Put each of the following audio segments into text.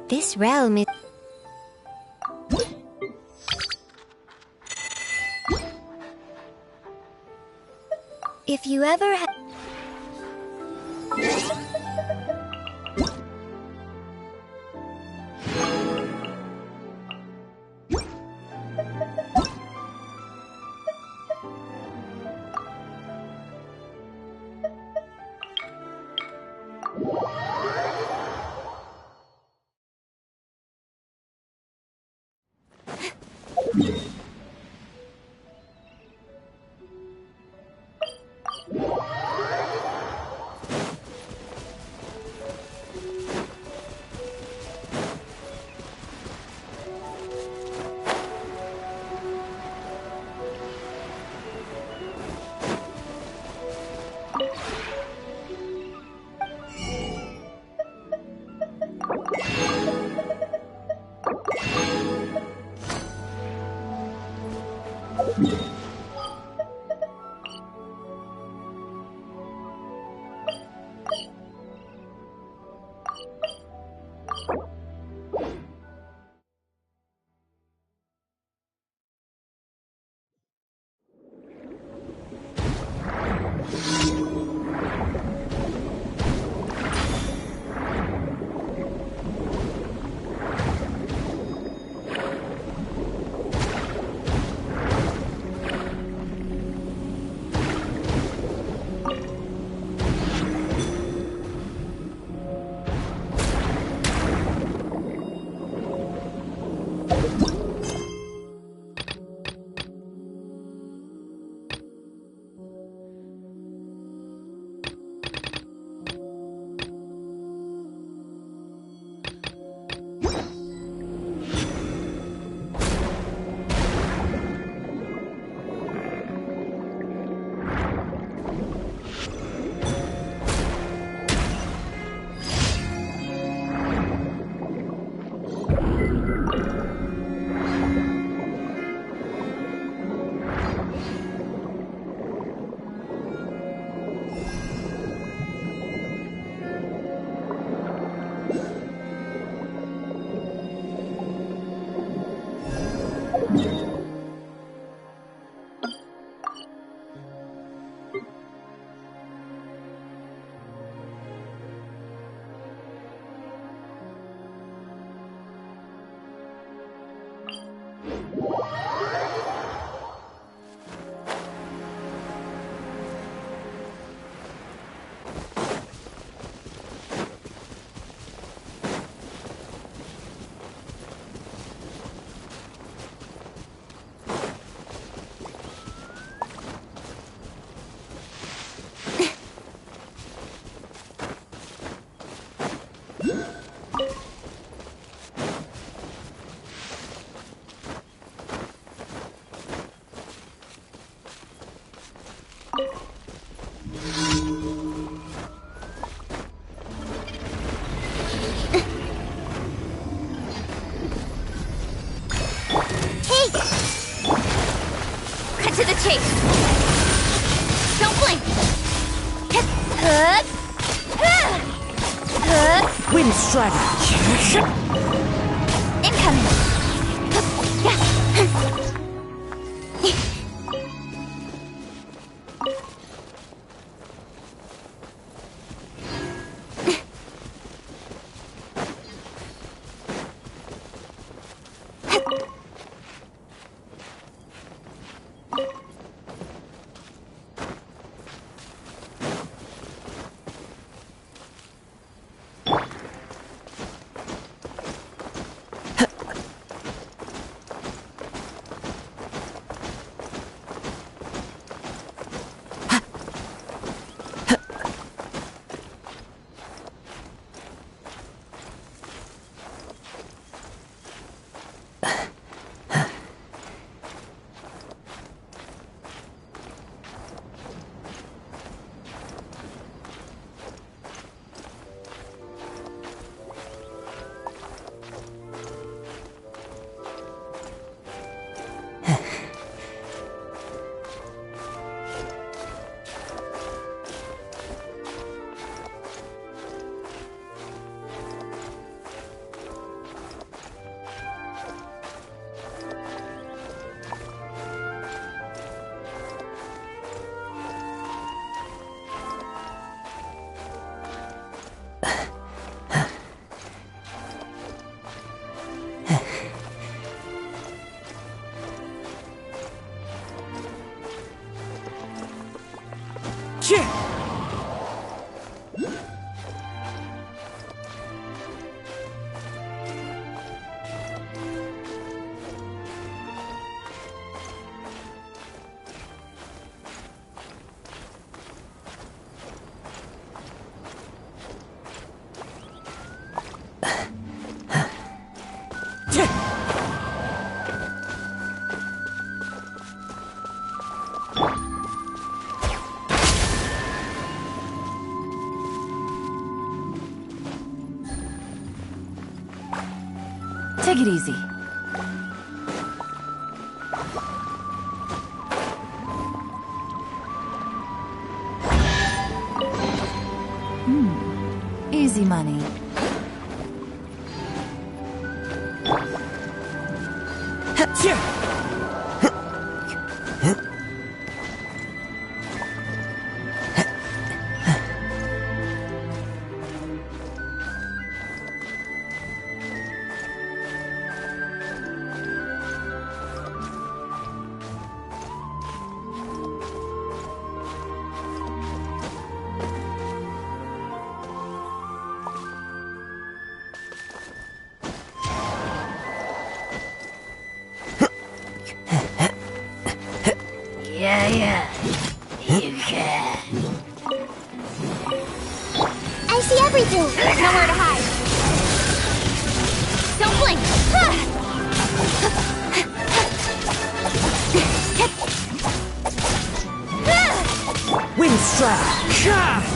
This realm is... If you ever have... To the chase! Don't blink! Wind strategy! Incoming! Take it easy. Easy money. Yeah. You can. I see everything! Nowhere to hide! Don't blink! Wind strike!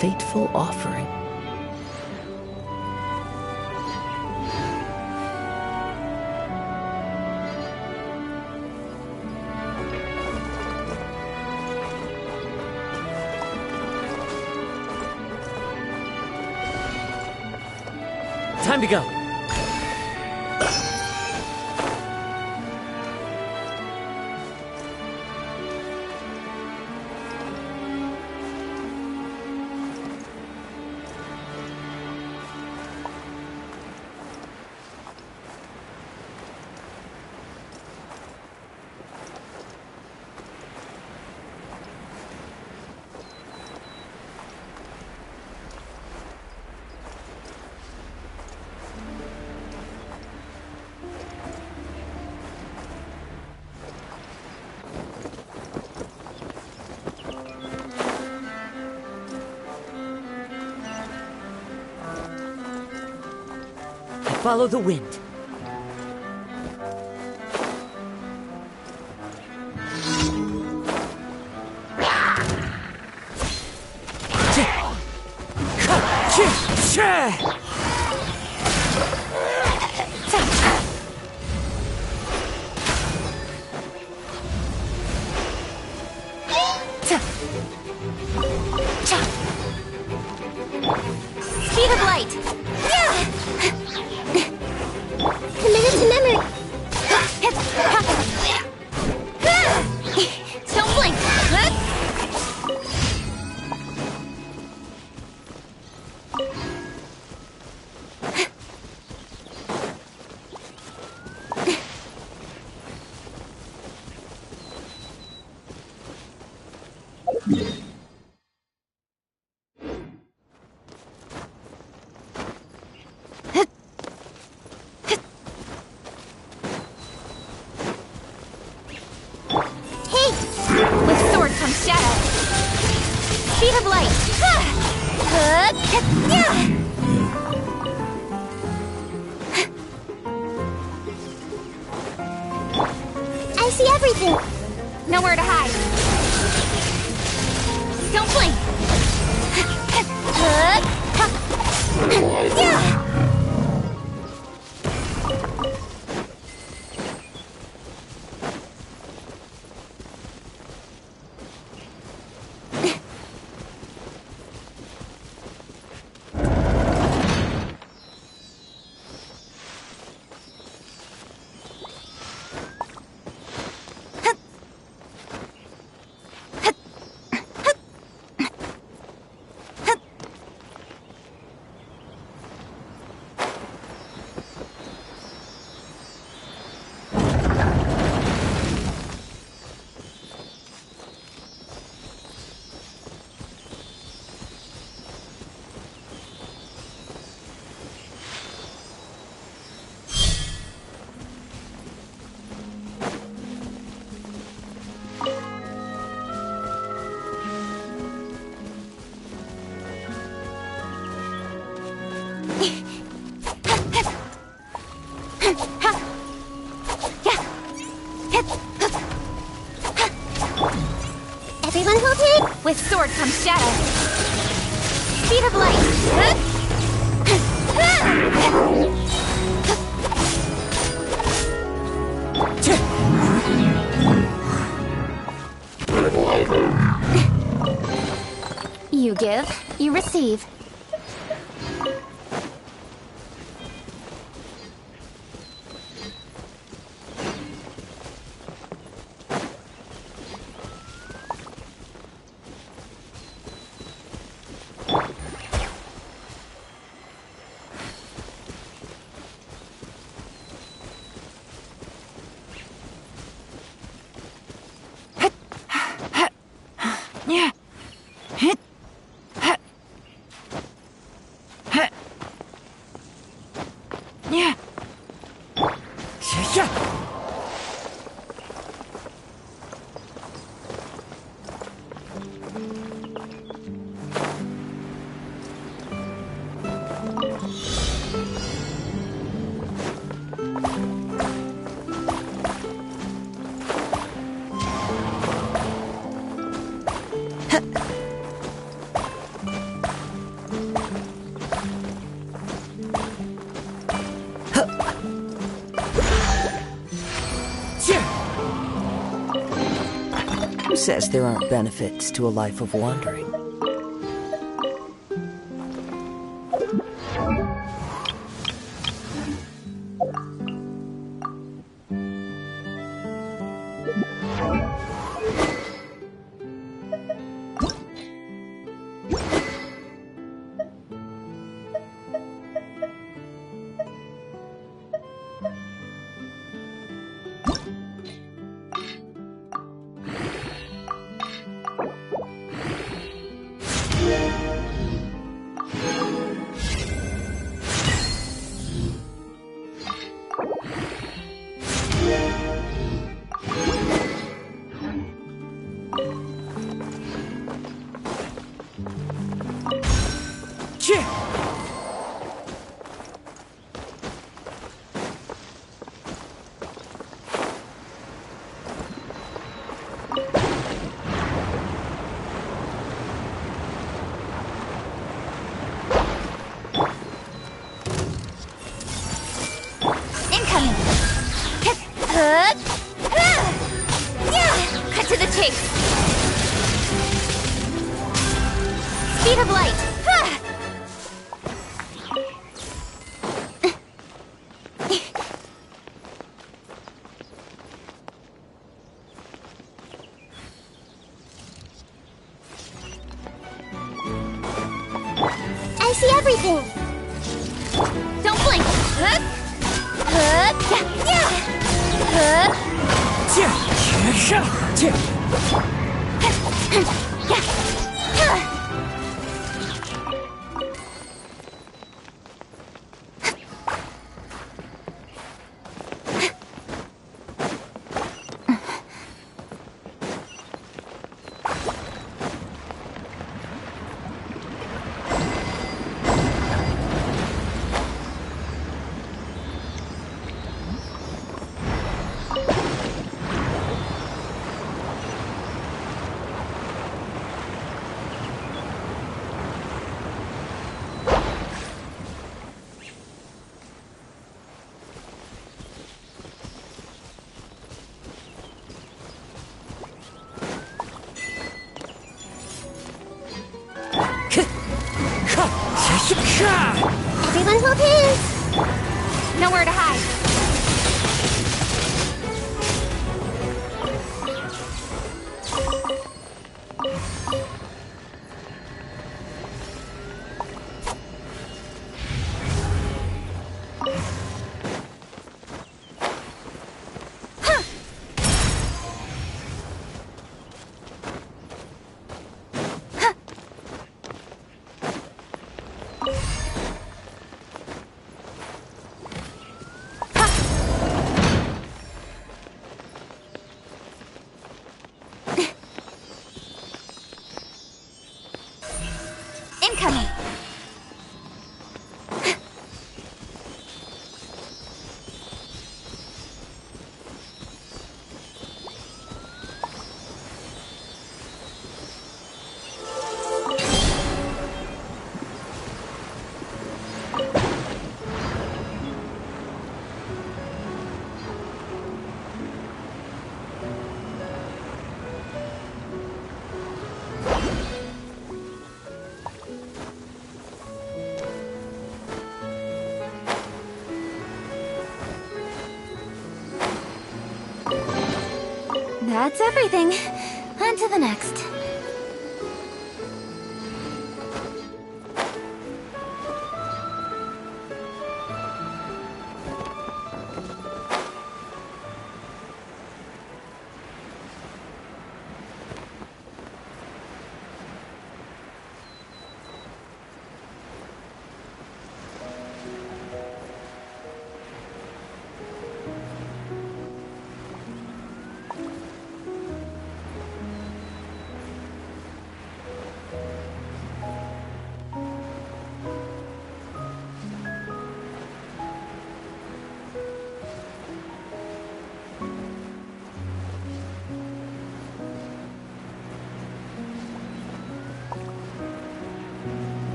Fateful offering. Time to go. Follow the wind. Speed of light! Committed to memory! Don't blink! Speed of light. I see everything. Nowhere to hide. Don't blink. Everyone hold it! With sword comes shadow. Speed of light. You give, you receive. Who says there aren't benefits to a life of wandering? Cut to the chase. Speed of light. I see everything. Don't blink. Everyone hold hands! Nowhere to hide. Incoming! That's everything. On to the next.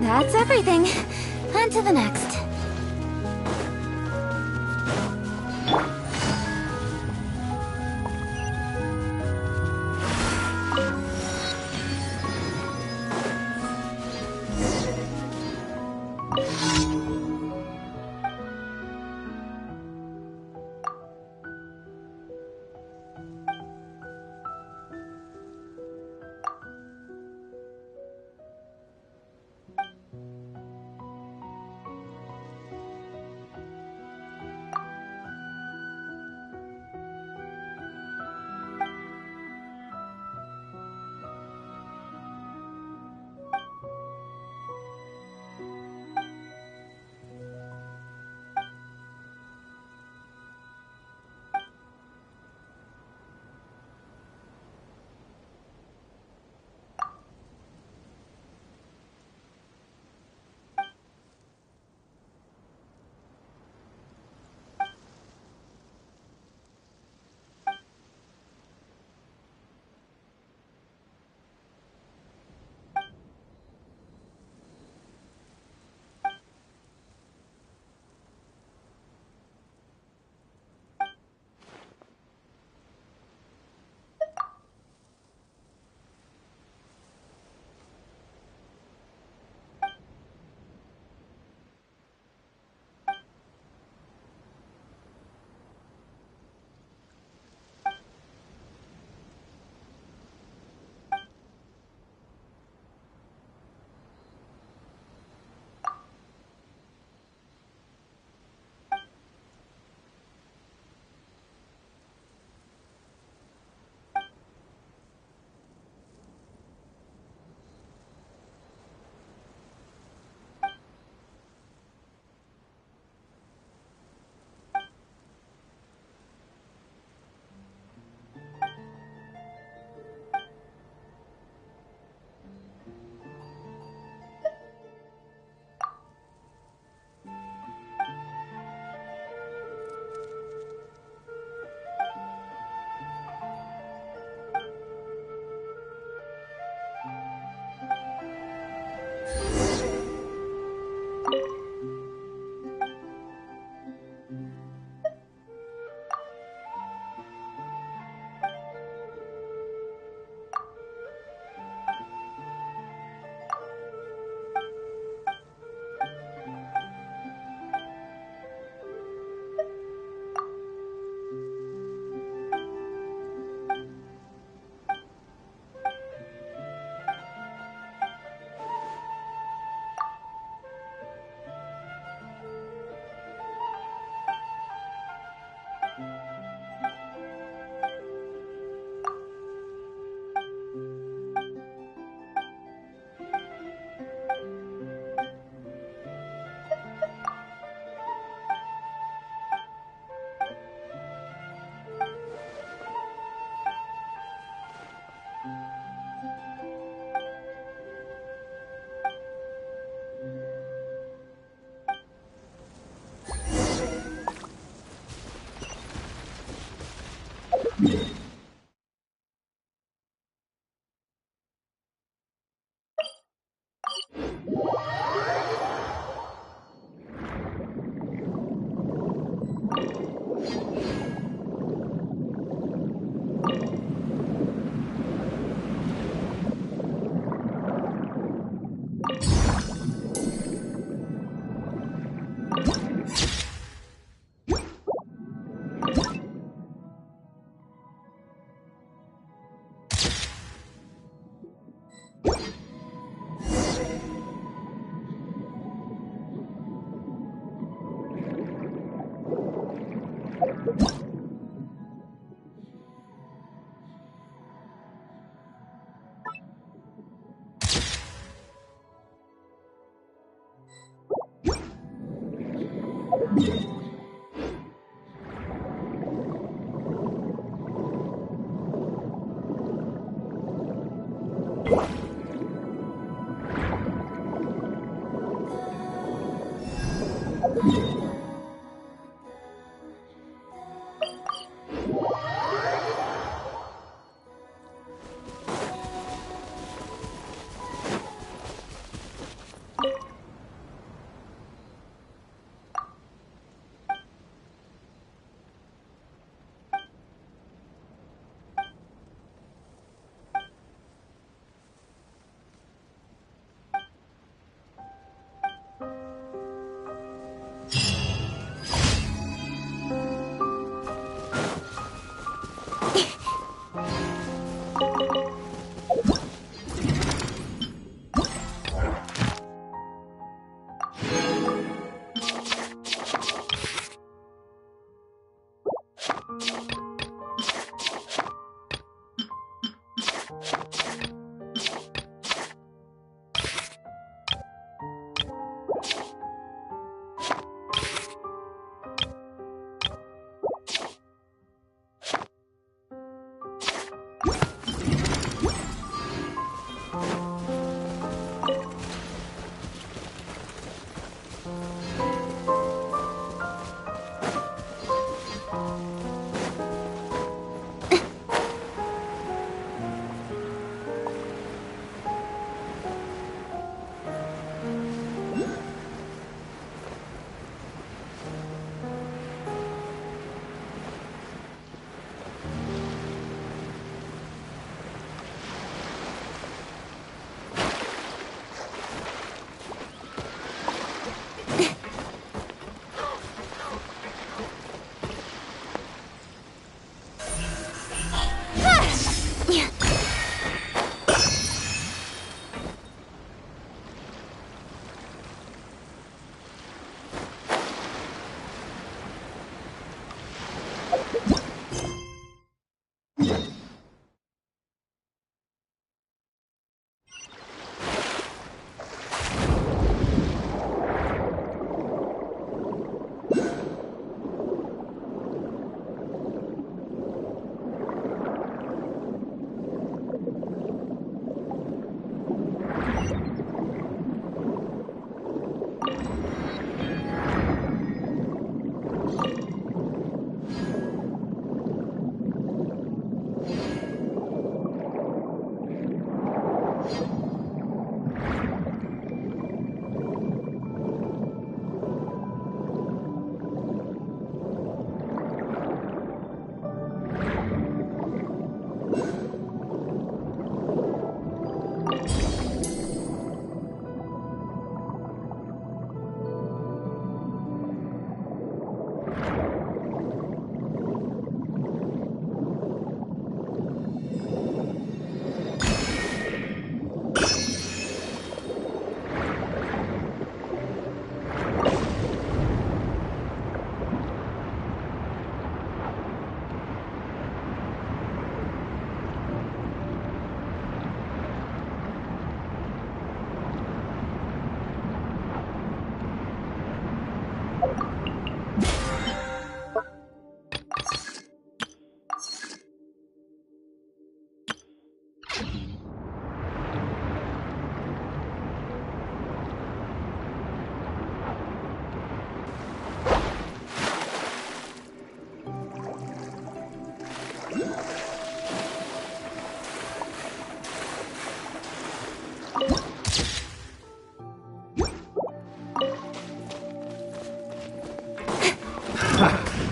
That's everything. On to the next.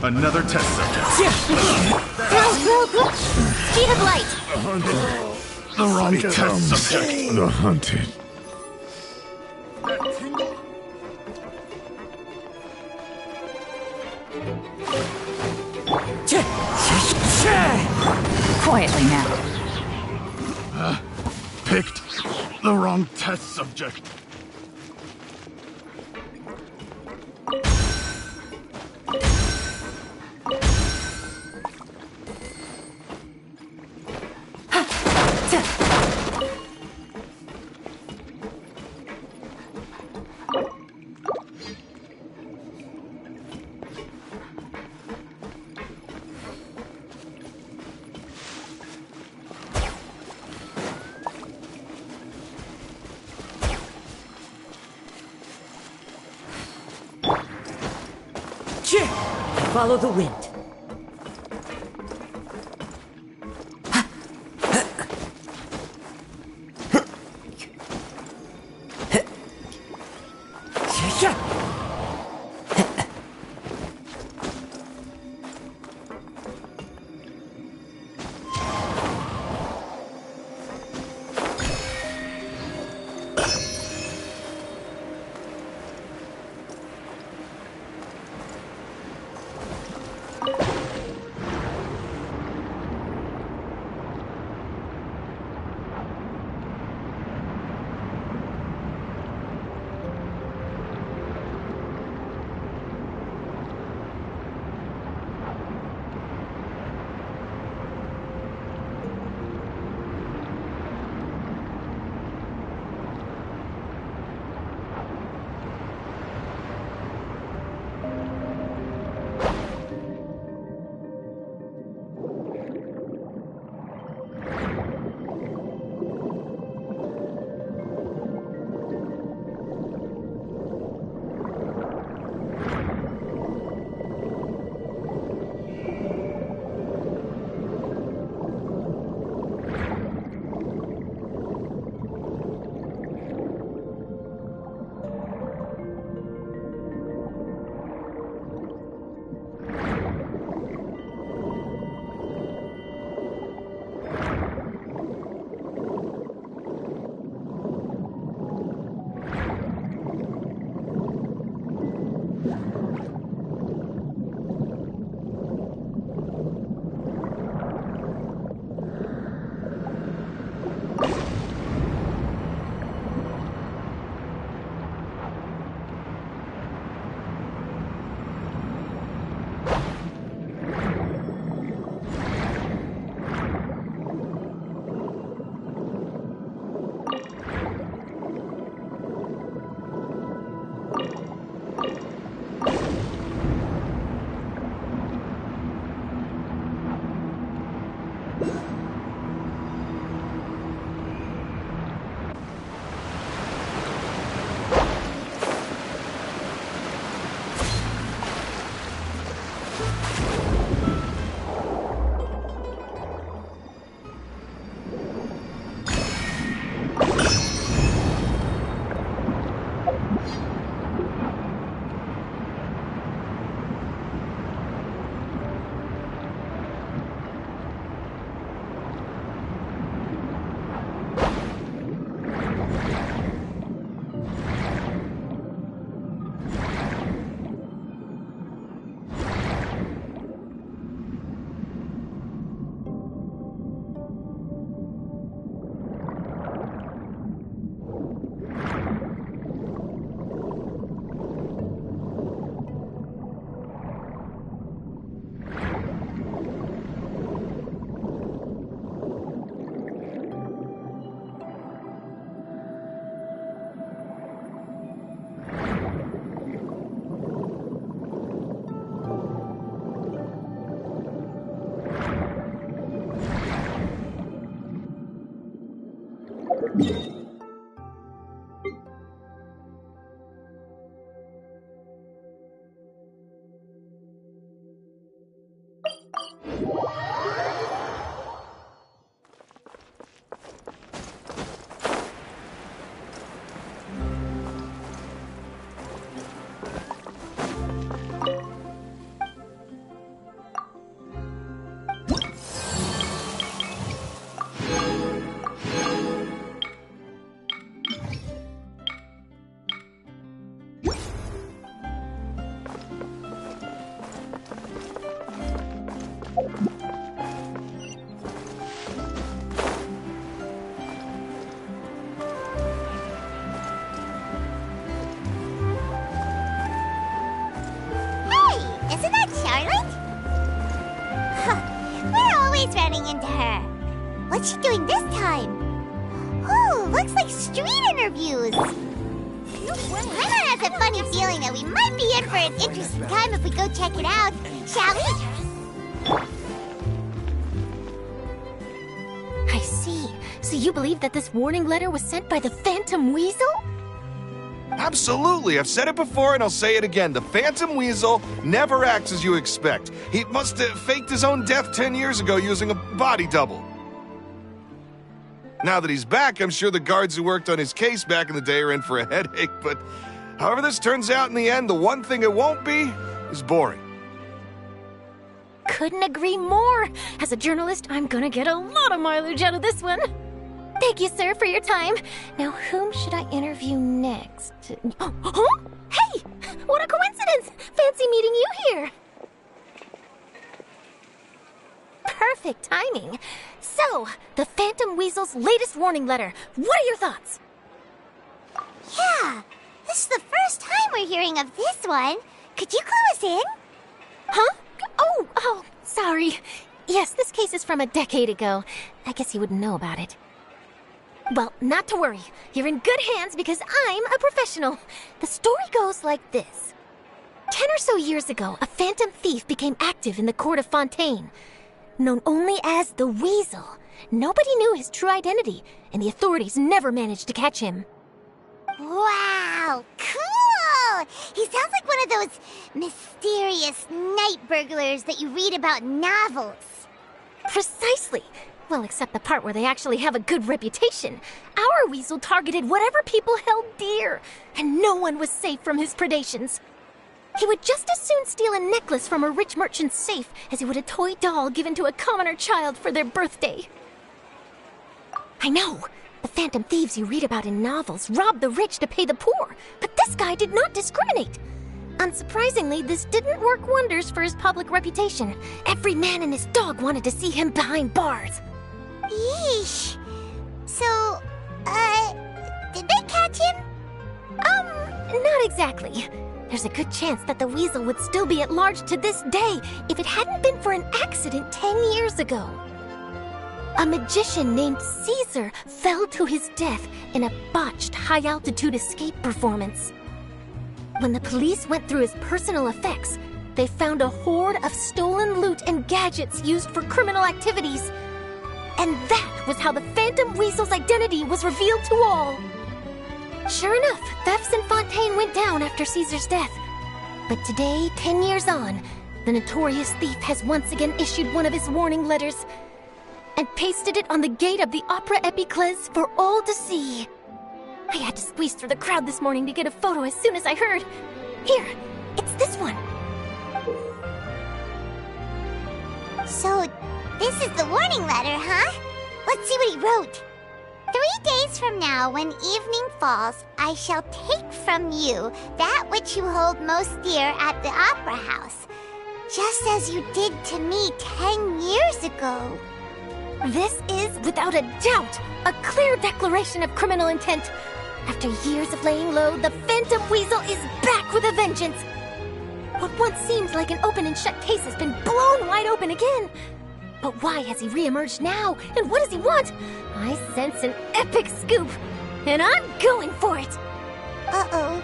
Another test subject. Go! Speed of light! The wrong test subject. The hunted. Quietly now. Picked the wrong test subject. Follow the wind. What's she doing this time? Oh, looks like street interviews. Lyney has a funny feeling that we might be in for an interesting time if we go check it out. Shall we? I see. So you believe that this warning letter was sent by the Phantom Weasel? Absolutely. I've said it before and I'll say it again. The Phantom Weasel never acts as you expect. He must have faked his own death 10 years ago using a body double. Now that he's back, I'm sure the guards who worked on his case back in the day are in for a headache, but however this turns out in the end, the one thing it won't be is boring. Couldn't agree more. As a journalist, I'm gonna get a lot of mileage out of this one. Thank you, sir, for your time. Now, whom should I interview next? Huh? Hey! What a coincidence! Fancy meeting you here. Perfect timing. So, the Phantom Weasel's latest warning letter. What are your thoughts? Yeah, this is the first time we're hearing of this one. Could you clue us in? Huh? Oh, sorry. Yes, this case is from a decade ago. I guess you wouldn't know about it. Well, not to worry. You're in good hands because I'm a professional. The story goes like this. 10 or so years ago, a phantom thief became active in the court of Fontaine. Known only as the Weasel. Nobody knew his true identity, and the authorities never managed to catch him. Wow, cool! He sounds like one of those mysterious night burglars that you read about in novels. Precisely. Well, except the part where they actually have a good reputation. Our Weasel targeted whatever people held dear, and no one was safe from his predations. He would just as soon steal a necklace from a rich merchant's safe as he would a toy doll given to a commoner child for their birthday. I know, the phantom thieves you read about in novels rob the rich to pay the poor, but this guy did not discriminate. Unsurprisingly, this didn't work wonders for his public reputation. Every man and his dog wanted to see him behind bars. Yeesh. So, did they catch him? Not exactly. There's a good chance that the Weasel would still be at large to this day if it hadn't been for an accident 10 years ago. A magician named Caesar fell to his death in a botched high-altitude escape performance. When the police went through his personal effects, they found a hoard of stolen loot and gadgets used for criminal activities. And that was how the Phantom Weasel's identity was revealed to all. Sure enough, thefts in Fontaine went down after Caesar's death. But today, 10 years on, the notorious thief has once again issued one of his warning letters and pasted it on the gate of the Opera Epiclese for all to see. I had to squeeze through the crowd this morning to get a photo as soon as I heard. Here, it's this one. So, this is the warning letter, huh? Let's see what he wrote. 3 days from now, when evening falls, I shall take from you that which you hold most dear at the Opera House, just as you did to me 10 years ago. This is, without a doubt, a clear declaration of criminal intent. After years of laying low, the Phantom Weasel is back with a vengeance. What once seemed like an open and shut case has been blown wide open again. But why has he reemerged now? And what does he want? I sense an epic scoop, and I'm going for it. Uh-oh.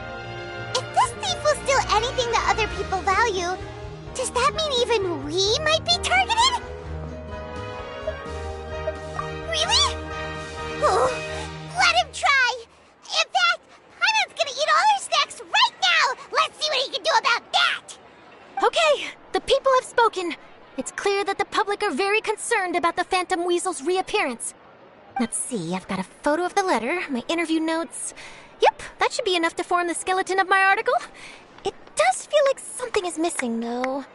If this thief will steal anything that other people value, does that mean even we might be targeted? Really? Oh, let him try. In fact, I'm gonna eat all our snacks right now. Let's see what he can do about that. Okay, the people have spoken. It's clear that the public are very concerned about the Phantom Weasel's reappearance. Let's see, I've got a photo of the letter, my interview notes. Yep, that should be enough to form the skeleton of my article. It does feel like something is missing, though.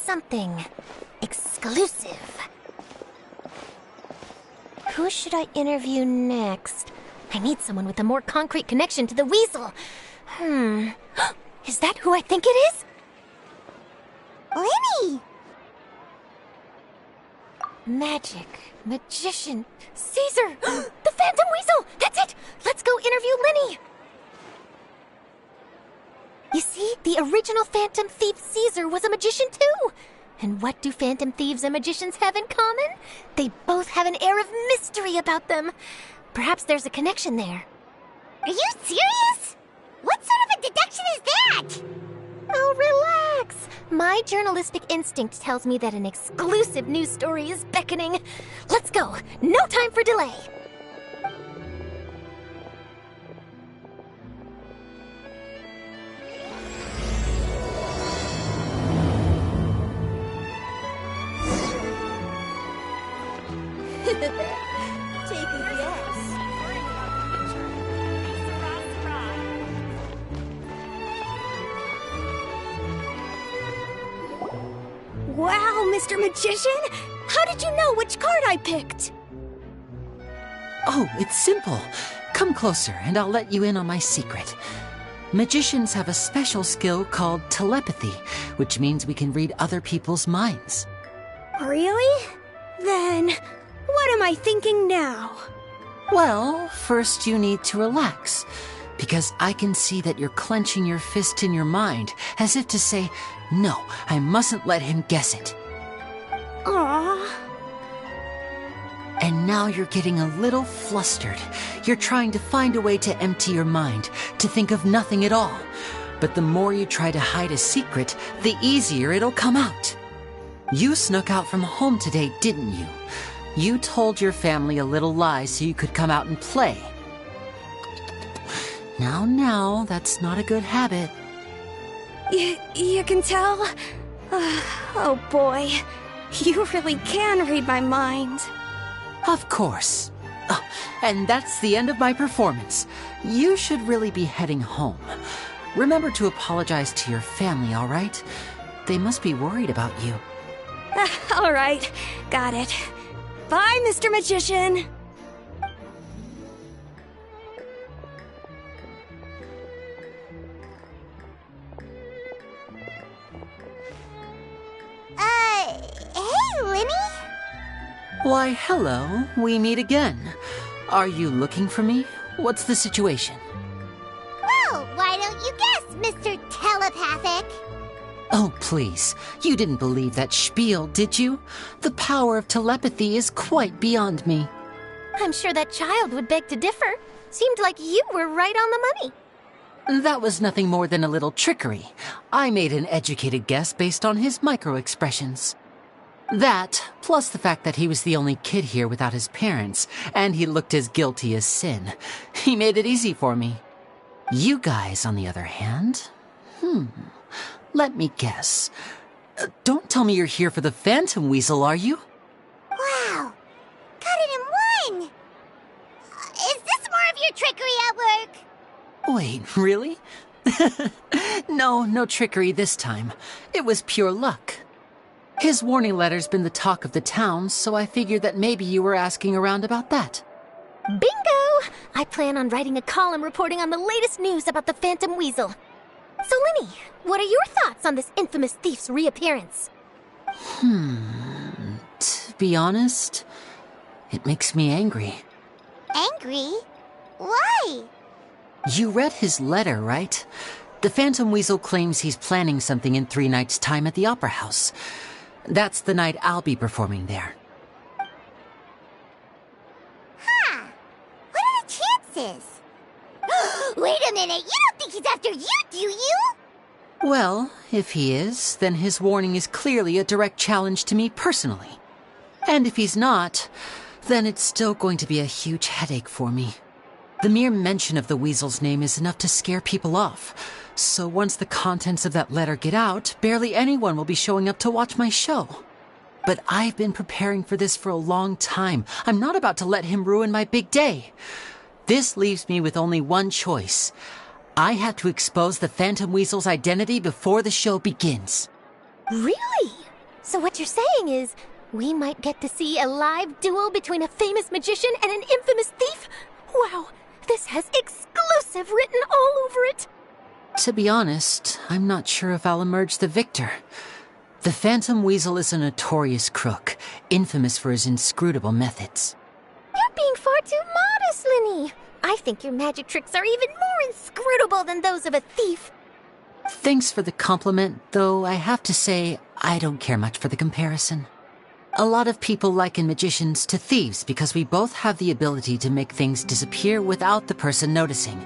Something exclusive. Who should I interview next? I need someone with a more concrete connection to the Weasel. Is that who I think it is? Lyney! Magic, magician, Caesar! The Phantom Weasel! That's it! Let's go interview Lyney! You see, the original Phantom Thief Caesar was a magician too! And what do Phantom Thieves and magicians have in common? They both have an air of mystery about them. Perhaps there's a connection there. Are you serious? What sort of a deduction is that? Oh, relax. My journalistic instinct tells me that an exclusive news story is beckoning. Let's go. No time for delay. Take a guess. Wow, Mr. Magician! How did you know which card I picked? Oh, it's simple. Come closer and I'll let you in on my secret. Magicians have a special skill called telepathy, which means we can read other people's minds. Really? Then, what am I thinking now? Well, first you need to relax, because I can see that you're clenching your fist in your mind, as if to say, no, I mustn't let him guess it. Aww. And now you're getting a little flustered. You're trying to find a way to empty your mind, to think of nothing at all. But the more you try to hide a secret, the easier it'll come out. You snuck out from home today, didn't you? You told your family a little lie so you could come out and play. Now, that's not a good habit. You can tell? Oh boy, you really can read my mind. Of course. Oh, and that's the end of my performance. You should really be heading home. Remember to apologize to your family, all right? They must be worried about you. All right, got it. Bye, Mr. Magician. Hey, Lyney? Why, hello. We meet again. Are you looking for me? What's the situation? Well, why don't you guess, Mr. Telepathic? Oh, please. You didn't believe that spiel, did you? The power of telepathy is quite beyond me. I'm sure that child would beg to differ. Seemed like you were right on the money. That was nothing more than a little trickery. I made an educated guess based on his micro-expressions. That, plus the fact that he was the only kid here without his parents, and he looked as guilty as sin. He made it easy for me. You guys, on the other hand... Let me guess. Don't tell me you're here for the Phantom Weasel, are you? Wow, got it in one! Is this more of your trickery at work? Wait, really? No trickery this time. It was pure luck. His warning letter's been the talk of the town, so I figured that maybe you were asking around about that. Bingo! I plan on writing a column reporting on the latest news about the Phantom Weasel. So, Lyney, what are your thoughts on this infamous thief's reappearance? To be honest, it makes me angry. Angry? Why? You read his letter, right? The Phantom Weasel claims he's planning something in 3 nights' time at the Opera House. That's the night I'll be performing there. Huh. What are the chances? Wait a minute, you don't think he's after you, do you? Well, if he is, then his warning is clearly a direct challenge to me personally. And if he's not, then it's still going to be a huge headache for me. The mere mention of the Weasel's name is enough to scare people off. So once the contents of that letter get out, barely anyone will be showing up to watch my show. But I've been preparing for this for a long time. I'm not about to let him ruin my big day. This leaves me with only one choice. I have to expose the Phantom Weasel's identity before the show begins. Really? So what you're saying is, we might get to see a live duel between a famous magician and an infamous thief? Wow, this has exclusive written all over it. To be honest, I'm not sure if I'll emerge the victor. The Phantom Weasel is a notorious crook, infamous for his inscrutable methods. You're being far too modest, Lyney. I think your magic tricks are even more inscrutable than those of a thief. Thanks for the compliment, though I have to say, I don't care much for the comparison. A lot of people liken magicians to thieves because we both have the ability to make things disappear without the person noticing.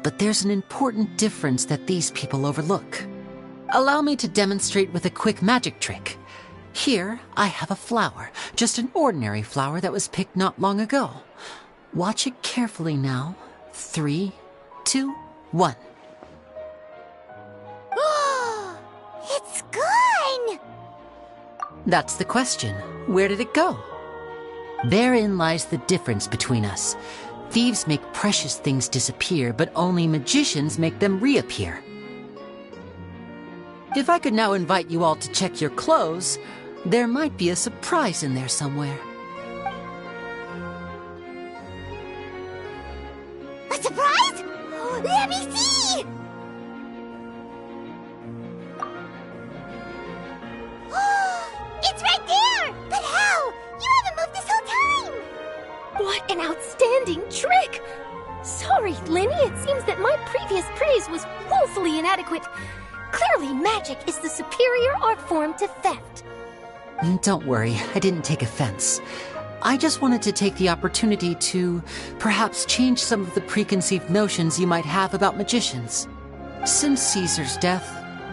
But there's an important difference that these people overlook. Allow me to demonstrate with a quick magic trick. Here, I have a flower, just an ordinary flower that was picked not long ago. Watch it carefully now. 3, 2, 1. It's gone! That's the question. Where did it go? Therein lies the difference between us. Thieves make precious things disappear, but only magicians make them reappear. If I could now invite you all to check your clothes, there might be a surprise in there somewhere. A surprise? Let me see! It's right there! But how? You haven't moved this whole time! What an outstanding trick! Sorry, Lyney, it seems that my previous praise was woefully inadequate. Clearly, magic is the superior art form to theft. Don't worry, I didn't take offense. I just wanted to take the opportunity to perhaps change some of the preconceived notions you might have about magicians. Since Caesar's death,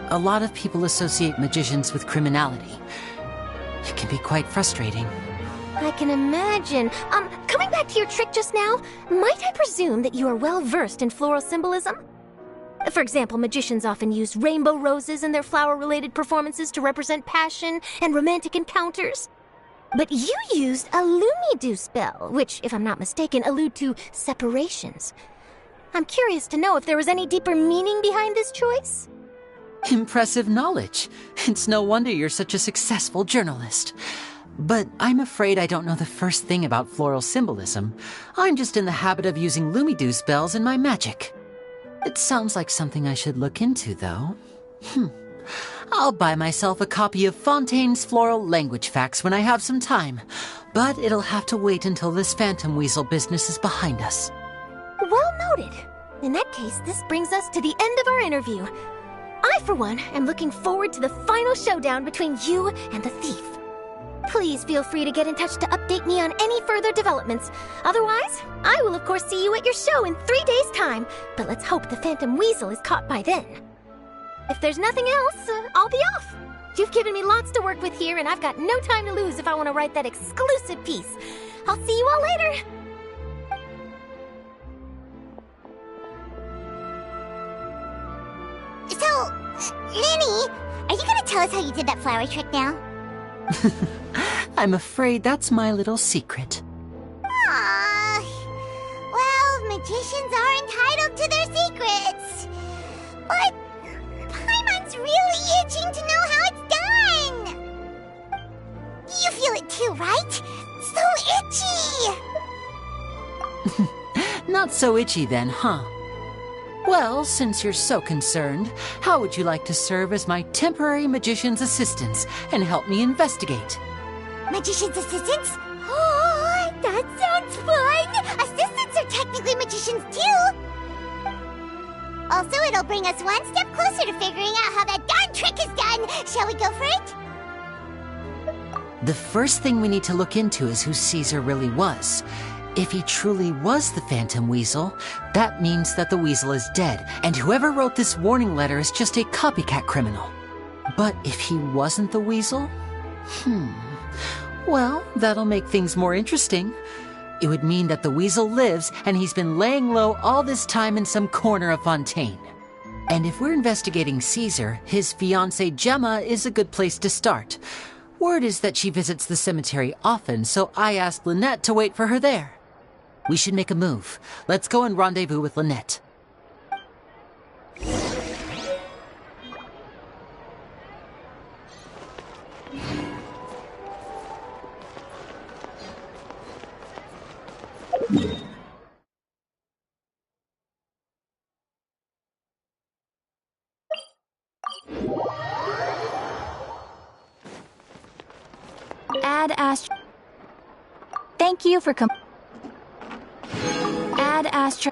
a lot of people associate magicians with criminality. It can be quite frustrating. I can imagine. Coming back to your trick just now, might I presume that you are well versed in floral symbolism? For example, magicians often use rainbow roses in their flower-related performances to represent passion and romantic encounters. But you used a Lumidu spell, which, if I'm not mistaken, allude to separations. I'm curious to know if there was any deeper meaning behind this choice? Impressive knowledge. It's no wonder you're such a successful journalist. But I'm afraid I don't know the first thing about floral symbolism. I'm just in the habit of using Lumidu spells in my magic. It sounds like something I should look into, though. I'll buy myself a copy of Fontaine's Floral Language Facts when I have some time. But it'll have to wait until this phantom weasel business is behind us. Well noted. In that case, this brings us to the end of our interview. I, for one, am looking forward to the final showdown between you and the thief. Please feel free to get in touch to update me on any further developments. Otherwise, I will of course see you at your show in 3 days' time, but let's hope the Phantom Weasel is caught by then. If there's nothing else, I'll be off. You've given me lots to work with here, and I've got no time to lose if I want to write that exclusive piece. I'll see you all later. So, Lyney, are you gonna tell us how you did that flower trick now? I'm afraid that's my little secret. Aww. Well, magicians are entitled to their secrets. But Paimon's really itching to know how it's done. You feel it too, right? So itchy. Not so itchy then, huh? Well, since you're so concerned, how would you like to serve as my temporary magician's assistants and help me investigate? Magician's assistants? Oh, that sounds fun! Assistants are technically magicians too! Also, it'll bring us one step closer to figuring out how that darn trick is done! Shall we go for it? The first thing we need to look into is who Caesar really was. If he truly was the Phantom Weasel, that means that the weasel is dead, and whoever wrote this warning letter is just a copycat criminal. But if he wasn't the weasel? Well, that'll make things more interesting. It would mean that the weasel lives, and he's been laying low all this time in some corner of Fontaine. And if we're investigating Caesar, his fiancée Gemma is a good place to start. Word is that she visits the cemetery often, so I asked Lynette to wait for her there. We should make a move. Let's go and rendezvous with Lynette. Add Astra. Thank you for Add Astra.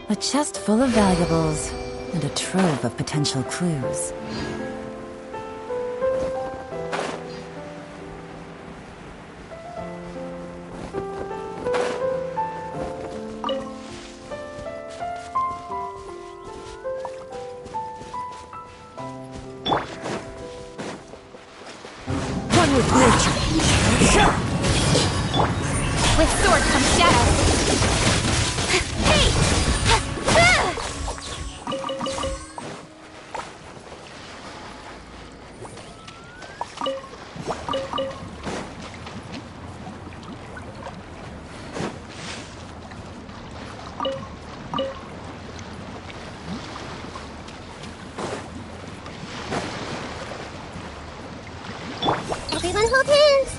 A chest full of valuables, and a trove of potential clues. One with nature. With sword comes shadow. Hey! Everyone hold hands.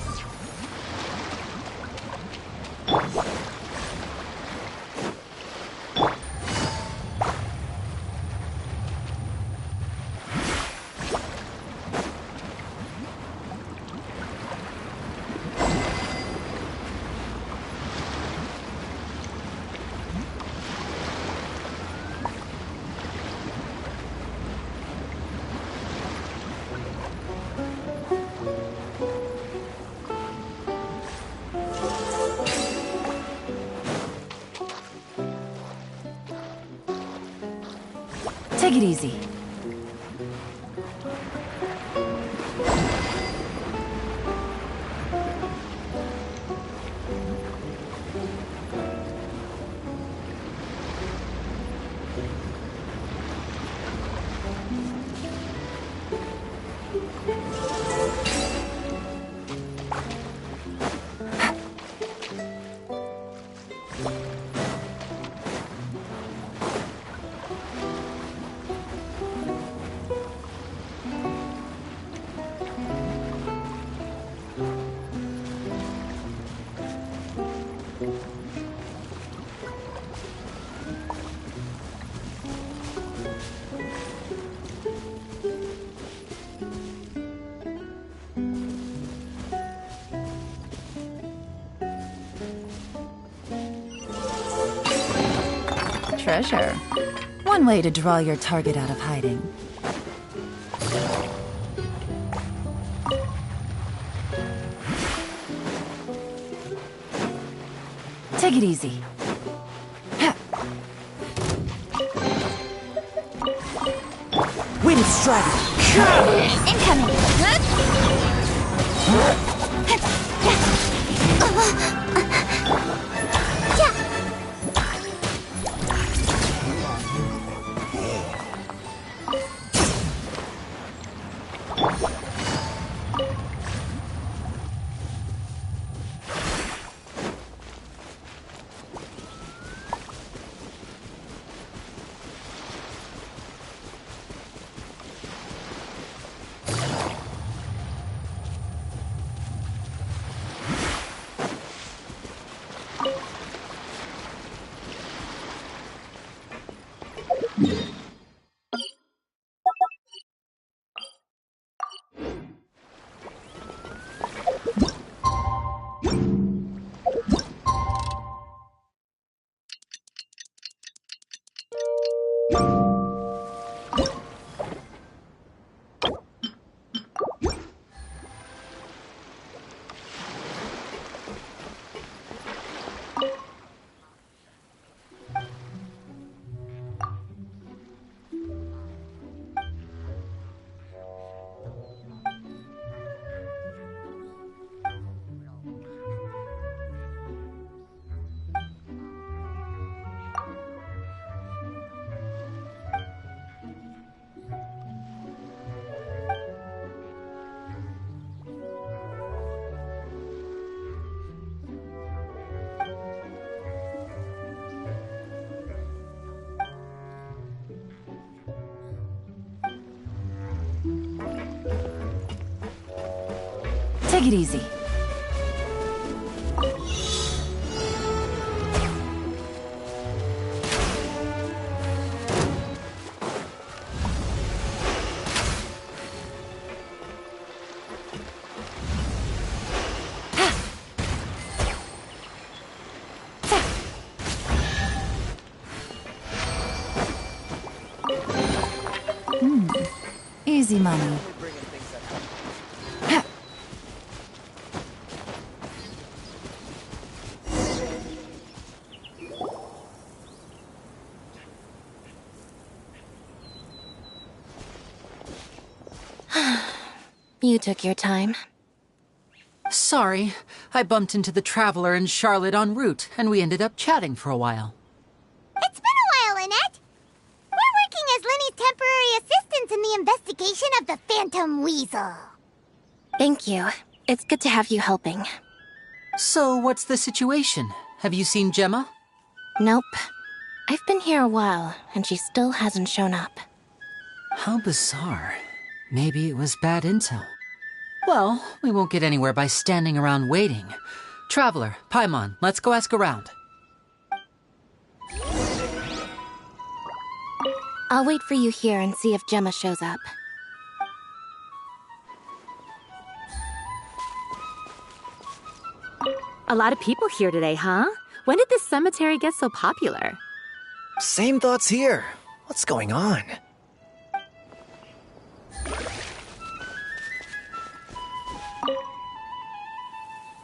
Take it easy. Treasure. One way to draw your target out of hiding. Take it easy. Wind strike. Incoming! Take it easy. Easy money. You took your time. Sorry, I bumped into the Traveler and Charlotte en route, and we ended up chatting for a while. It's been a while, Lynette. We're working as Lyney's temporary assistants in the investigation of the Phantom Weasel. Thank you. It's good to have you helping. So, what's the situation? Have you seen Gemma? Nope. I've been here a while, and she still hasn't shown up. How bizarre. Maybe it was bad intel. Well, we won't get anywhere by standing around waiting. Traveler, Paimon, let's go ask around. I'll wait for you here and see if Gemma shows up. A lot of people here today, huh? When did this cemetery get so popular? Same thoughts here. What's going on?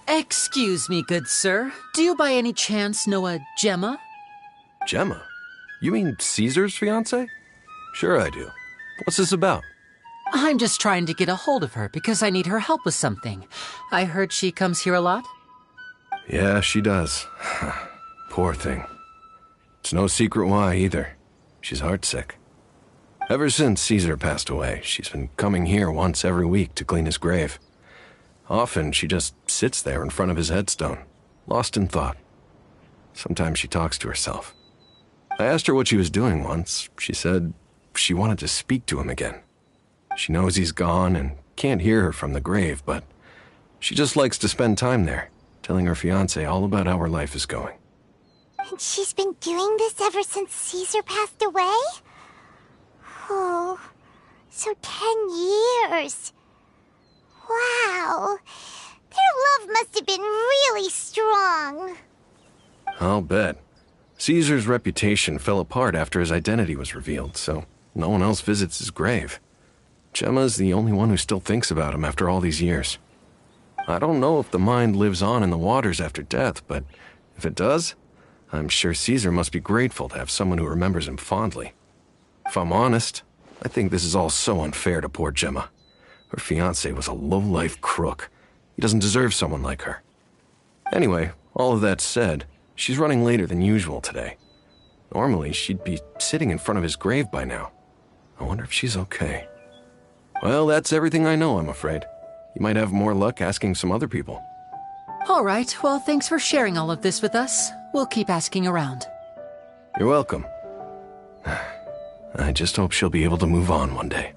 Excuse me, good sir. Do you by any chance know a Gemma? Gemma? You mean Caesar's fiancé? Sure I do. What's this about? I'm just trying to get a hold of her because I need her help with something. I heard she comes here a lot. Yeah, she does. Poor thing. It's no secret why, either. She's heartsick. Ever since Caesar passed away, she's been coming here once every week to clean his grave. Often, she just sits there in front of his headstone, lost in thought. Sometimes she talks to herself. I asked her what she was doing once. She said she wanted to speak to him again. She knows he's gone and can't hear her from the grave, but she just likes to spend time there, telling her fiancé all about how her life is going. And she's been doing this ever since Caesar passed away? Oh, so 10 years. Wow. Their love must have been really strong. I'll bet. Caesar's reputation fell apart after his identity was revealed, so no one else visits his grave. Gemma's the only one who still thinks about him after all these years. I don't know if the mind lives on in the waters after death, but if it does, I'm sure Caesar must be grateful to have someone who remembers him fondly. If I'm honest, I think this is all so unfair to poor Gemma. Her fiancé was a low-life crook. He doesn't deserve someone like her. Anyway, all of that said, she's running later than usual today. Normally, she'd be sitting in front of his grave by now. I wonder if she's okay. Well, that's everything I know, I'm afraid. You might have more luck asking some other people. All right, well, thanks for sharing all of this with us. We'll keep asking around. You're welcome. I just hope she'll be able to move on one day.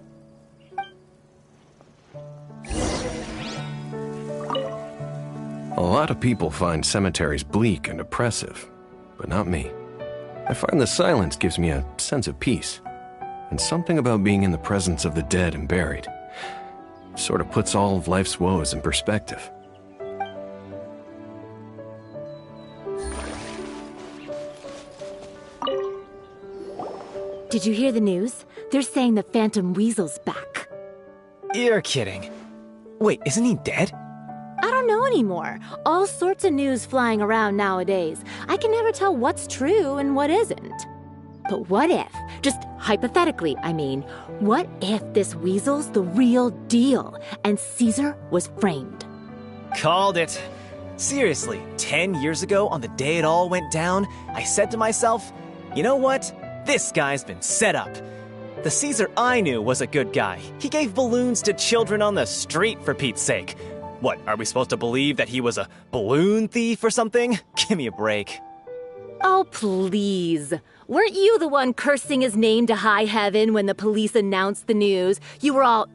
A lot of people find cemeteries bleak and oppressive, but not me. I find the silence gives me a sense of peace, and something about being in the presence of the dead and buried sort of puts all of life's woes in perspective. Did you hear the news? They're saying the Phantom Weasel's back. You're kidding. Wait, isn't he dead? I don't know anymore. All sorts of news flying around nowadays. I can never tell what's true and what isn't. But what if, just hypothetically, I mean, what if this weasel's the real deal and Caesar was framed? Called it. Seriously, 10 years ago, on the day it all went down, I said to myself, you know what? This guy's been set up. The Caesar I knew was a good guy. He gave balloons to children on the street, for Pete's sake. What, are we supposed to believe that he was a balloon thief or something? Give me a break. Oh, please. Weren't you the one cursing his name to high heaven when the police announced the news? You were all,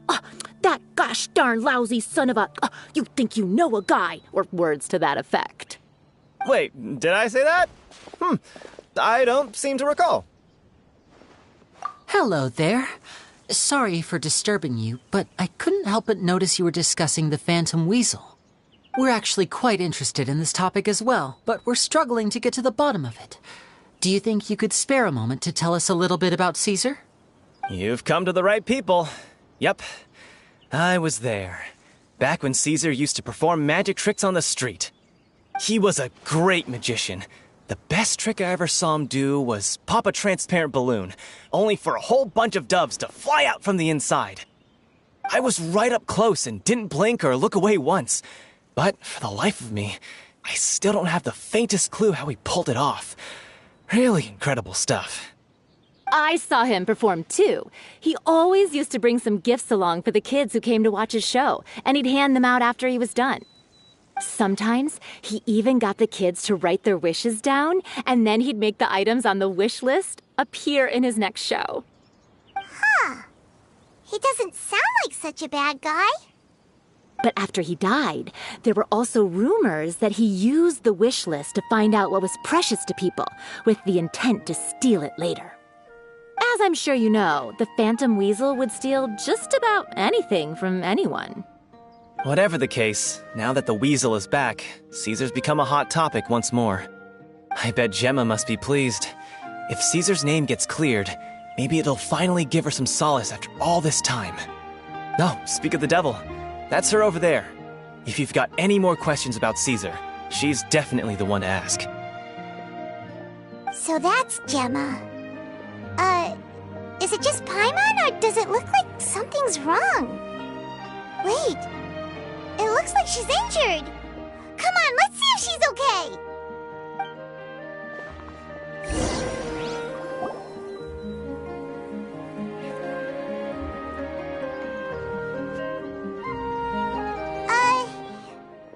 that gosh darn lousy son of a, you think you know a guy, or words to that effect. Wait, did I say that? I don't seem to recall. Hello there. Sorry for disturbing you, but I couldn't help but notice you were discussing the Phantom Weasel. We're actually quite interested in this topic as well, but we're struggling to get to the bottom of it. Do you think you could spare a moment to tell us a little bit about Caesar? You've come to the right people. Yep, I was there. Back when Caesar used to perform magic tricks on the street. He was a great magician. The best trick I ever saw him do was pop a transparent balloon, only for a whole bunch of doves to fly out from the inside. I was right up close and didn't blink or look away once. But for the life of me, I still don't have the faintest clue how he pulled it off. Really incredible stuff. I saw him perform too. He always used to bring some gifts along for the kids who came to watch his show, and he'd hand them out after he was done. Sometimes he even got the kids to write their wishes down, and then he'd make the items on the wish list appear in his next show. Huh. He doesn't sound like such a bad guy. But after he died, there were also rumors that he used the wish list to find out what was precious to people, with the intent to steal it later. As I'm sure you know, the Phantom Weasel would steal just about anything from anyone. Whatever the case, now that the Weasel is back, Caesar's become a hot topic once more. I bet Gemma must be pleased. If Caesar's name gets cleared, maybe it'll finally give her some solace after all this time. Oh, speak of the devil. That's her over there. If you've got any more questions about Caesar, she's definitely the one to ask. So that's Gemma. Is it just Paimon, or does it look like something's wrong? Wait, it looks like she's injured. Come on, let's see if she's okay.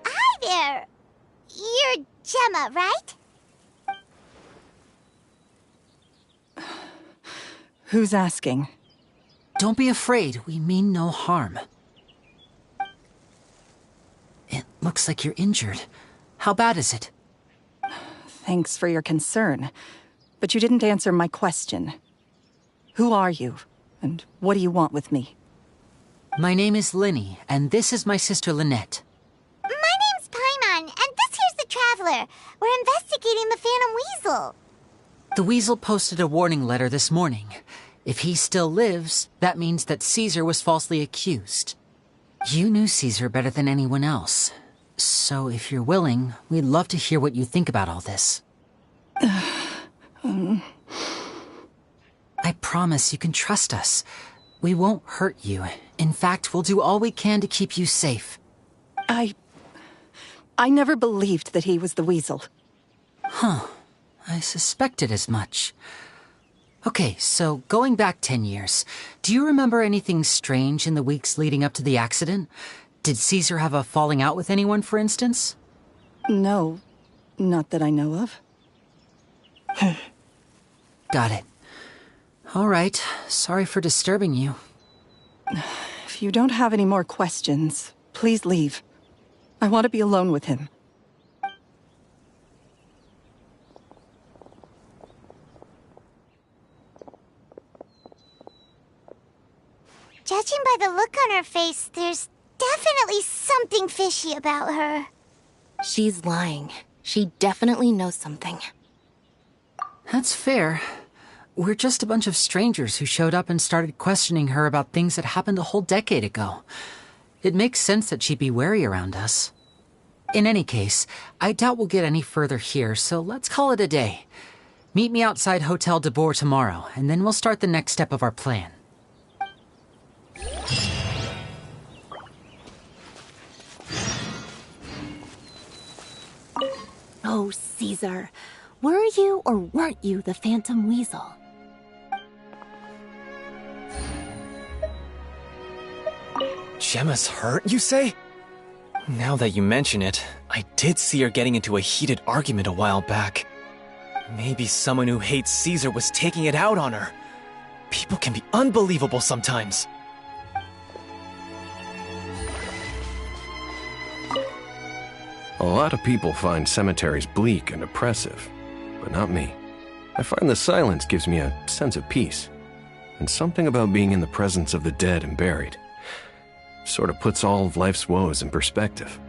Hi there. You're Gemma, right? Who's asking? Don't be afraid. We mean no harm. It looks like you're injured. How bad is it? Thanks for your concern, but you didn't answer my question. Who are you, and what do you want with me? My name is Lyney, and this is my sister Lynette. My name's Paimon, and this here's the Traveler. We're investigating the Phantom Weasel. The Weasel posted a warning letter this morning. If he still lives, that means that Caesar was falsely accused. You knew Caesar better than anyone else. So if you're willing, we'd love to hear what you think about all this. I promise you can trust us. We won't hurt you. In fact, we'll do all we can to keep you safe. I never believed that he was the Weasel. Huh. I suspected as much. Okay, so going back 10 years, do you remember anything strange in the weeks leading up to the accident? Did Caesar have a falling out with anyone, for instance? No, not that I know of. Got it. All right, sorry for disturbing you. If you don't have any more questions, please leave. I want to be alone with him. Judging by the look on her face, there's definitely something fishy about her. She's lying. She definitely knows something. That's fair. We're just a bunch of strangers who showed up and started questioning her about things that happened a whole decade ago. It makes sense that she'd be wary around us. In any case, I doubt we'll get any further here, so let's call it a day. Meet me outside Hotel de Boer tomorrow, and then we'll start the next step of our plan. Oh, Caesar. Were you or weren't you the Phantom Weasel? Gemma's hurt, you say? Now that you mention it, I did see her getting into a heated argument a while back. Maybe someone who hates Caesar was taking it out on her. People can be unbelievable sometimes. A lot of people find cemeteries bleak and oppressive, but not me. I find the silence gives me a sense of peace, and something about being in the presence of the dead and buried sort of puts all of life's woes in perspective.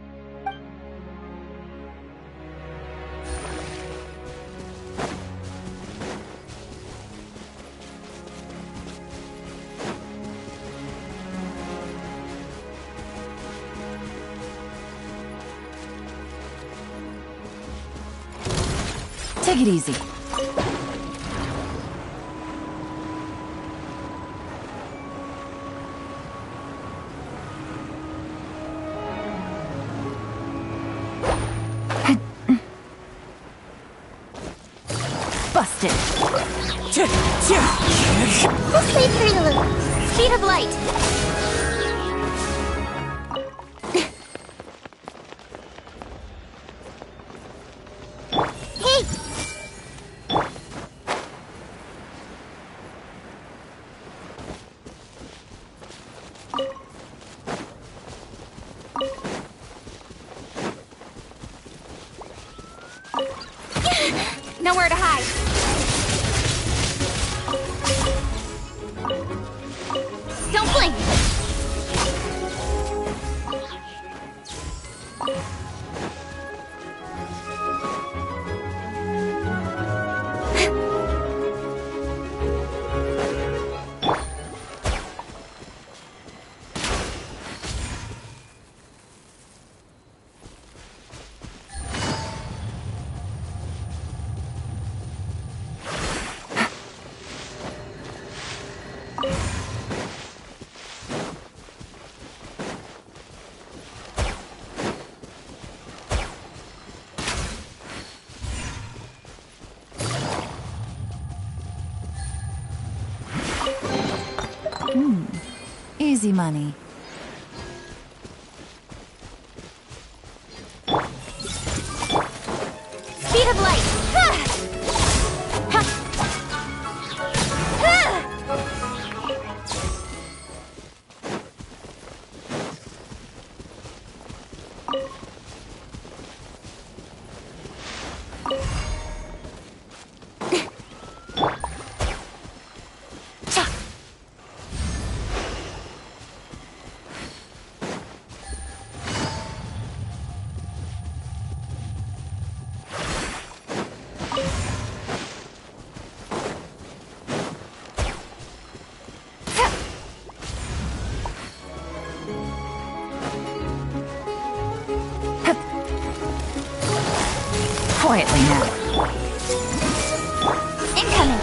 Take it easy. Busted. We'll sleep through the loop. Speed of light. Hey! Nowhere to hide. Don't blink! Easy money. Speed of light! Ha! Ha! Ha! Quietly now. Incoming!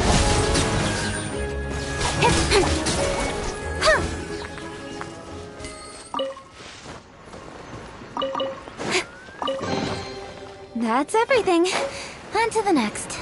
That's everything. On to the next.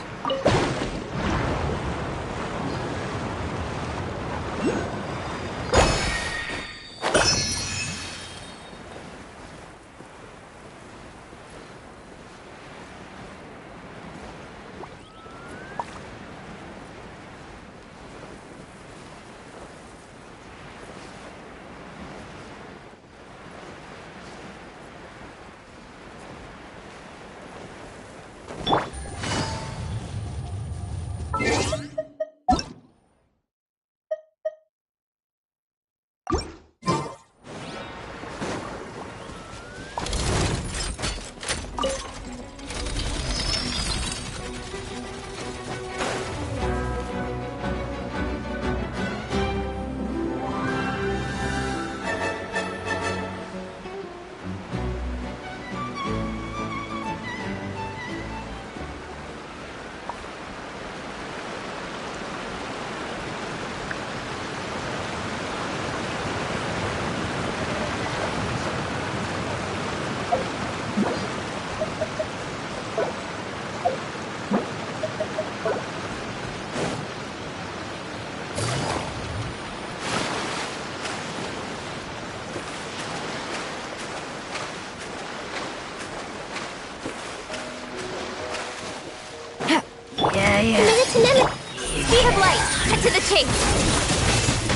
Speed of light! Cut to the chase!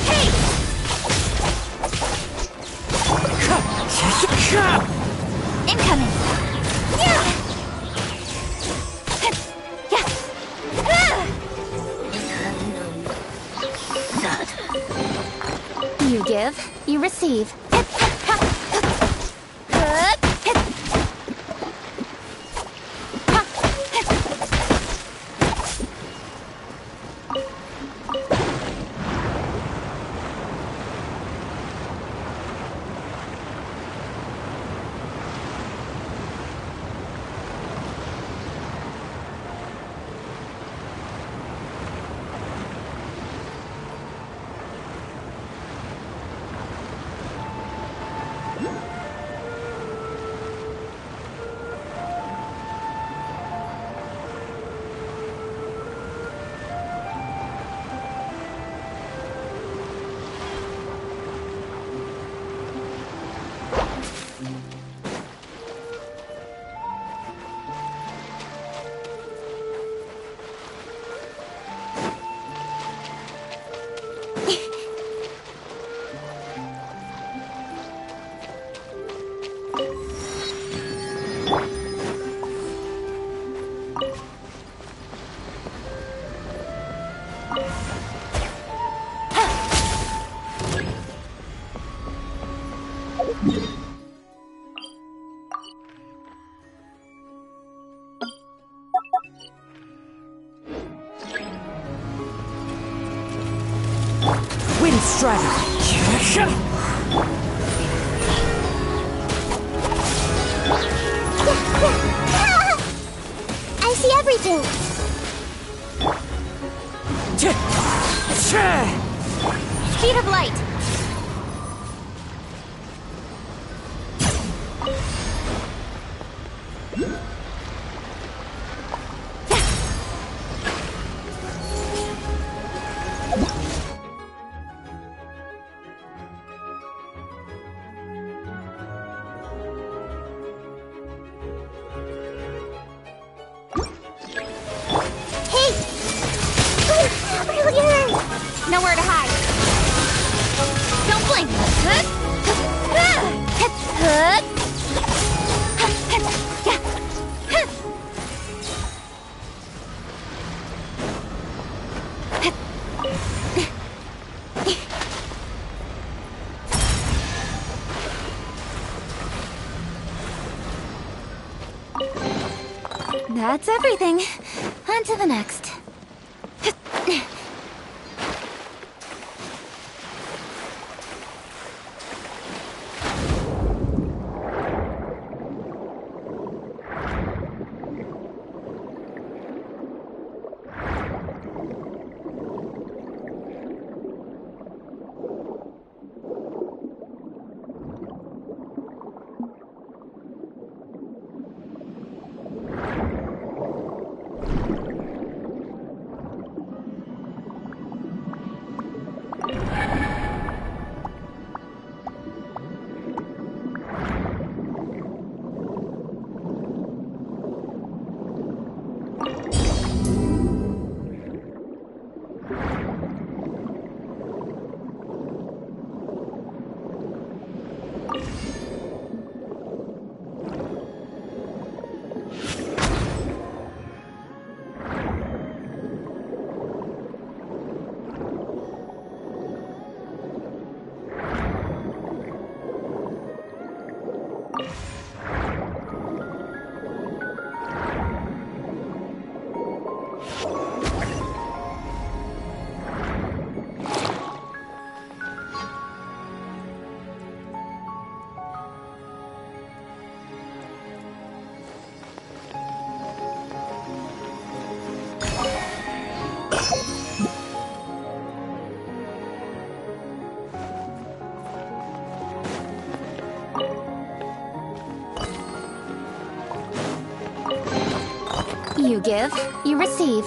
Hey! Incoming! Yeah! You give, you receive. Wind strategy. I see everything. Speed of light. Nowhere to hide. Don't blink. That's everything. On to the next. You give, you receive.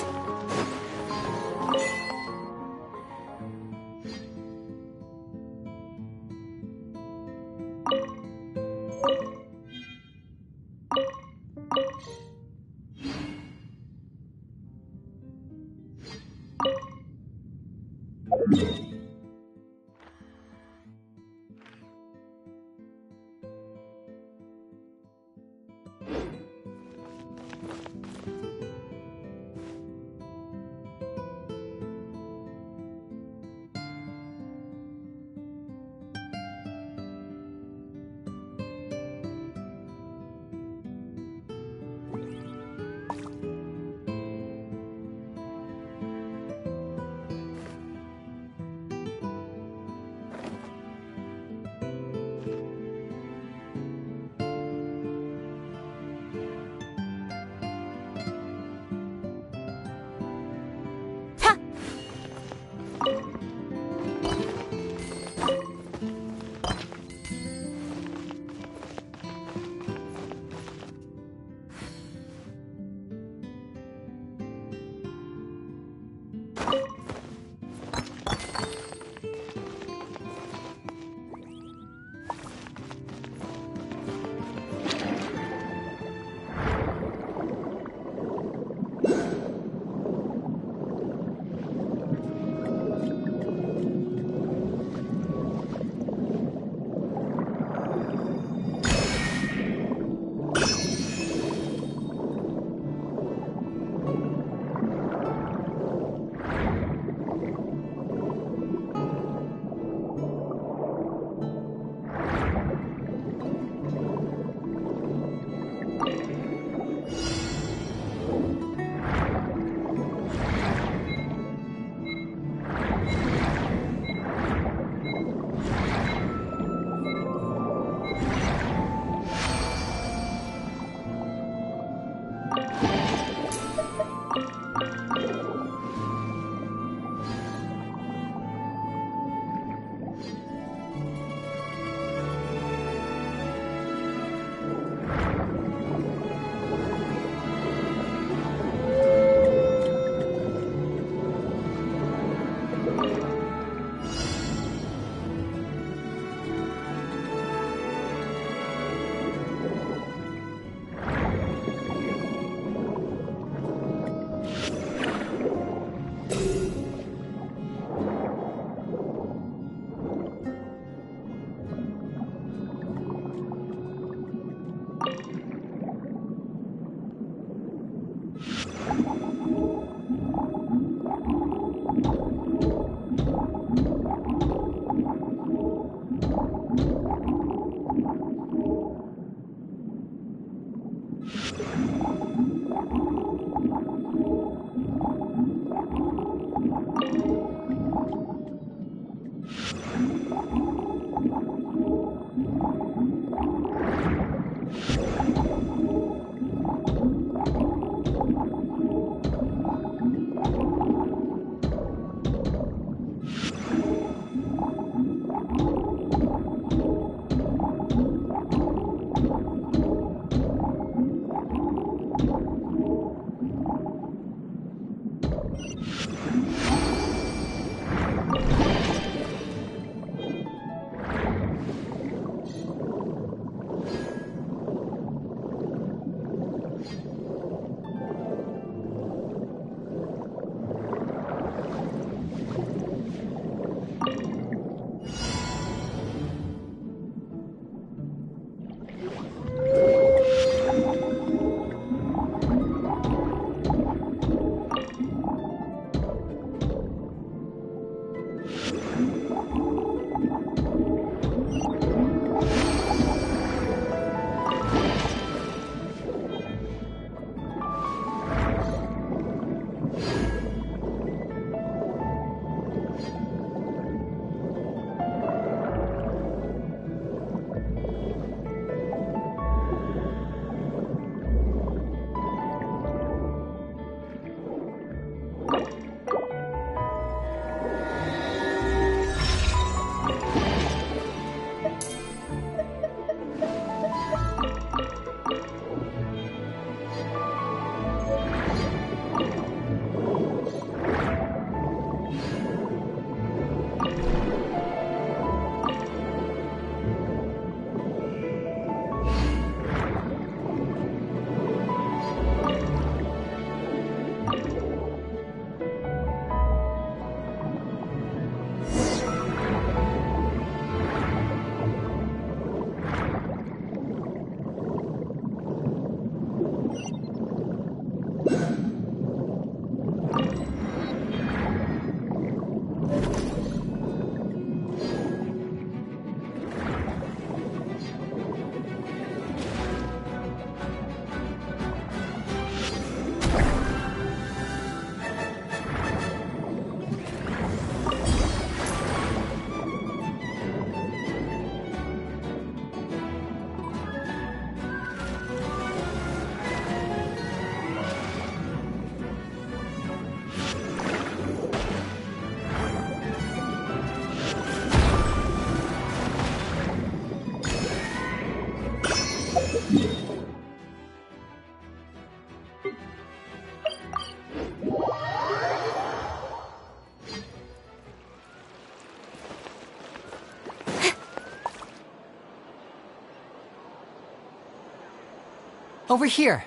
Over here.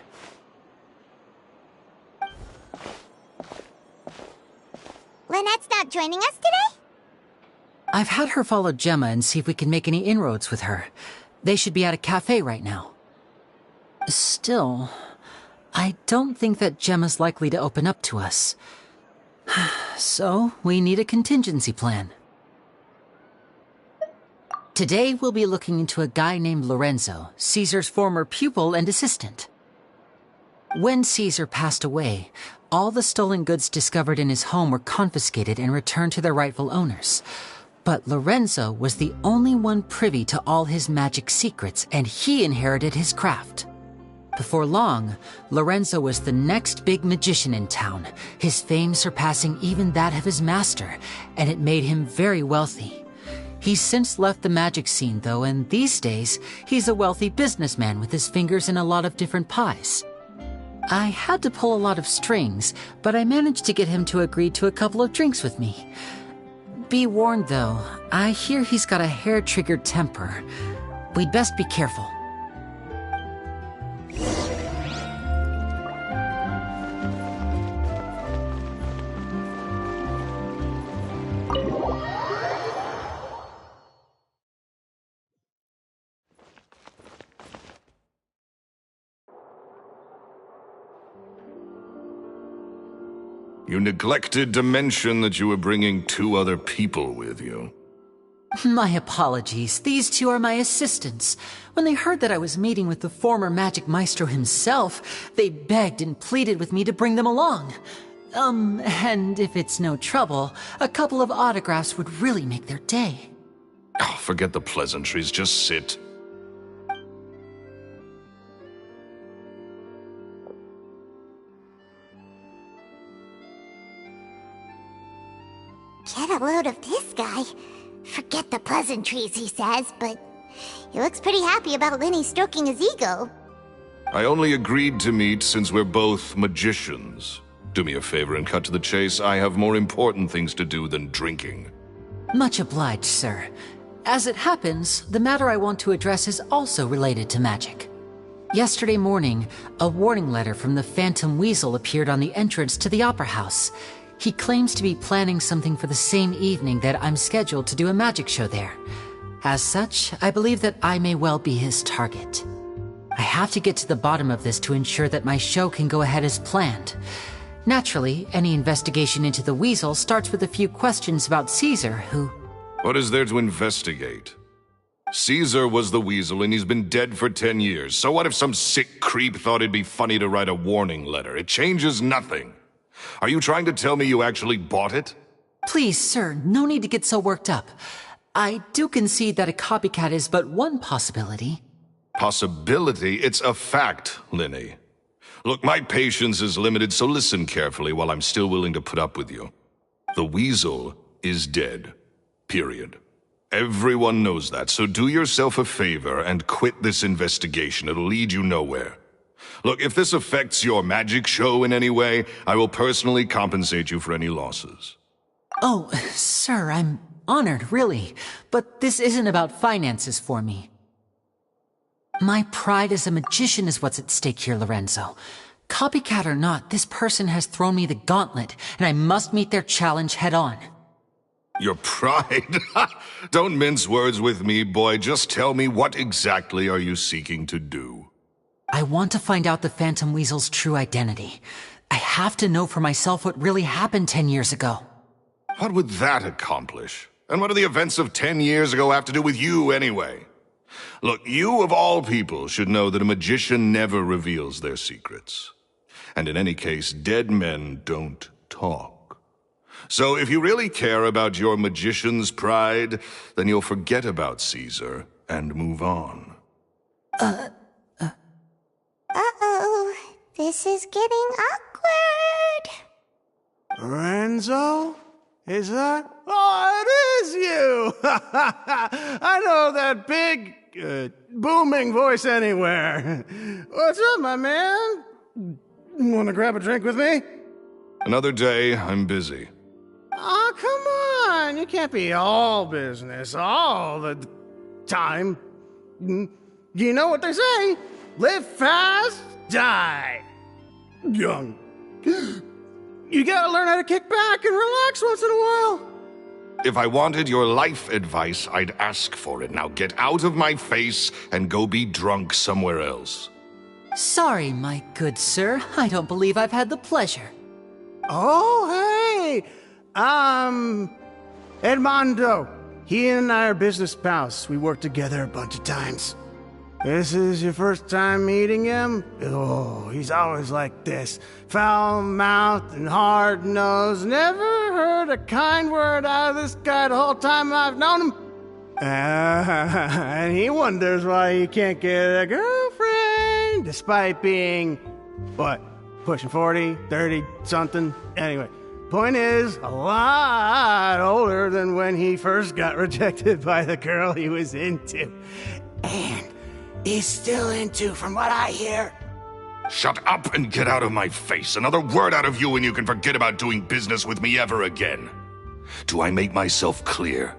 Lynette's not joining us today? I've had her follow Gemma and see if we can make any inroads with her. They should be at a cafe right now. Still, I don't think that Gemma's likely to open up to us. So, we need a contingency plan. Today, we'll be looking into a guy named Lorenzo, Caesar's former pupil and assistant. When Caesar passed away, all the stolen goods discovered in his home were confiscated and returned to their rightful owners. But Lorenzo was the only one privy to all his magic secrets, and he inherited his craft. Before long, Lorenzo was the next big magician in town, his fame surpassing even that of his master, and it made him very wealthy. He's since left the magic scene, though, and these days, he's a wealthy businessman with his fingers in a lot of different pies. I had to pull a lot of strings, but I managed to get him to agree to a couple of drinks with me. Be warned, though, I hear he's got a hair-triggered temper. We'd best be careful. You neglected to mention that you were bringing 2 other people with you. My apologies. These 2 are my assistants. When they heard that I was meeting with the former magic maestro himself, they begged and pleaded with me to bring them along. And if it's no trouble, a couple of autographs would really make their day. Oh, forget the pleasantries, just sit. Get a load of this guy. Forget the pleasantries, he says, but he looks pretty happy about Lyney stroking his ego. I only agreed to meet since we're both magicians. Do me a favor and cut to the chase. I have more important things to do than drinking. Much obliged, sir. As it happens, the matter I want to address is also related to magic. Yesterday morning, a warning letter from the Phantom Weasel appeared on the entrance to the Opera House. He claims to be planning something for the same evening that I'm scheduled to do a magic show there. As such, I believe that I may well be his target. I have to get to the bottom of this to ensure that my show can go ahead as planned. Naturally, any investigation into the Weasel starts with a few questions about Caesar, who... What is there to investigate? Caesar was the Weasel and he's been dead for 10 years. So what if some sick creep thought it'd be funny to write a warning letter? It changes nothing. Are you trying to tell me you actually bought it? Please, sir, no need to get so worked up. I do concede that a copycat is but one possibility. Possibility? It's a fact, Lyney. Look, my patience is limited, so listen carefully while I'm still willing to put up with you. The weasel is dead. Period. Everyone knows that, so do yourself a favor and quit this investigation. It'll lead you nowhere. Look, if this affects your magic show in any way, I will personally compensate you for any losses. Oh, sir, I'm honored, really. But this isn't about finances for me. My pride as a magician is what's at stake here, Lorenzo. Copycat or not, this person has thrown me the gauntlet, and I must meet their challenge head-on. Your pride? Don't mince words with me, boy. Just tell me, what exactly are you seeking to do? I want to find out the Phantom Weasel's true identity. I have to know for myself what really happened 10 years ago. What would that accomplish? And what do the events of 10 years ago have to do with you, anyway? Look, you of all people should know that a magician never reveals their secrets. And in any case, dead men don't talk. So if you really care about your magician's pride, then you'll forget about Caesar and move on. Uh-oh. This is getting awkward. Lorenzo? Is that? Oh, it is you! I know that big, booming voice anywhere. What's up, my man? Want to grab a drink with me? Another day, I'm busy. Oh, come on. You can't be all business all the time. You know what they say? Live fast, die young. You gotta learn how to kick back and relax once in a while. If I wanted your life advice, I'd ask for it. Now get out of my face and go be drunk somewhere else. Sorry, my good sir. I don't believe I've had the pleasure. Oh, hey! Edmondo. He and I are business pals. We worked together a bunch of times. This is your first time meeting him? Oh, he's always like this. Foul-mouthed and hard-nosed. Never heard a kind word out of this guy the whole time I've known him. And he wonders why he can't get a girlfriend, despite being, what, pushing 40, 30, something? Anyway, point is, a lot older than when he first got rejected by the girl he was into. And he's still into, from what I hear. Shut up and get out of my face. Another word out of you and you can forget about doing business with me ever again. Do I make myself clear?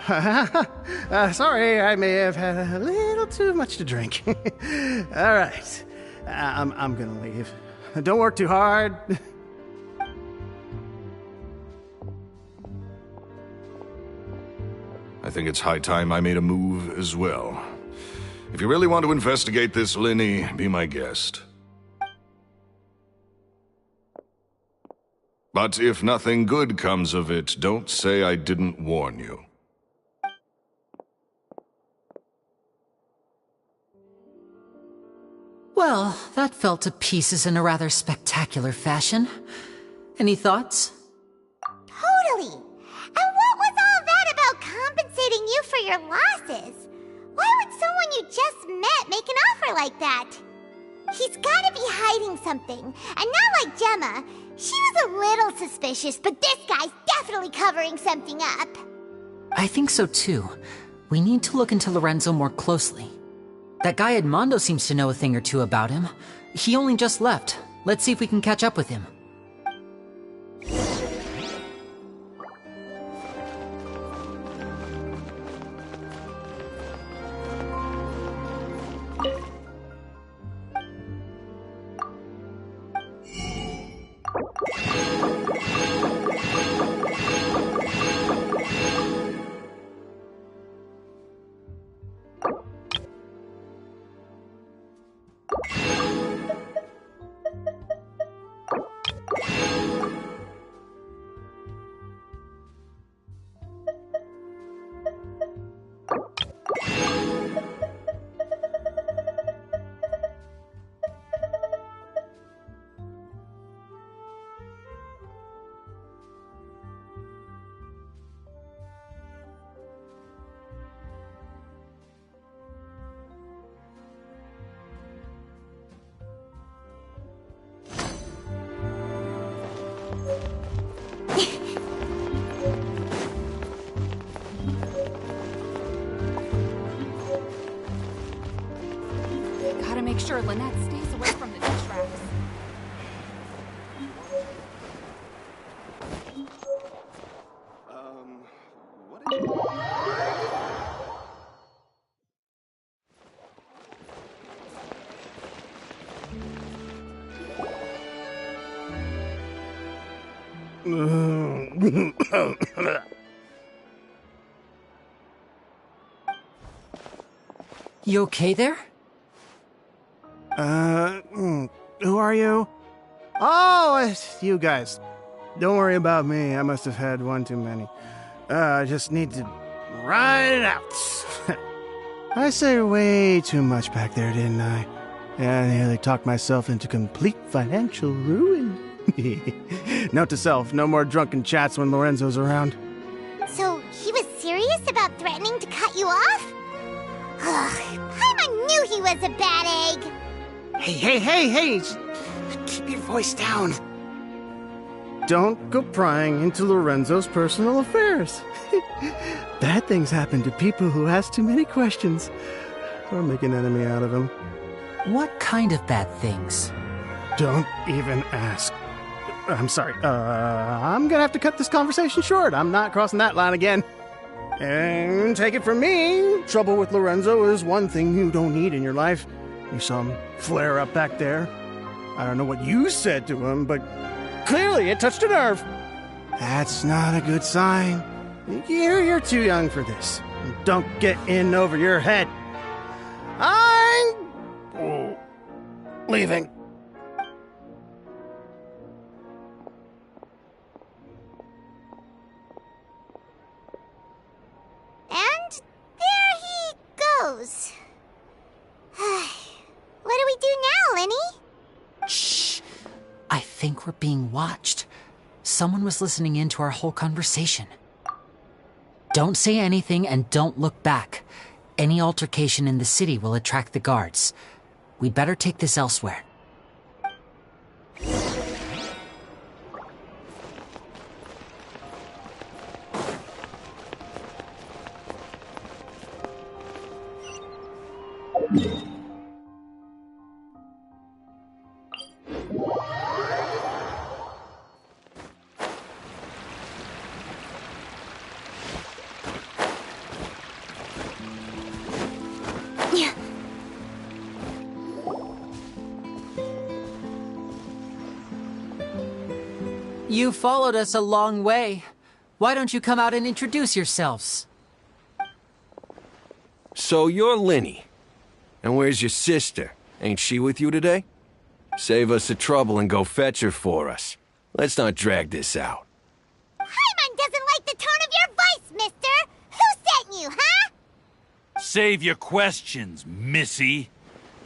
Sorry, I may have had a little too much to drink. All right, I'm gonna leave. Don't work too hard. I think it's high time I made a move as well. If you really want to investigate this, Lyney, be my guest. But if nothing good comes of it, don't say I didn't warn you. Well, that fell to pieces in a rather spectacular fashion. Any thoughts? Totally. And what was all that about compensating you for your losses? Why would someone you just met make an offer like that? He's gotta be hiding something. And not like Gemma. She was a little suspicious, but this guy's definitely covering something up. I think so too. We need to look into Lorenzo more closely. That guy Edmondo seems to know a thing or two about him. He only just left. Let's see if we can catch up with him. Lynette stays away from the tracks. You okay there? Who are you? Oh, it's you guys. Don't worry about me. I must have had one too many. I just need to ride it out. I say way too much back there, didn't I? Yeah, I nearly talked myself into complete financial ruin. Note to self, no more drunken chats when Lorenzo's around. So, he was serious about threatening to cut you off? Paimon knew he was a bad egg! Hey! Keep your voice down. Don't go prying into Lorenzo's personal affairs. Bad things happen to people who ask too many questions, or make an enemy out of him. What kind of bad things? Don't even ask. I'm sorry. I'm gonna have to cut this conversation short. I'm not crossing that line again. And take it from me, trouble with Lorenzo is one thing you don't need in your life. You saw him flare up back there. I don't know what you said to him, but clearly it touched a nerve. That's not a good sign. You're too young for this. Don't get in over your head. I'm leaving. And there he goes. What do we do now, Lyney? Shh. I think we're being watched. Someone was listening in to our whole conversation. Don't say anything and don't look back. Any altercation in the city will attract the guards. We better take this elsewhere. You followed us a long way. Why don't you come out and introduce yourselves? So you're Lyney. And where's your sister? Ain't she with you today? Save us the trouble and go fetch her for us. Let's not drag this out. Paimon doesn't like the tone of your voice, mister! Who sent you, huh? Save your questions, missy.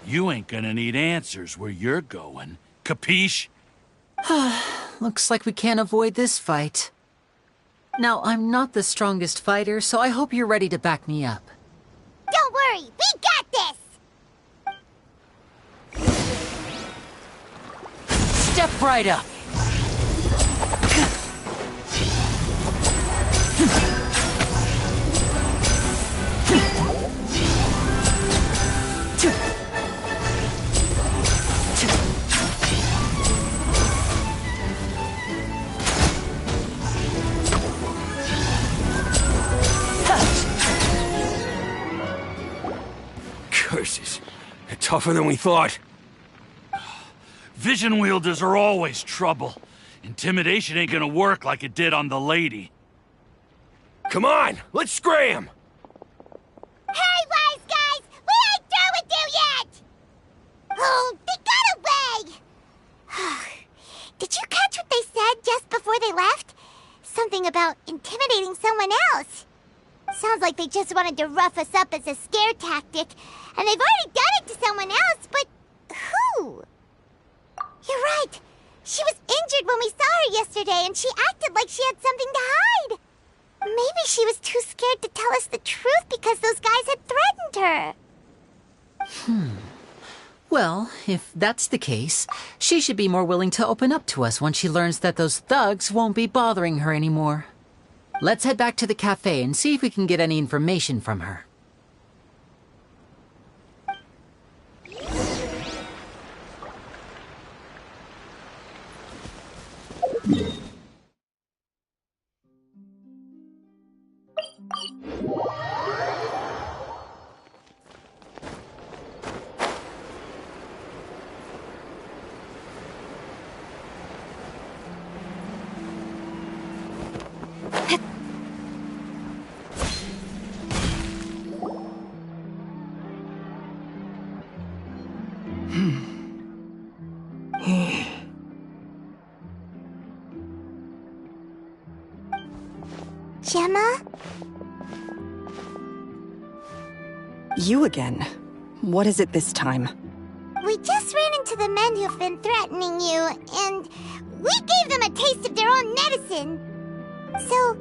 You ain't gonna need answers where you're going. Capiche? Looks like we can't avoid this fight. Now, I'm not the strongest fighter, so I hope you're ready to back me up. Don't worry, we got this! Step right up! Curses. They're tougher than we thought. Vision wielders are always trouble. Intimidation ain't gonna work like it did on the lady. Come on, let's scram! Hey, wise guys! We ain't through with you yet! Oh, they got away! Did you catch what they said just before they left? Something about intimidating someone else. Sounds like they just wanted to rough us up as a scare tactic, and they've already done it to someone else, but who? You're right. She was injured when we saw her yesterday, and she acted like she had something to hide. Maybe she was too scared to tell us the truth because those guys had threatened her. Well, if that's the case, she should be more willing to open up to us once she learns that those thugs won't be bothering her anymore. Let's head back to the cafe and see if we can get any information from her. Gemma? You again. What is it this time? We just ran into the men who've been threatening you, and we gave them a taste of their own medicine. So,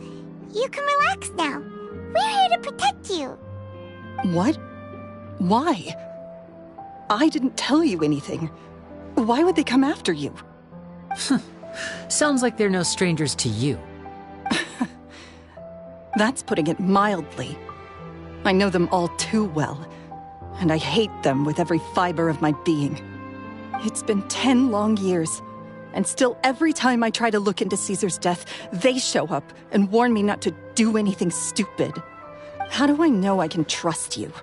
you can relax now. We're here to protect you. What? Why? I didn't tell you anything. Why would they come after you? Sounds like they're no strangers to you. That's putting it mildly. I know them all too well, and I hate them with every fiber of my being. It's been 10 long years, and still every time I try to look into Caesar's death, they show up and warn me not to do anything stupid. How do I know I can trust you?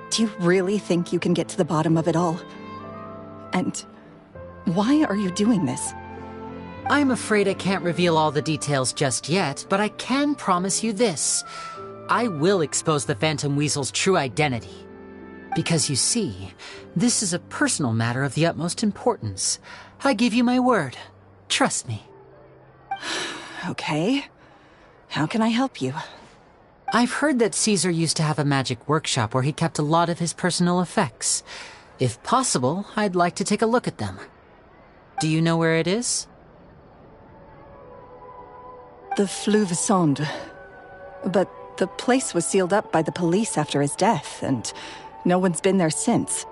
Do you really think you can get to the bottom of it all? And why are you doing this? I'm afraid I can't reveal all the details just yet, but I can promise you this. I will expose the Phantom Weasel's true identity. Because you see, this is a personal matter of the utmost importance. I give you my word. Trust me. Okay. How can I help you? I've heard that Caesar used to have a magic workshop where he kept a lot of his personal effects. If possible, I'd like to take a look at them. Do you know where it is? The Fleuve Sonde. But the place was sealed up by the police after his death, and no one's been there since.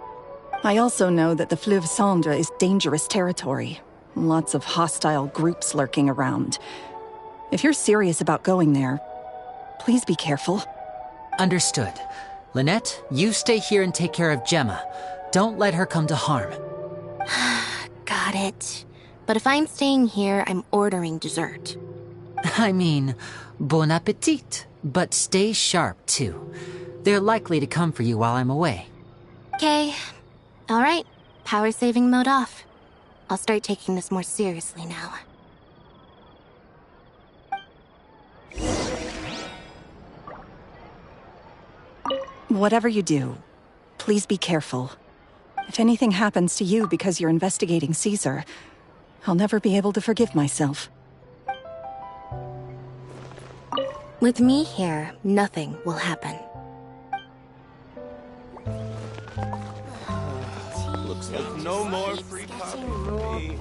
I also know that the Fleuve Sonde is dangerous territory. Lots of hostile groups lurking around. If you're serious about going there, please be careful. Understood. Lynette, you stay here and take care of Gemma. Don't let her come to harm. Got it. But if I'm staying here, I'm ordering dessert. I mean, bon appetit. But stay sharp, too. They're likely to come for you while I'm away. Okay. Alright. Power saving mode off. I'll start taking this more seriously now. Whatever you do, please be careful. If anything happens to you because you're investigating Caesar, I'll never be able to forgive myself. With me here, nothing will happen. Looks like no more free coffee for me.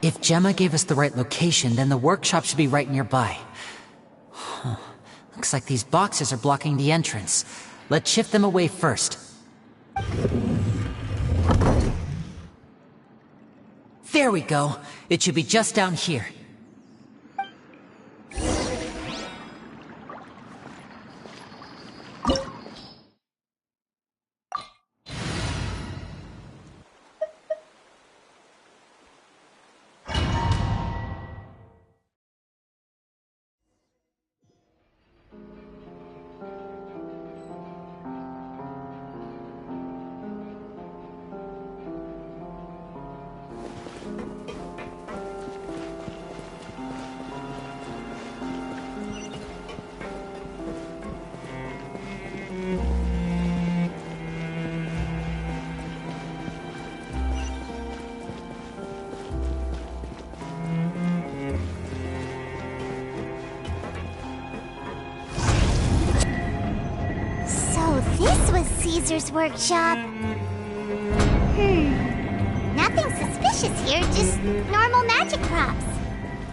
If Gemma gave us the right location, then the workshop should be right nearby. Huh. Looks like these boxes are blocking the entrance. Let's shift them away first. There we go. It should be just down here. Caesar's workshop. Nothing suspicious here, just normal magic props.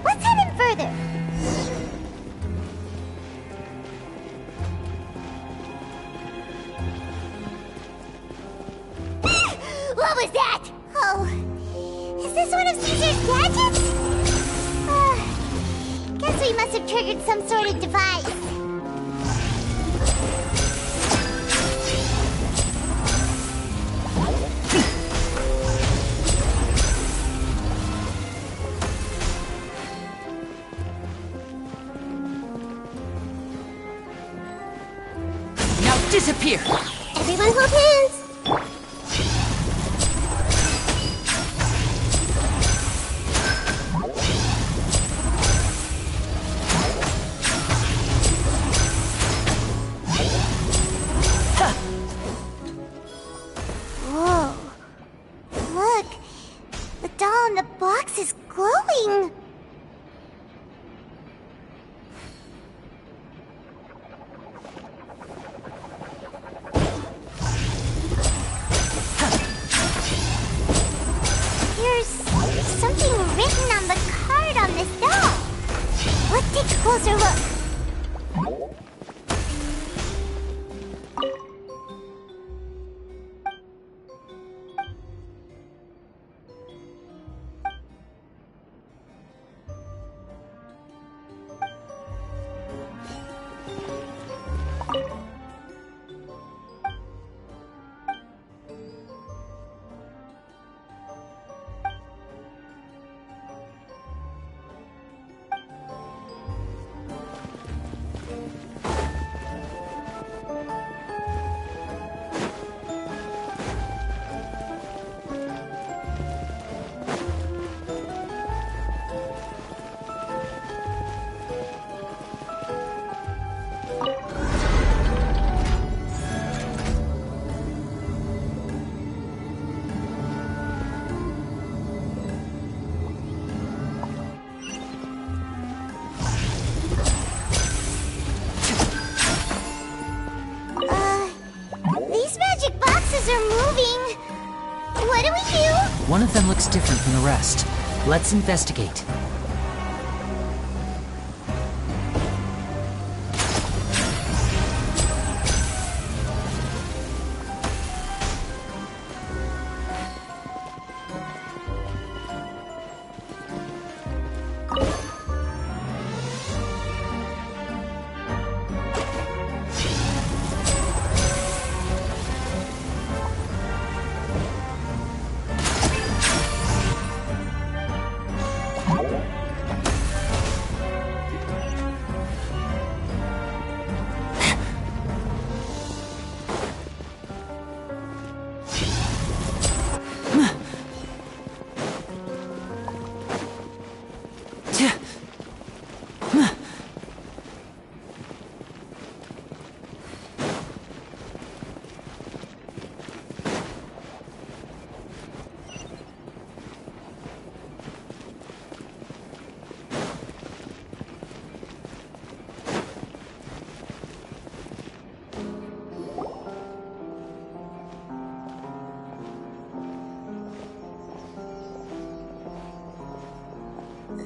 Let's head in further. What was that? Oh, is this one of Caesar's gadgets? Guess we must have triggered some sort of device. Now disappear! Everyone hold hands! Whoa. Look. The doll in the box is glowing. There's something written on the card on this doll. Let's take a closer look. These magic boxes are moving. What do we do? One of them looks different from the rest. Let's investigate.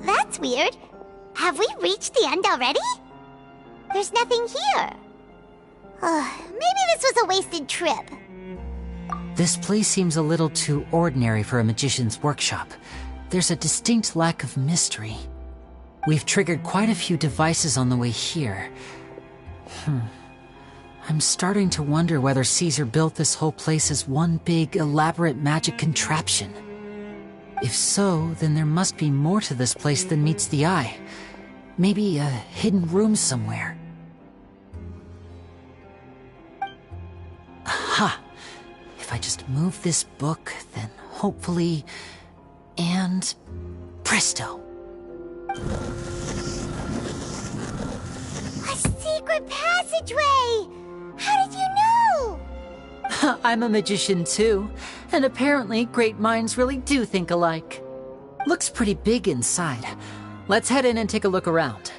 That's weird. Have we reached the end already? There's nothing here. Maybe this was a wasted trip. This place seems a little too ordinary for a magician's workshop. There's a distinct lack of mystery. We've triggered quite a few devices on the way here. I'm starting to wonder whether Caesar built this whole place as one big, elaborate magic contraption. If so, then there must be more to this place than meets the eye. Maybe a hidden room somewhere. Aha! If I just move this book, then hopefully... And... presto! A secret passageway! How did you know? I'm a magician too, and apparently great minds really do think alike. Looks pretty big inside. Let's head in and take a look around.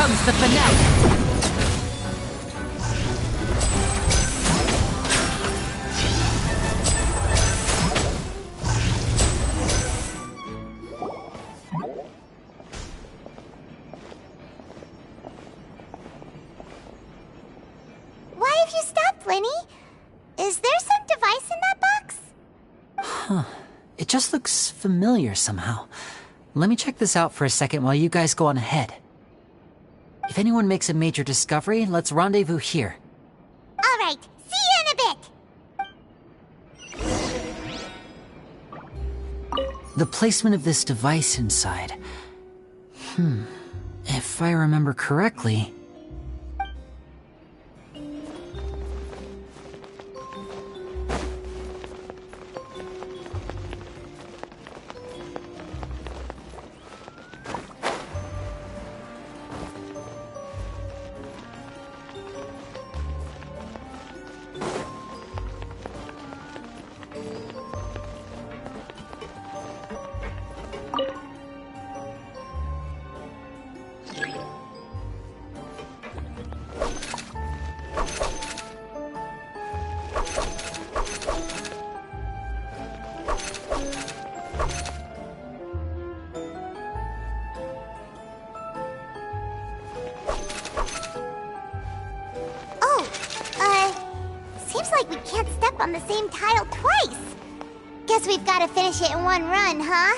comes the finale! Why have you stopped, Lyney? Is there some device in that box? Huh. It just looks familiar somehow. Let me check this out for a second while you guys go on ahead. If anyone makes a major discovery, let's rendezvous here. All right, see you in a bit. The placement of this device inside. If I remember correctly... Seems like we can't step on the same tile twice. Guess we've got to finish it in one run, huh?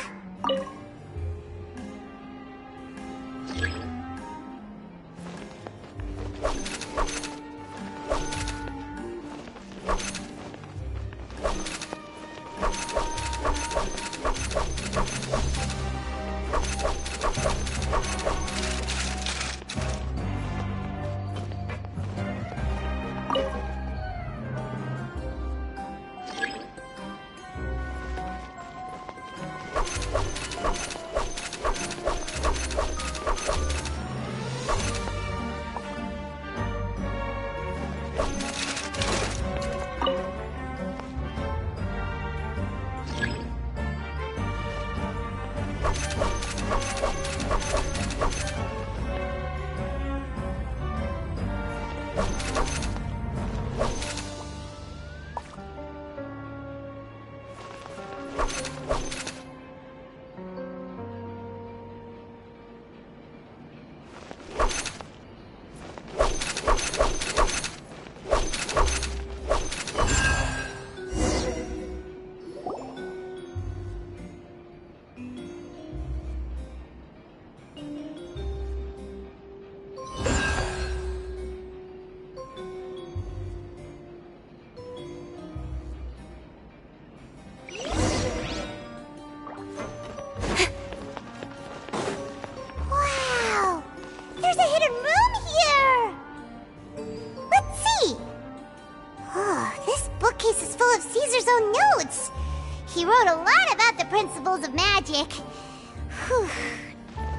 Principles of magic. Whew.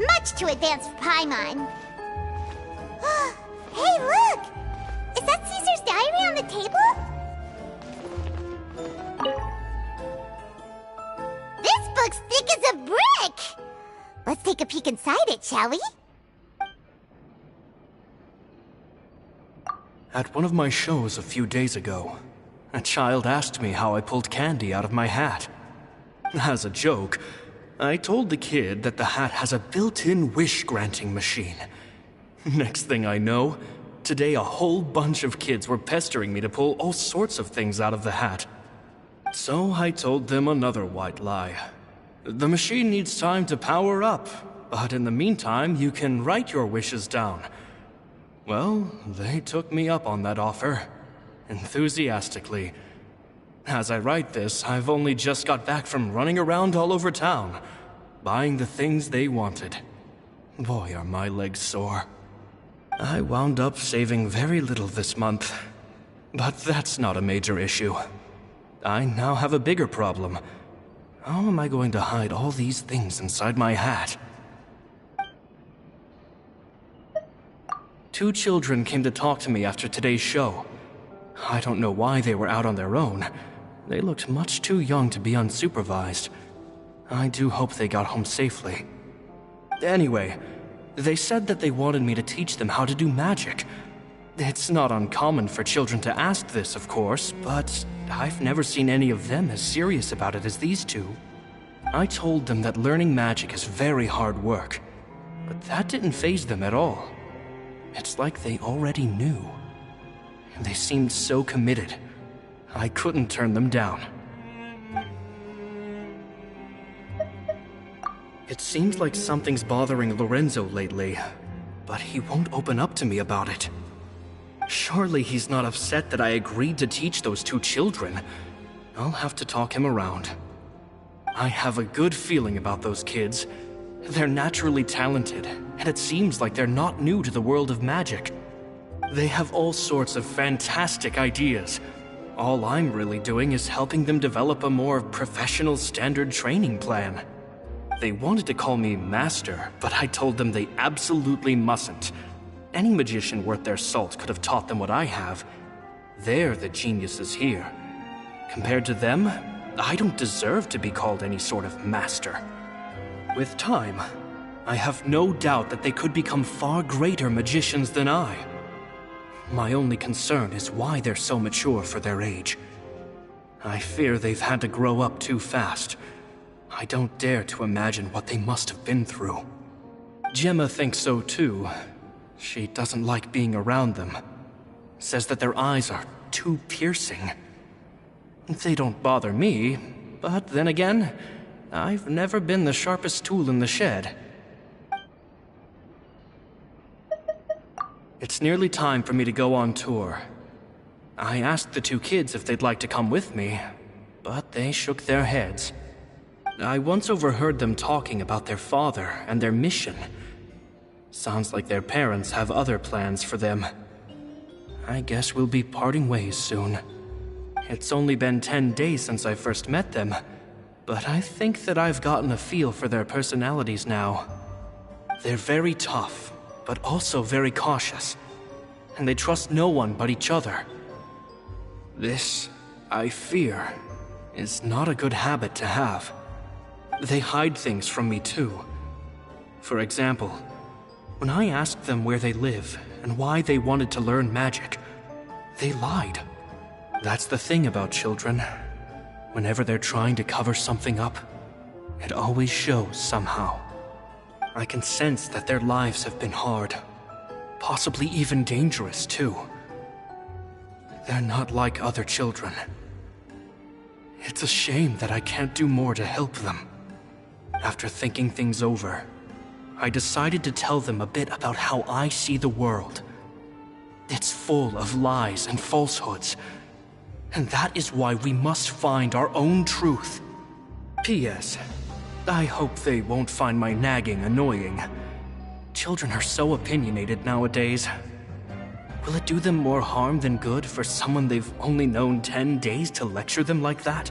Much too advanced for Paimon. Hey, look! Is that Caesar's diary on the table? This book's thick as a brick! Let's take a peek inside it, shall we? At one of my shows a few days ago, a child asked me how I pulled candy out of my hat. As a joke, I told the kid that the hat has a built-in wish-granting machine. Next thing I know, today a whole bunch of kids were pestering me to pull all sorts of things out of the hat. So I told them another white lie. The machine needs time to power up, but in the meantime, you can write your wishes down. Well, they took me up on that offer, enthusiastically. As I write this, I've only just got back from running around all over town, buying the things they wanted. Boy, are my legs sore. I wound up saving very little this month, but that's not a major issue. I now have a bigger problem. How am I going to hide all these things inside my hat? 2 children came to talk to me after today's show. I don't know why they were out on their own. They looked much too young to be unsupervised. I do hope they got home safely. Anyway, They said that they wanted me to teach them how to do magic. It's not uncommon for children to ask this, of course, but I've never seen any of them as serious about it as these two. I told them that learning magic is very hard work, but that didn't faze them at all. It's like they already knew. And they seemed so committed. I couldn't turn them down. It seems like something's bothering Lorenzo lately, but he won't open up to me about it. Surely he's not upset that I agreed to teach those two children. I'll have to talk him around. I have a good feeling about those kids. They're naturally talented, and it seems like they're not new to the world of magic. They have all sorts of fantastic ideas. All I'm really doing is helping them develop a more professional standard training plan. They wanted to call me Master, but I told them they absolutely mustn't. Any magician worth their salt could have taught them what I have. They're the geniuses here. Compared to them, I don't deserve to be called any sort of master. With time, I have no doubt that they could become far greater magicians than I. My only concern is why they're so mature for their age. I fear they've had to grow up too fast. I don't dare to imagine what they must have been through. Gemma thinks so too. She doesn't like being around them. Says that their eyes are too piercing. They don't bother me, but then again, I've never been the sharpest tool in the shed. It's nearly time for me to go on tour. I asked the two kids if they'd like to come with me, but they shook their heads. I once overheard them talking about their father and their mission. Sounds like their parents have other plans for them. I guess we'll be parting ways soon. It's only been 10 days since I first met them, but I think that I've gotten a feel for their personalities now. They're very tough, but also very cautious, and they trust no one but each other. This, I fear, is not a good habit to have. They hide things from me too. For example, when I asked them where they live and why they wanted to learn magic, they lied. That's the thing about children. Whenever they're trying to cover something up, it always shows somehow. I can sense that their lives have been hard, possibly even dangerous too. They're not like other children. It's a shame that I can't do more to help them. After thinking things over, I decided to tell them a bit about how I see the world. It's full of lies and falsehoods, and that is why we must find our own truth. P.S. I hope they won't find my nagging annoying. Children are so opinionated nowadays. Will it do them more harm than good for someone they've only known 10 days to lecture them like that?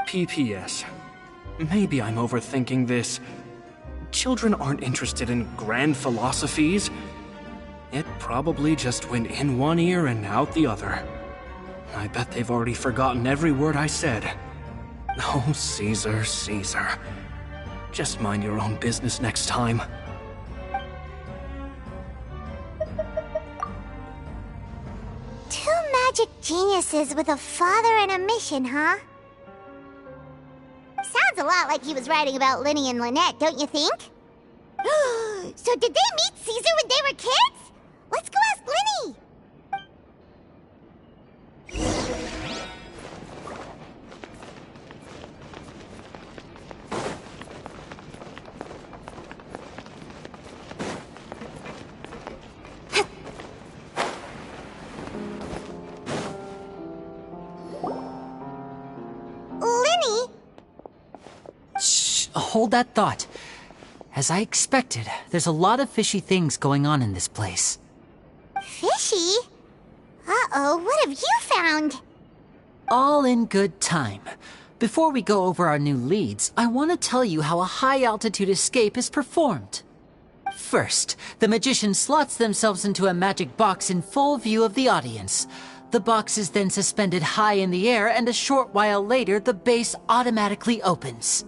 P.P.S. Maybe I'm overthinking this. Children aren't interested in grand philosophies. It probably just went in one ear and out the other. I bet they've already forgotten every word I said. Oh, Caesar, Caesar. Just mind your own business next time. Two magic geniuses with a father and a mission, huh? Sounds a lot like he was writing about Lyney and Lynette, don't you think? So did they meet Caesar when they were kids? Let's go ask Lyney! Lyney? Shh, hold that thought. As I expected, there's a lot of fishy things going on in this place. Fishy? Uh-oh, what have you found? All in good time. Before we go over our new leads, I want to tell you how a high-altitude escape is performed. First, the magician slots themselves into a magic box in full view of the audience. The box is then suspended high in the air, and a short while later, the base automatically opens.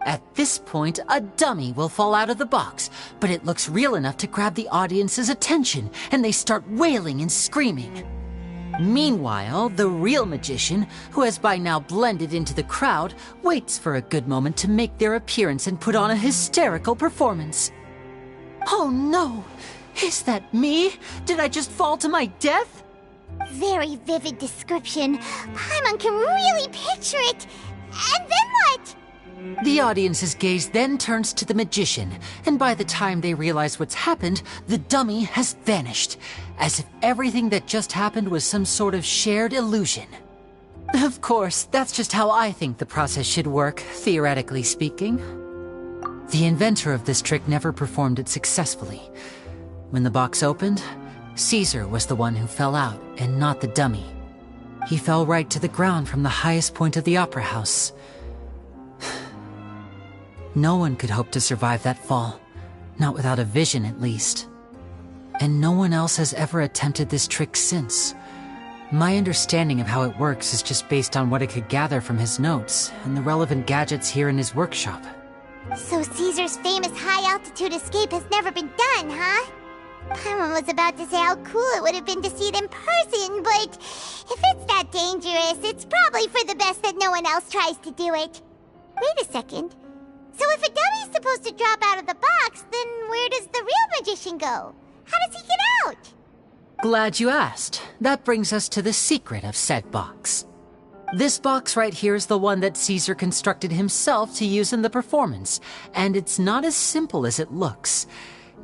At this point, a dummy will fall out of the box, but it looks real enough to grab the audience's attention, and they start wailing and screaming. Meanwhile, the real magician, who has by now blended into the crowd, waits for a good moment to make their appearance and put on a hysterical performance. Oh no! Is that me? Did I just fall to my death? Very vivid description. Paimon can really picture it. And then what? The audience's gaze then turns to the magician, and by the time they realize what's happened, the dummy has vanished, as if everything that just happened was some sort of shared illusion. Of course, that's just how I think the process should work, theoretically speaking. The inventor of this trick never performed it successfully. When the box opened, Caesar was the one who fell out, and not the dummy. He fell right to the ground from the highest point of the opera house. No one could hope to survive that fall, not without a vision at least. And no one else has ever attempted this trick since. My understanding of how it works is just based on what I could gather from his notes and the relevant gadgets here in his workshop. So Caesar's famous high-altitude escape has never been done, huh? Paimon was about to say how cool it would have been to see it in person, but if it's that dangerous, it's probably for the best that no one else tries to do it. Wait a second. So if a dummy's supposed to drop out of the box, then where does the real magician go? How does he get out? Glad you asked. That brings us to the secret of said box. This box right here is the one that Caesar constructed himself to use in the performance, and it's not as simple as it looks.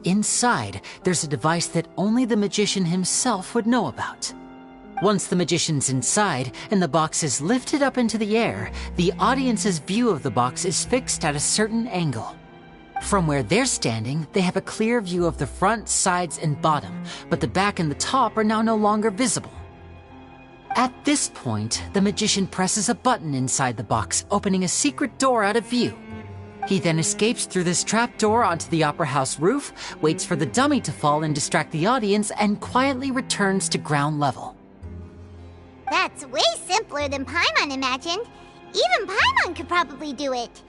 Inside, there's a device that only the magician himself would know about. Once the magician's inside and the box is lifted up into the air, the audience's view of the box is fixed at a certain angle. From where they're standing, they have a clear view of the front, sides, and bottom, but the back and the top are now no longer visible. At this point, the magician presses a button inside the box, opening a secret door out of view. He then escapes through this trapdoor onto the opera house roof, waits for the dummy to fall and distract the audience, and quietly returns to ground level. That's way simpler than Paimon imagined. Even Paimon could probably do it.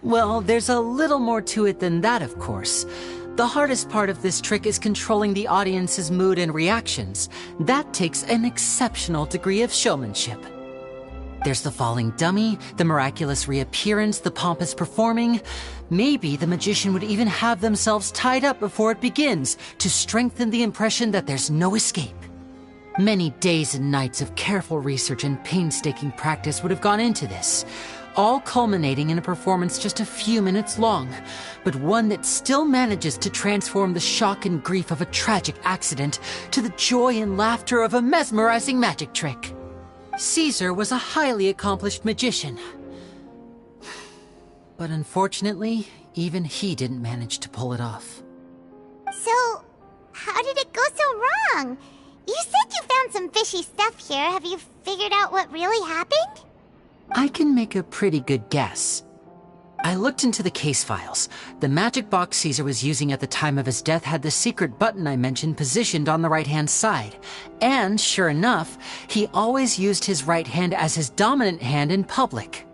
Well, there's a little more to it than that, of course. The hardest part of this trick is controlling the audience's mood and reactions. That takes an exceptional degree of showmanship. There's the falling dummy, the miraculous reappearance, the pompous performing. Maybe the magician would even have themselves tied up before it begins to strengthen the impression that there's no escape. Many days and nights of careful research and painstaking practice would have gone into this, all culminating in a performance just a few minutes long, but one that still manages to transform the shock and grief of a tragic accident to the joy and laughter of a mesmerizing magic trick. Caesar was a highly accomplished magician. But unfortunately, even he didn't manage to pull it off. So, how did it go so wrong? You said you found some fishy stuff here. Have you figured out what really happened? I can make a pretty good guess. I looked into the case files. The magic box Caesar was using at the time of his death had the secret button I mentioned positioned on the right-hand side. And, sure enough, he always used his right hand as his dominant hand in public.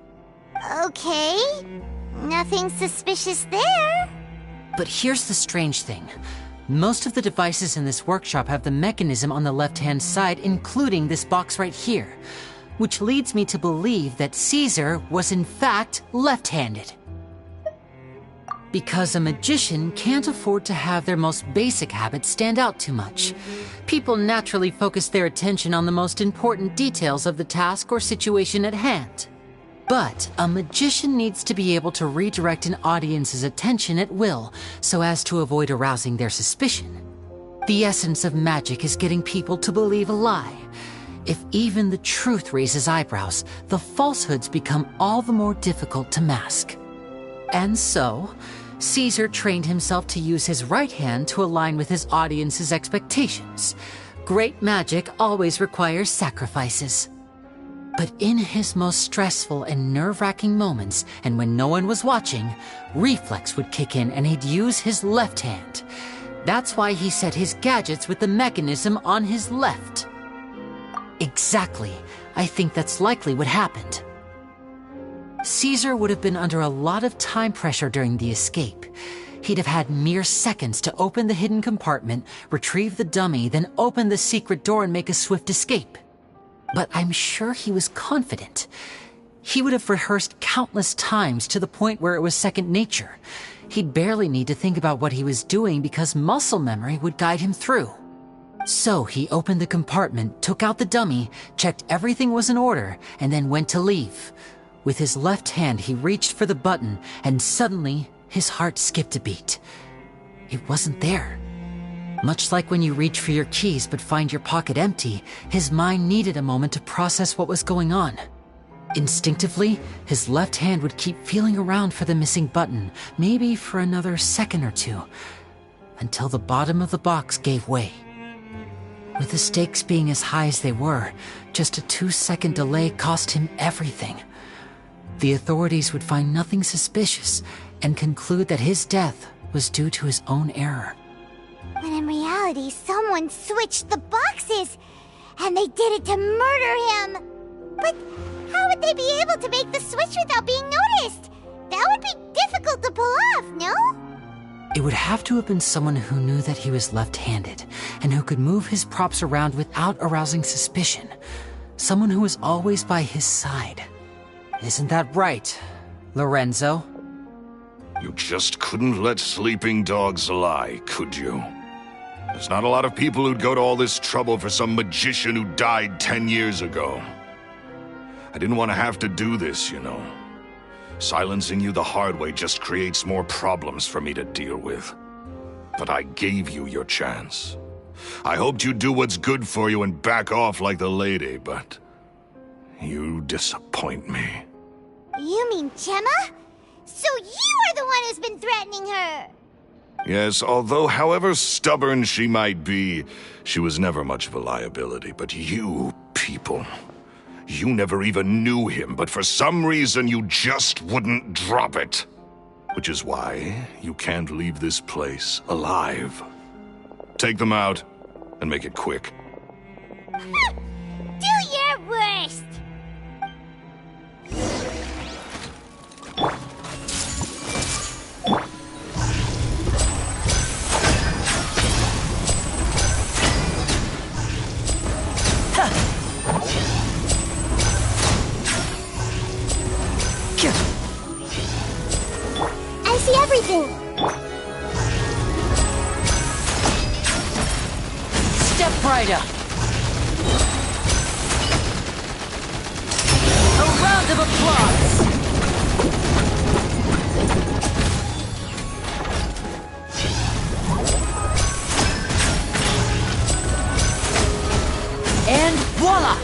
Okay. Nothing suspicious there. But here's the strange thing. Most of the devices in this workshop have the mechanism on the left-hand side, including this box right here, which leads me to believe that Caesar was in fact left-handed. Because a magician can't afford to have their most basic habits stand out too much. People naturally focus their attention on the most important details of the task or situation at hand. But a magician needs to be able to redirect an audience's attention at will, so as to avoid arousing their suspicion. The essence of magic is getting people to believe a lie. If even the truth raises eyebrows, the falsehoods become all the more difficult to mask. And so, Caesar trained himself to use his right hand to align with his audience's expectations. Great magic always requires sacrifices. But in his most stressful and nerve-wracking moments, and when no one was watching, reflex would kick in and he'd use his left hand. That's why he set his gadgets with the mechanism on his left. Exactly. I think that's likely what happened. Caesar would have been under a lot of time pressure during the escape. He'd have had mere seconds to open the hidden compartment, retrieve the dummy, then open the secret door and make a swift escape. But I'm sure he was confident. He would have rehearsed countless times to the point where it was second nature. He'd barely need to think about what he was doing because muscle memory would guide him through. So he opened the compartment, took out the dummy, checked everything was in order, and then went to leave. With his left hand, he reached for the button, and suddenly, his heart skipped a beat. It wasn't there. Much like when you reach for your keys but find your pocket empty, his mind needed a moment to process what was going on. Instinctively, his left hand would keep feeling around for the missing button, maybe for another second or two, until the bottom of the box gave way. With the stakes being as high as they were, just a 2-second delay cost him everything. The authorities would find nothing suspicious and conclude that his death was due to his own error. When in reality, someone switched the boxes, and they did it to murder him. But how would they be able to make the switch without being noticed? That would be difficult to pull off, no? It would have to have been someone who knew that he was left-handed, and who could move his props around without arousing suspicion. Someone who was always by his side. Isn't that right, Lorenzo? You just couldn't let sleeping dogs lie, could you? There's not a lot of people who'd go to all this trouble for some magician who died 10 years ago. I didn't want to have to do this, you know. Silencing you the hard way just creates more problems for me to deal with. But I gave you your chance. I hoped you'd do what's good for you and back off like the lady, but you disappoint me. You mean Gemma? So you are the one who's been threatening her! Yes, although however stubborn she might be, she was never much of a liability. But you people, you never even knew him, but for some reason you just wouldn't drop it. Which is why you can't leave this place alive. Take them out, and make it quick. Do your worst! I see everything! Step right up! A round of applause! And voila!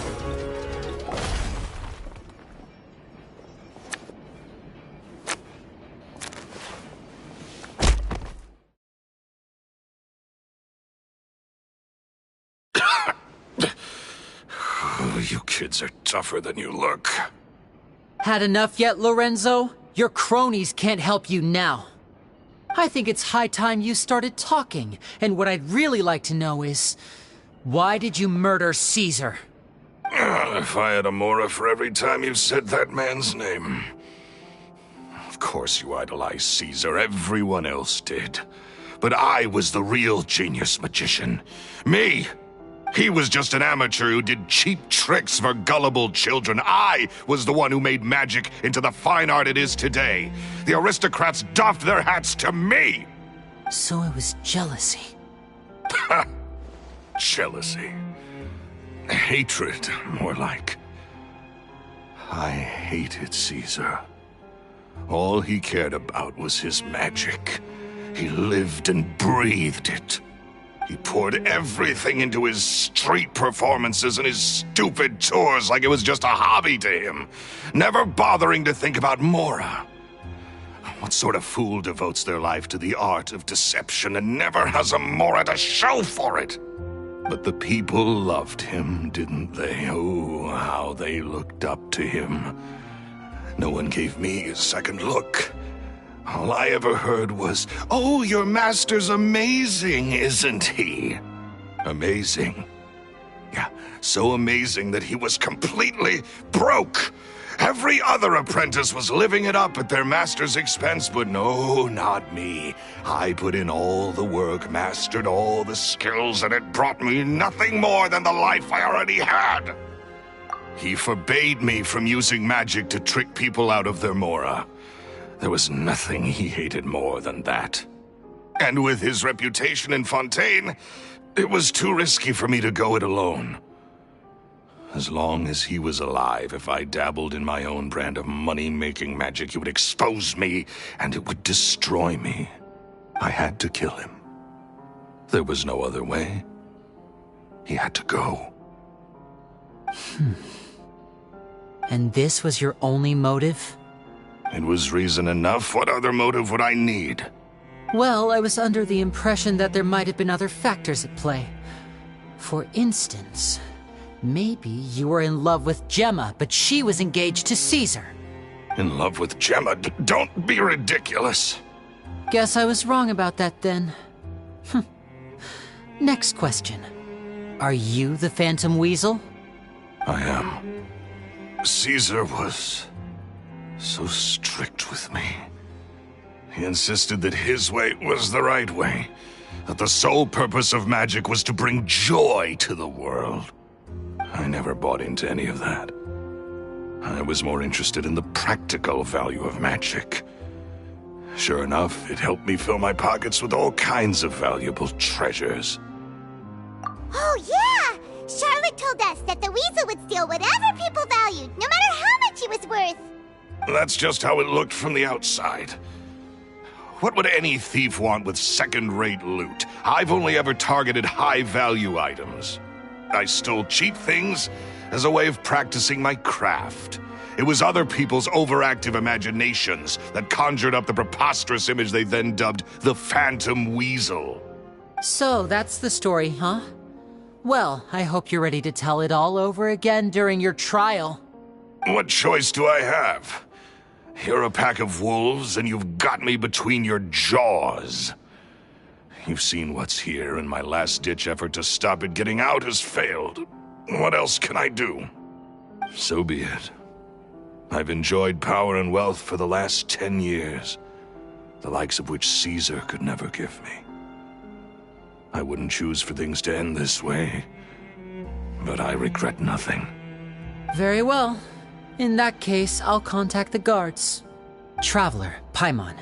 You kids are tougher than you look. Had enough yet, Lorenzo? Your cronies can't help you now. I think it's high time you started talking, and what I'd really like to know is, why did you murder Caesar? If I had a mora for every time you said that man's name. Of course you idolized Caesar, everyone else did. But I was the real genius magician. Me! He was just an amateur who did cheap tricks for gullible children. I was the one who made magic into the fine art it is today. The aristocrats doffed their hats to me! So it was jealousy. Jealousy. Hatred, more like. I hated Caesar. All he cared about was his magic. He lived and breathed it. He poured everything into his street performances and his stupid tours like it was just a hobby to him, never bothering to think about Mora. What sort of fool devotes their life to the art of deception and never has a Mora to show for it? But the people loved him, didn't they? Oh, how they looked up to him. No one gave me a second look. All I ever heard was, "Oh, your master's amazing, isn't he?" Amazing. Yeah, so amazing that he was completely broke. Every other apprentice was living it up at their master's expense, but no, not me. I put in all the work, mastered all the skills, and it brought me nothing more than the life I already had. He forbade me from using magic to trick people out of their mora. There was nothing he hated more than that. And with his reputation in Fontaine, it was too risky for me to go it alone. As long as he was alive, if I dabbled in my own brand of money-making magic, he would expose me, and it would destroy me. I had to kill him. There was no other way. He had to go. And this was your only motive? It was reason enough. What other motive would I need? Well, I was under the impression that there might have been other factors at play. For instance, maybe you were in love with Gemma, but she was engaged to Caesar. In love with Gemma? Don't be ridiculous. Guess I was wrong about that then. Next question. Are you the Phantom Weasel? I am. Caesar was so strict with me. He insisted that his way was the right way, that the sole purpose of magic was to bring joy to the world. I never bought into any of that. I was more interested in the practical value of magic. Sure enough, it helped me fill my pockets with all kinds of valuable treasures. Oh, yeah! Charlotte told us that the weasel would steal whatever people valued, no matter how much it was worth. That's just how it looked from the outside. What would any thief want with second-rate loot? I've only ever targeted high-value items. I stole cheap things as a way of practicing my craft. It was other people's overactive imaginations that conjured up the preposterous image they then dubbed the Phantom Weasel. So, that's the story, huh? Well, I hope you're ready to tell it all over again during your trial. What choice do I have? You're a pack of wolves, and you've got me between your jaws. You've seen what's here, and my last-ditch effort to stop it getting out has failed. What else can I do? So be it. I've enjoyed power and wealth for the last 10 years, the likes of which Caesar could never give me. I wouldn't choose for things to end this way, but I regret nothing. Very well. In that case, I'll contact the guards. Traveler, Paimon,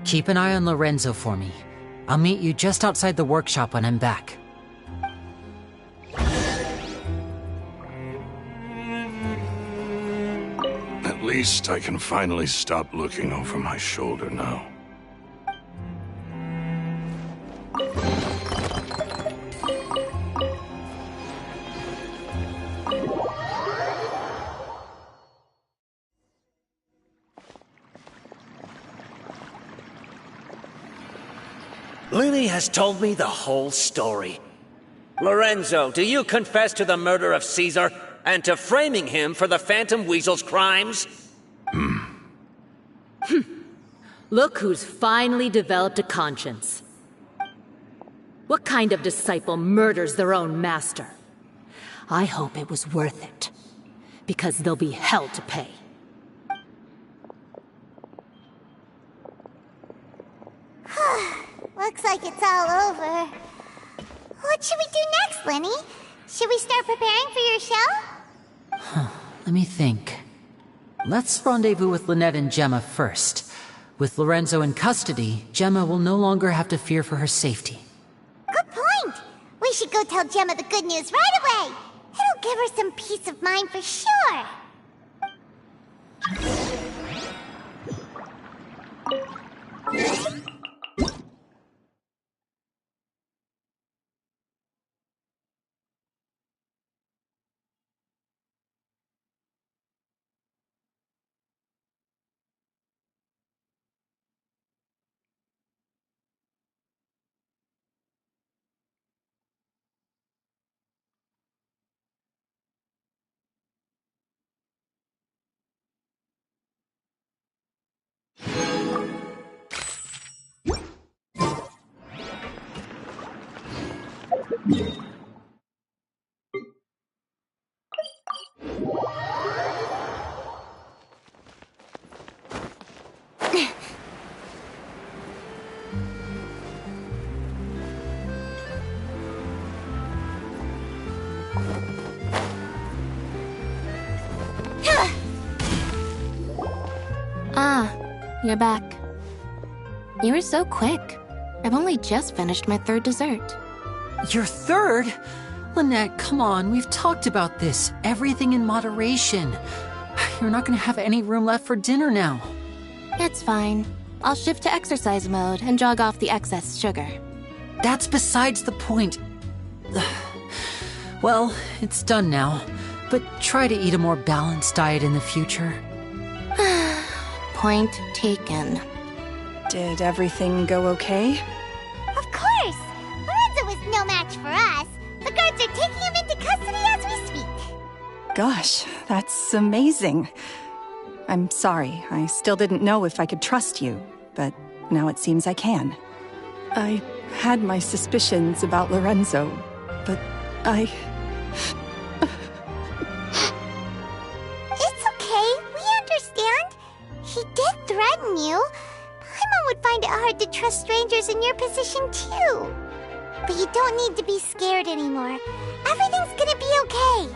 keep an eye on Lorenzo for me. I'll meet you just outside the workshop when I'm back. At least I can finally stop looking over my shoulder now. Lyney has told me the whole story. Lorenzo, do you confess to the murder of Caesar and to framing him for the Phantom Weasel's crimes? Look who's finally developed a conscience. What kind of disciple murders their own master? I hope it was worth it, because there'll be hell to pay. Looks like it's all over. What should we do next, Lyney? Should we start preparing for your show? Let me think. Let's rendezvous with Lynette and Gemma first. With Lorenzo in custody, Gemma will no longer have to fear for her safety. Good point. We should go tell Gemma the good news right away. It'll give her some peace of mind for sure. you're back. You were so quick. I've only just finished my third dessert. Your third? Lynette, come on, we've talked about this. Everything in moderation. You're not gonna have any room left for dinner now. It's fine. I'll shift to exercise mode and jog off the excess sugar. That's besides the point. Well, it's done now, but try to eat a more balanced diet in the future. Point taken. Did everything go okay? Of course! Lorenzo was no match for us. The guards are taking him into custody as we speak. Gosh, that's amazing. I'm sorry, I still didn't know if I could trust you, but now it seems I can. I had my suspicions about Lorenzo, but It's okay, we understand. He did threaten you. Paimon would find it hard to trust strangers in your position too. But you don't need to be scared anymore. Everything's gonna be okay.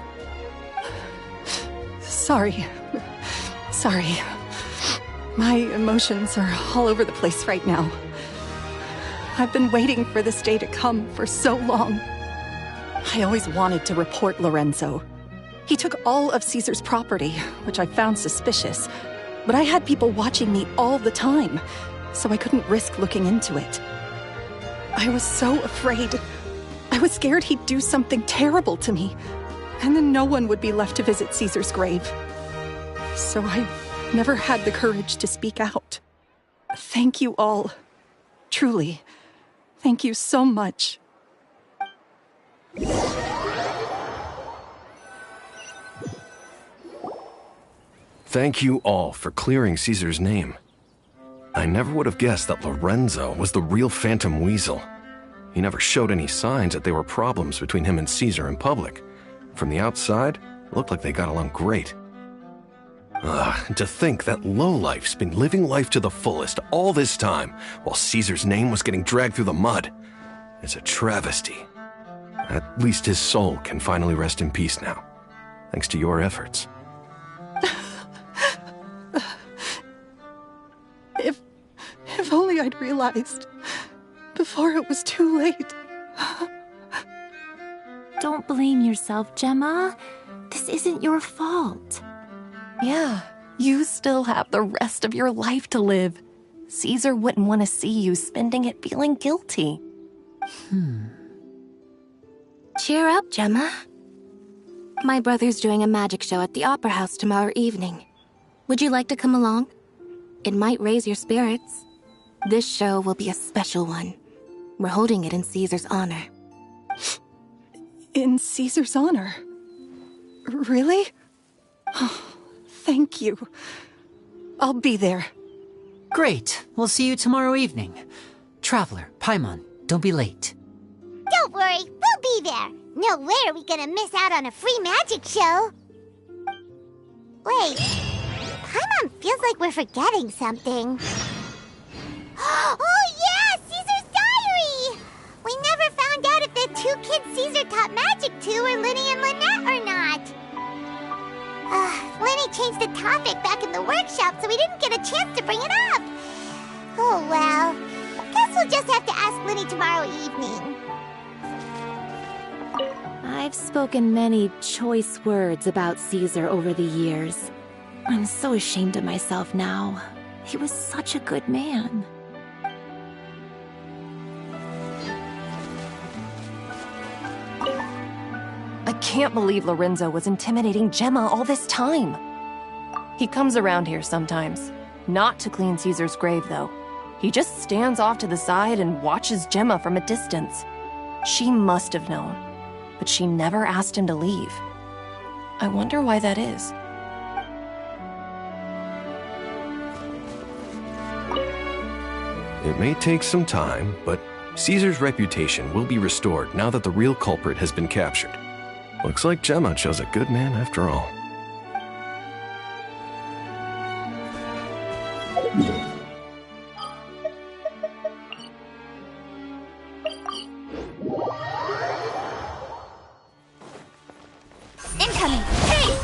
sorry. Sorry. My emotions are all over the place right now. I've been waiting for this day to come for so long. I always wanted to report Lorenzo. He took all of Caesar's property, which I found suspicious, but I had people watching me all the time, so I couldn't risk looking into it. I was so afraid. I was scared he'd do something terrible to me, and then no one would be left to visit Caesar's grave. So I never had the courage to speak out. Thank you all. Truly. Thank you so much. Thank you all for clearing Caesar's name. I never would have guessed that Lorenzo was the real Phantom Weasel. He never showed any signs that there were problems between him and Caesar in public. From the outside, it looked like they got along great. And to think that lowlife's been living life to the fullest all this time while Caesar's name was getting dragged through the mud. It's a travesty. At least his soul can finally rest in peace now, thanks to your efforts. If only I'd realized before it was too late. Don't blame yourself, Gemma. This isn't your fault. Yeah, you still have the rest of your life to live. Caesar wouldn't want to see you spending it feeling guilty. Cheer up, Gemma. My brother's doing a magic show at the Opera House tomorrow evening. Would you like to come along? It might raise your spirits. This show will be a special one. We're holding it in Caesar's honor. In Caesar's honor? Really? Oh, thank you. I'll be there. Great. We'll see you tomorrow evening. Traveler, Paimon, don't be late. Don't worry, we'll be there. No way are we gonna miss out on a free magic show. Wait, Paimon feels like we're forgetting something. Oh yeah, Caesar's diary! We never found out if the two kids Caesar taught magic to were Lyney and Lynette or not. Lyney changed the topic back in the workshop, so we didn't get a chance to bring it up. Oh well, guess we'll just have to ask Lyney tomorrow evening. I've spoken many choice words about Caesar over the years. I'm so ashamed of myself now. He was such a good man. I can't believe Lorenzo was intimidating Gemma all this time. He comes around here sometimes. Not to clean Caesar's grave, though. He just stands off to the side and watches Gemma from a distance. She must have known, but she never asked him to leave. I wonder why that is. It may take some time, but Caesar's reputation will be restored now that the real culprit has been captured. Looks like Gemma chose a good man after all. Incoming! Hey!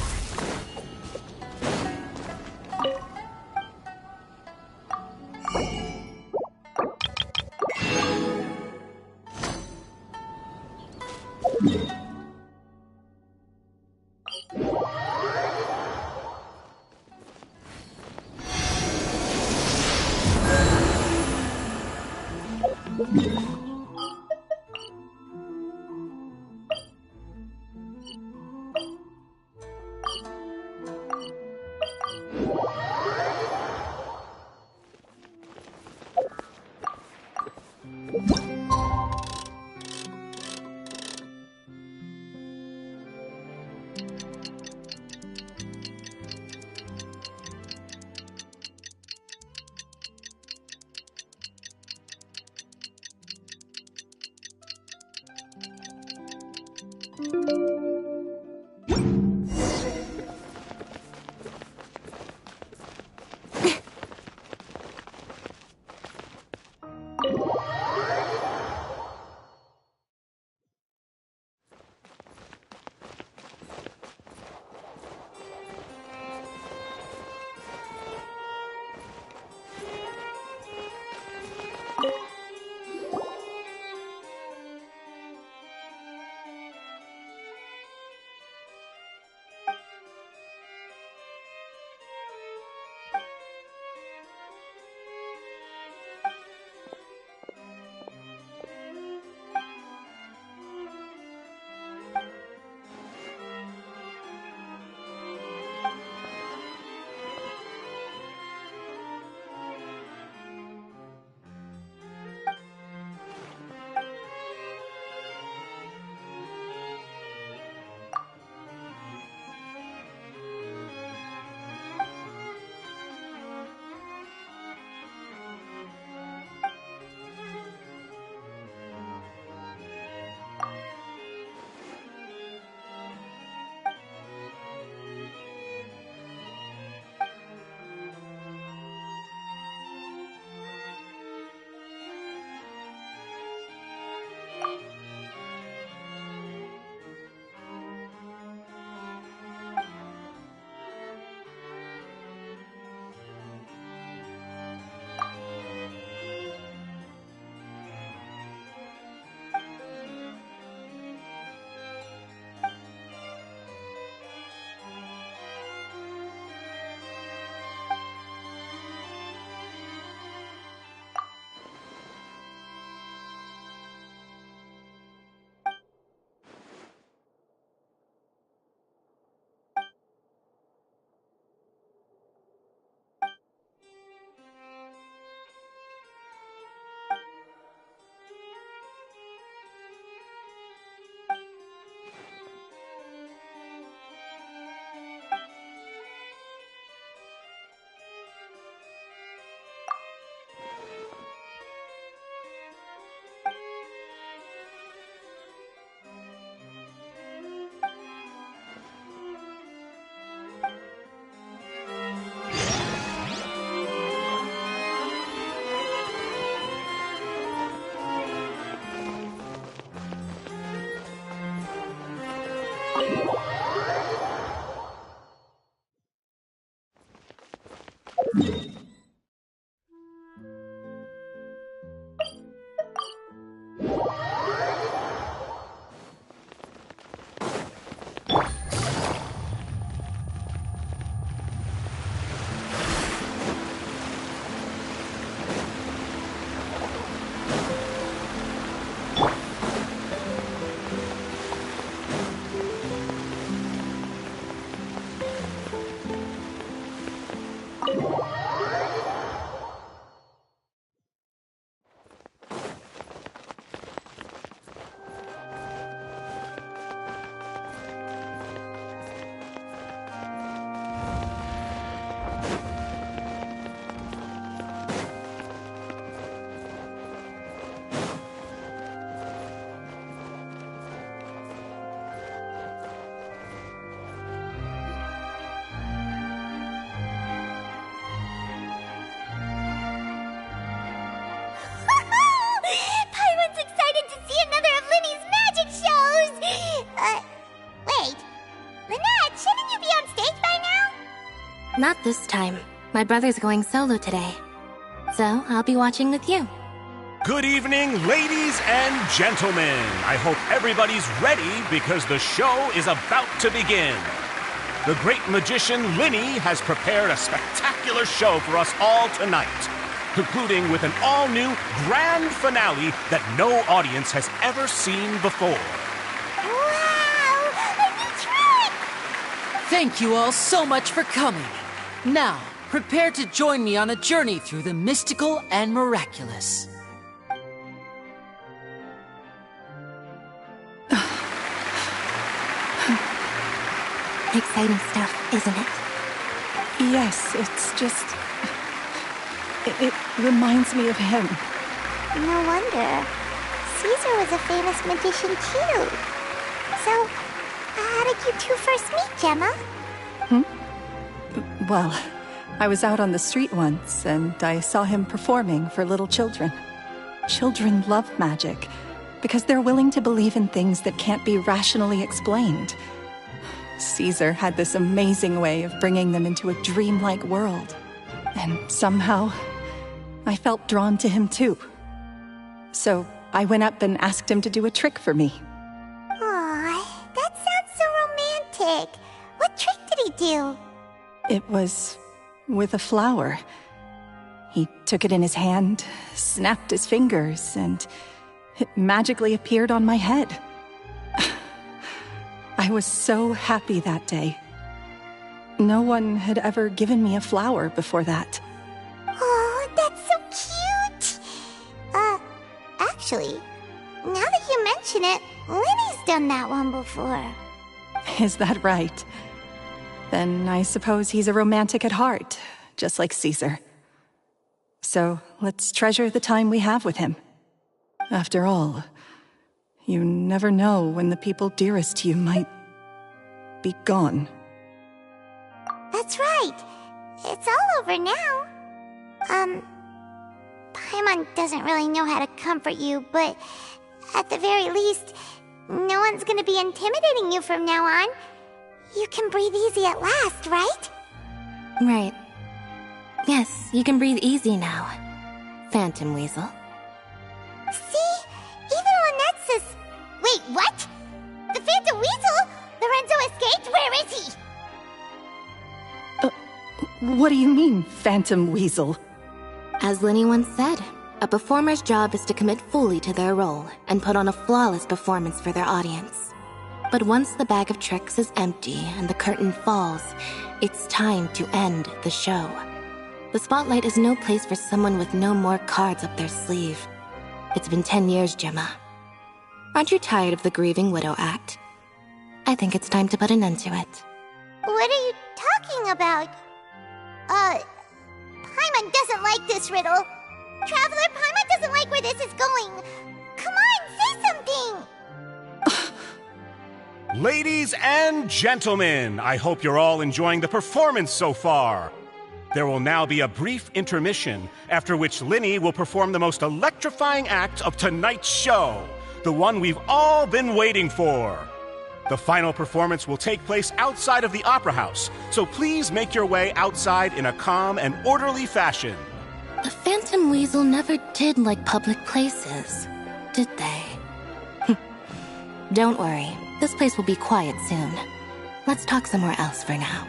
Not this time. My brother's going solo today. So, I'll be watching with you. Good evening, ladies and gentlemen. I hope everybody's ready because the show is about to begin. The great magician Lyney has prepared a spectacular show for us all tonight. concluding with an all-new grand finale that no audience has ever seen before. Wow! A new trick! Thank you all so much for coming. Now, prepare to join me on a journey through the mystical and miraculous. Exciting stuff, isn't it? Yes, it's just... It reminds me of him. No wonder. Caesar was a famous magician too. So, how did you two first meet, Gemma? Well, I was out on the street once, and I saw him performing for little children. Children love magic, because they're willing to believe in things that can't be rationally explained. Caesar had this amazing way of bringing them into a dreamlike world. And somehow, I felt drawn to him too. So I went up and asked him to do a trick for me. Aw, that sounds so romantic. What trick did he do? It was with a flower. He took it in his hand, snapped his fingers, and it magically appeared on my head. I was so happy that day. No one had ever given me a flower before that. Oh, that's so cute! Actually, now that you mention it, Lyney's done that one before. Is that right? Then I suppose he's a romantic at heart, just like Caesar. So let's treasure the time we have with him. After all, you never know when the people dearest to you might be gone. That's right. It's all over now. Paimon doesn't really know how to comfort you, but at the very least, no one's gonna be intimidating you from now on. You can breathe easy at last, right? Right. Yes, you can breathe easy now, Phantom Weasel. See? Even Lynette says... Wait, what? The Phantom Weasel? Lorenzo escaped? Where is he? What do you mean, Phantom Weasel? As Lyney once said, a performer's job is to commit fully to their role and put on a flawless performance for their audience. But once the bag of tricks is empty and the curtain falls, it's time to end the show. The spotlight is no place for someone with no more cards up their sleeve. It's been 10 years, Gemma. Aren't you tired of the grieving widow act? I think it's time to put an end to it. What are you talking about? Paimon doesn't like this riddle. Traveler, Paimon doesn't like where this is going. Come on, say something! Ladies and gentlemen, I hope you're all enjoying the performance so far. There will now be a brief intermission, after which Lyney will perform the most electrifying act of tonight's show, the one we've all been waiting for. The final performance will take place outside of the Opera House, so please make your way outside in a calm and orderly fashion. The Phantom Weasel never did like public places, did they? Don't worry, this place will be quiet soon. Let's talk somewhere else for now.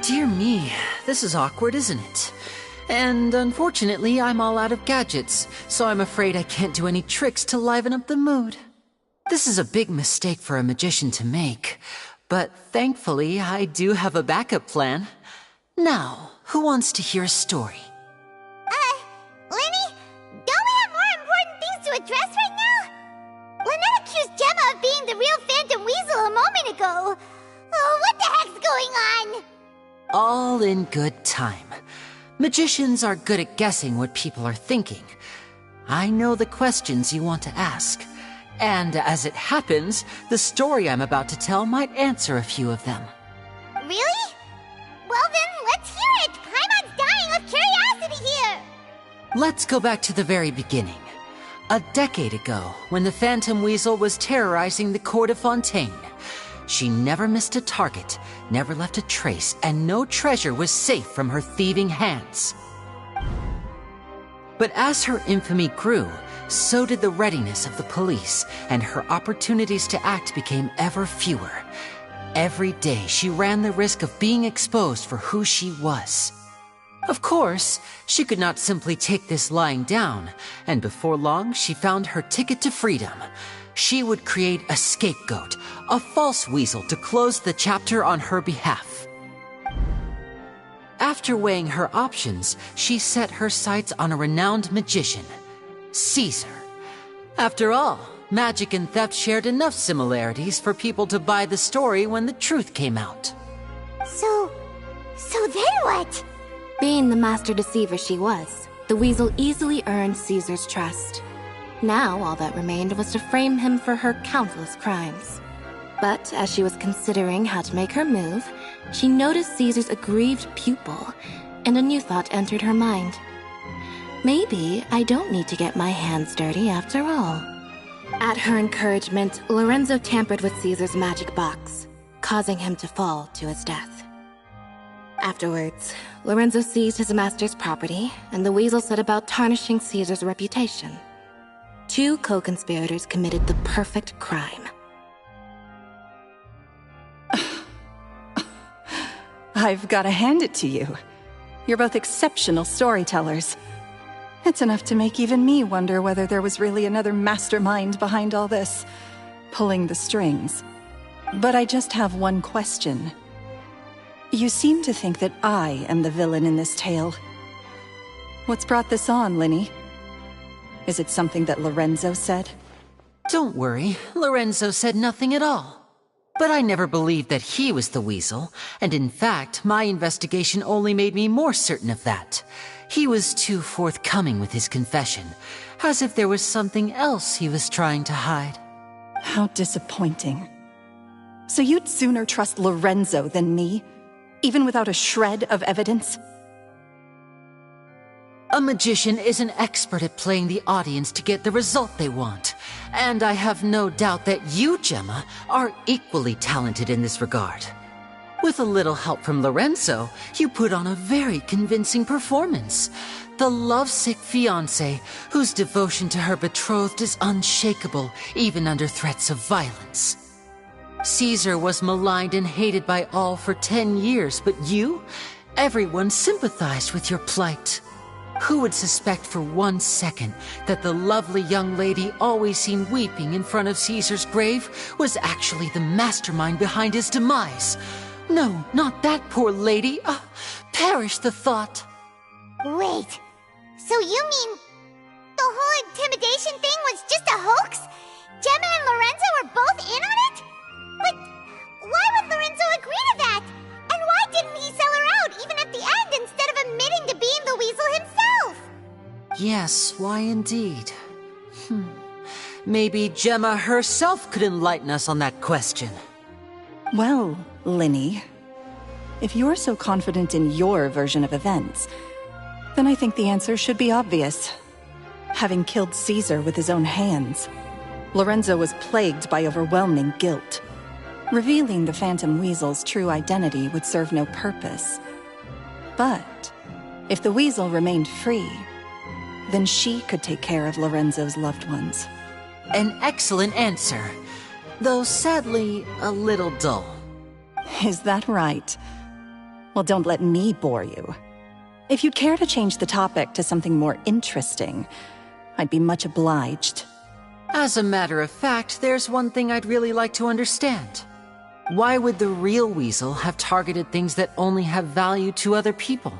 Dear me, this is awkward, isn't it? And unfortunately, I'm all out of gadgets, so I'm afraid I can't do any tricks to liven up the mood. This is a big mistake for a magician to make, but thankfully, I do have a backup plan. Now, who wants to hear a story? Lyney, don't we have more important things to address right now? Lynette accused Gemma of being the real Phantom Weasel a moment ago. Oh, what the heck's going on? All in good time. Magicians are good at guessing what people are thinking. I know the questions you want to ask, And as it happens, the story I'm about to tell might answer a few of them. Really? Well then, let's hear it! Paimon's dying of curiosity here! Let's go back to the very beginning. A decade ago, when the Phantom Weasel was terrorizing the court of Fontaine. She never missed a target, never left a trace, and no treasure was safe from her thieving hands. But as her infamy grew, so did the readiness of the police, and her opportunities to act became ever fewer. Every day, she ran the risk of being exposed for who she was. Of course, she could not simply take this lying down, and before long, she found her ticket to freedom. She would create a scapegoat, a false weasel to close the chapter on her behalf. After weighing her options, she set her sights on a renowned magician, Caesar. After all, magic and theft shared enough similarities for people to buy the story when the truth came out. So then what? Being the master deceiver she was, the weasel easily earned Caesar's trust. Now all that remained was to frame him for her countless crimes. But as she was considering how to make her move, she noticed Caesar's aggrieved pupil, and a new thought entered her mind. Maybe I don't need to get my hands dirty after all. At her encouragement, Lorenzo tampered with Caesar's magic box, causing him to fall to his death. Afterwards, Lorenzo seized his master's property, and the weasel set about tarnishing Caesar's reputation. Two co-conspirators committed the perfect crime. I've got to hand it to you. You're both exceptional storytellers. It's enough to make even me wonder whether there was really another mastermind behind all this, pulling the strings. But I just have one question. You seem to think that I am the villain in this tale. What's brought this on, Lyney? Is it something that Lorenzo said? Don't worry, Lorenzo said nothing at all. But I never believed that he was the weasel, and in fact, my investigation only made me more certain of that. He was too forthcoming with his confession, as if there was something else he was trying to hide. How disappointing. So you'd sooner trust Lorenzo than me, even without a shred of evidence? A magician is an expert at playing the audience to get the result they want. And I have no doubt that you, Gemma, are equally talented in this regard. With a little help from Lorenzo, you put on a very convincing performance. The lovesick fiancé, whose devotion to her betrothed is unshakable, even under threats of violence. Caesar was maligned and hated by all for 10 years, but you? Everyone sympathized with your plight. Who would suspect for 1 second that the lovely young lady always seen weeping in front of Caesar's grave was actually the mastermind behind his demise? No, not that poor lady. Perish the thought. Wait, so you mean the whole intimidation thing was just a hoax? Gemma and Lorenzo were both in on it? But why would Lorenzo agree to that? And why didn't he sell her out even at the end instead of admitting to being the weasel himself? Yes, why indeed? Maybe Gemma herself could enlighten us on that question. Well, Lyney, if you're so confident in your version of events, then I think the answer should be obvious. Having killed Caesar with his own hands, Lorenzo was plagued by overwhelming guilt. Revealing the Phantom Weasel's true identity would serve no purpose. But if the Weasel remained free, then she could take care of Lorenzo's loved ones. An excellent answer, though sadly a little dull. Is that right? Well, don't let me bore you. If you'd care to change the topic to something more interesting, I'd be much obliged. As a matter of fact, there's one thing I'd really like to understand. Why would the real weasel have targeted things that only have value to other people?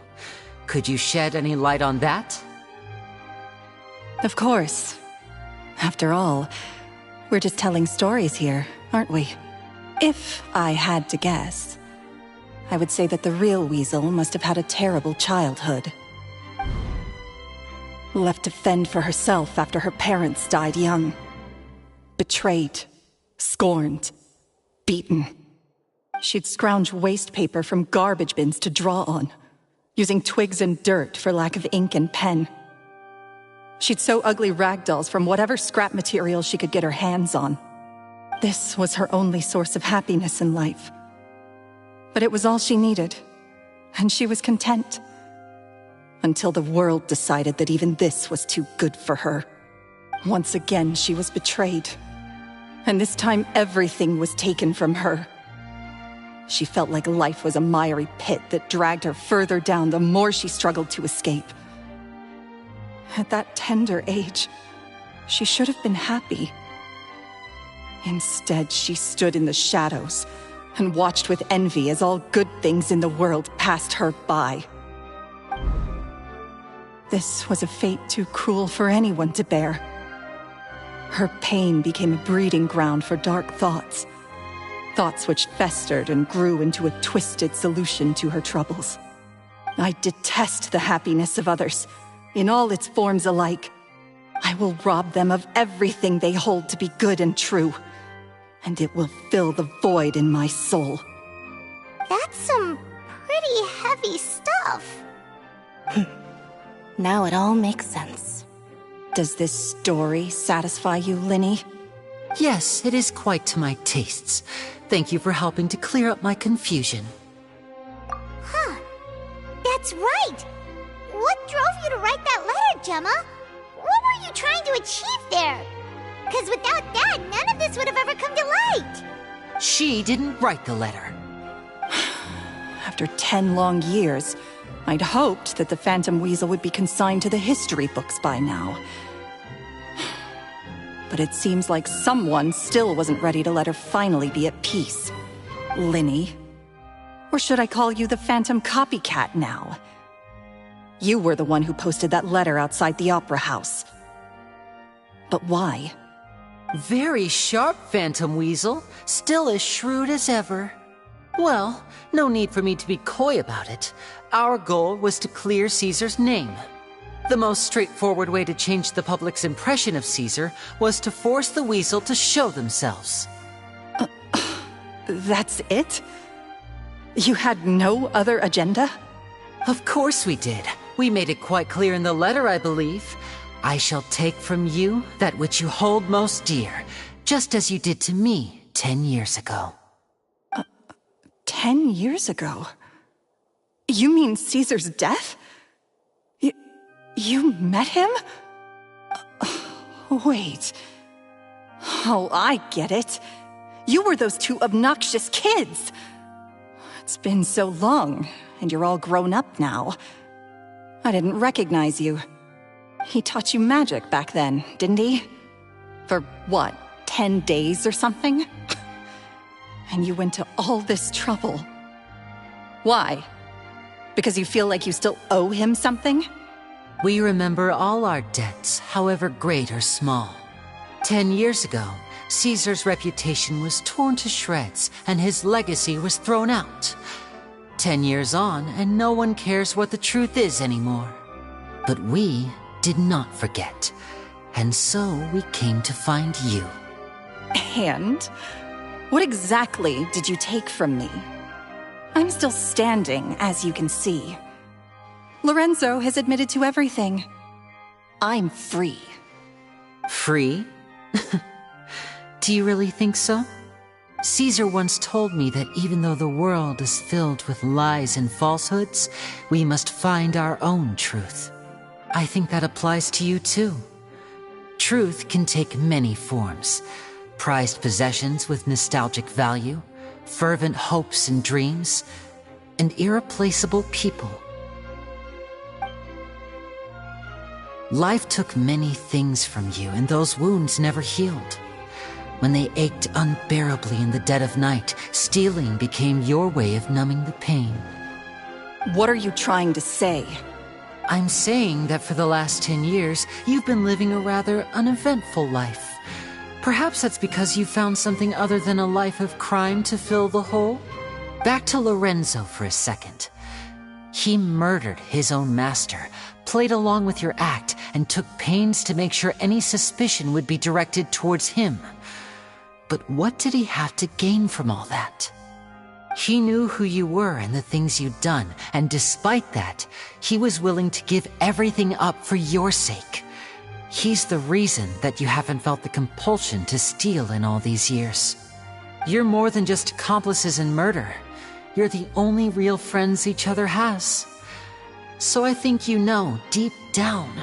Could you shed any light on that? Of course. After all, we're just telling stories here, aren't we? If I had to guess, I would say that the real weasel must have had a terrible childhood. Left to fend for herself after her parents died young. betrayed, scorned, beaten. She'd scrounge waste paper from garbage bins to draw on, using twigs and dirt for lack of ink and pen. She'd sew ugly rag dolls from whatever scrap material she could get her hands on. This was her only source of happiness in life. But it was all she needed, and she was content. Until the world decided that even this was too good for her. Once again, she was betrayed. And this time, everything was taken from her. She felt like life was a miry pit that dragged her further down the more she struggled to escape. At that tender age, she should have been happy. Instead, she stood in the shadows and watched with envy as all good things in the world passed her by. This was a fate too cruel for anyone to bear. Her pain became a breeding ground for dark thoughts. Thoughts which festered and grew into a twisted solution to her troubles. I detest the happiness of others, in all its forms alike. I will rob them of everything they hold to be good and true, and it will fill the void in my soul. That's some pretty heavy stuff. Now it all makes sense. Does this story satisfy you, Lyney? Yes, it is quite to my tastes. Thank you for helping to clear up my confusion. Huh. That's right. What drove you to write that letter, Gemma? What were you trying to achieve there? Because without that, none of this would have ever come to light. She didn't write the letter. After 10 long years, I'd hoped that the Phantom Weasel would be consigned to the history books by now. But it seems like someone still wasn't ready to let her finally be at peace. Lyney. Or should I call you the Phantom Copycat now? You were the one who posted that letter outside the Opera House. But why? Very sharp, Phantom Weasel. Still as shrewd as ever. Well, no need for me to be coy about it. Our goal was to clear Caesar's name. The most straightforward way to change the public's impression of Caesar was to force the Weasel to show themselves. That's it? You had no other agenda? Of course we did. We made it quite clear in the letter, I believe. I shall take from you that which you hold most dear, just as you did to me 10 years ago. 10 years ago? You mean Caesar's death? You met him? Wait. Oh, I get it. You were those two obnoxious kids. It's been so long, and you're all grown up now. I didn't recognize you. He taught you magic back then, didn't he? For what, 10 days or something? And you went to all this trouble. Why? Because you feel like you still owe him something? We remember all our debts, however great or small. 10 years ago, Caesar's reputation was torn to shreds, and his legacy was thrown out. 10 years on, and no one cares what the truth is anymore. But we did not forget, and so we came to find you. And? What exactly did you take from me? I'm still standing, as you can see. Lorenzo has admitted to everything. I'm free. Free? Do you really think so? Caesar once told me that even though the world is filled with lies and falsehoods, we must find our own truth. I think that applies to you too. Truth can take many forms. Prized possessions with nostalgic value, fervent hopes and dreams, and irreplaceable people. Life took many things from you, and those wounds never healed. When they ached unbearably in the dead of night, stealing became your way of numbing the pain. What are you trying to say? I'm saying that for the last 10 years, you've been living a rather uneventful life. Perhaps that's because you found something other than a life of crime to fill the hole? Back to Lorenzo for a second. He murdered his own master, played along with your act, and took pains to make sure any suspicion would be directed towards him. But what did he have to gain from all that? He knew who you were and the things you'd done, and despite that, he was willing to give everything up for your sake. He's the reason that you haven't felt the compulsion to steal in all these years. You're more than just accomplices in murder. You're the only real friends each other has. So I think you know, deep down,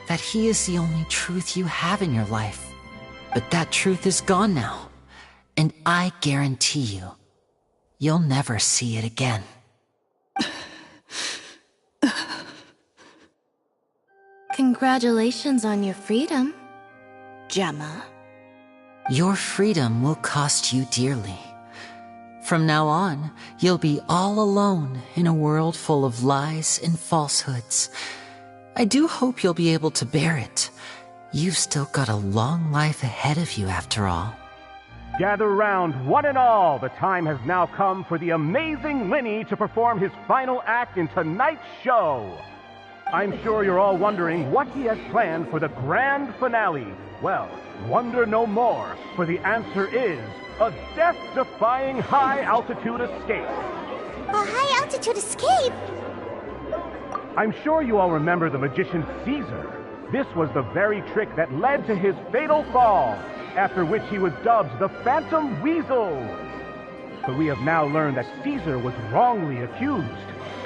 that he is the only truth you have in your life. But that truth is gone now. And I guarantee you, you'll never see it again. Congratulations on your freedom, Gemma. Your freedom will cost you dearly. From now on, you'll be all alone in a world full of lies and falsehoods. I do hope you'll be able to bear it. You've still got a long life ahead of you after all. Gather round, one and all. The time has now come for the amazing Lyney to perform his final act in tonight's show. I'm sure you're all wondering what he has planned for the grand finale. Well, wonder no more, for the answer is a death-defying high-altitude escape. A high-altitude escape? I'm sure you all remember the magician Caesar. This was the very trick that led to his fatal fall, after which he was dubbed the Phantom Weasel. But we have now learned that Caesar was wrongly accused,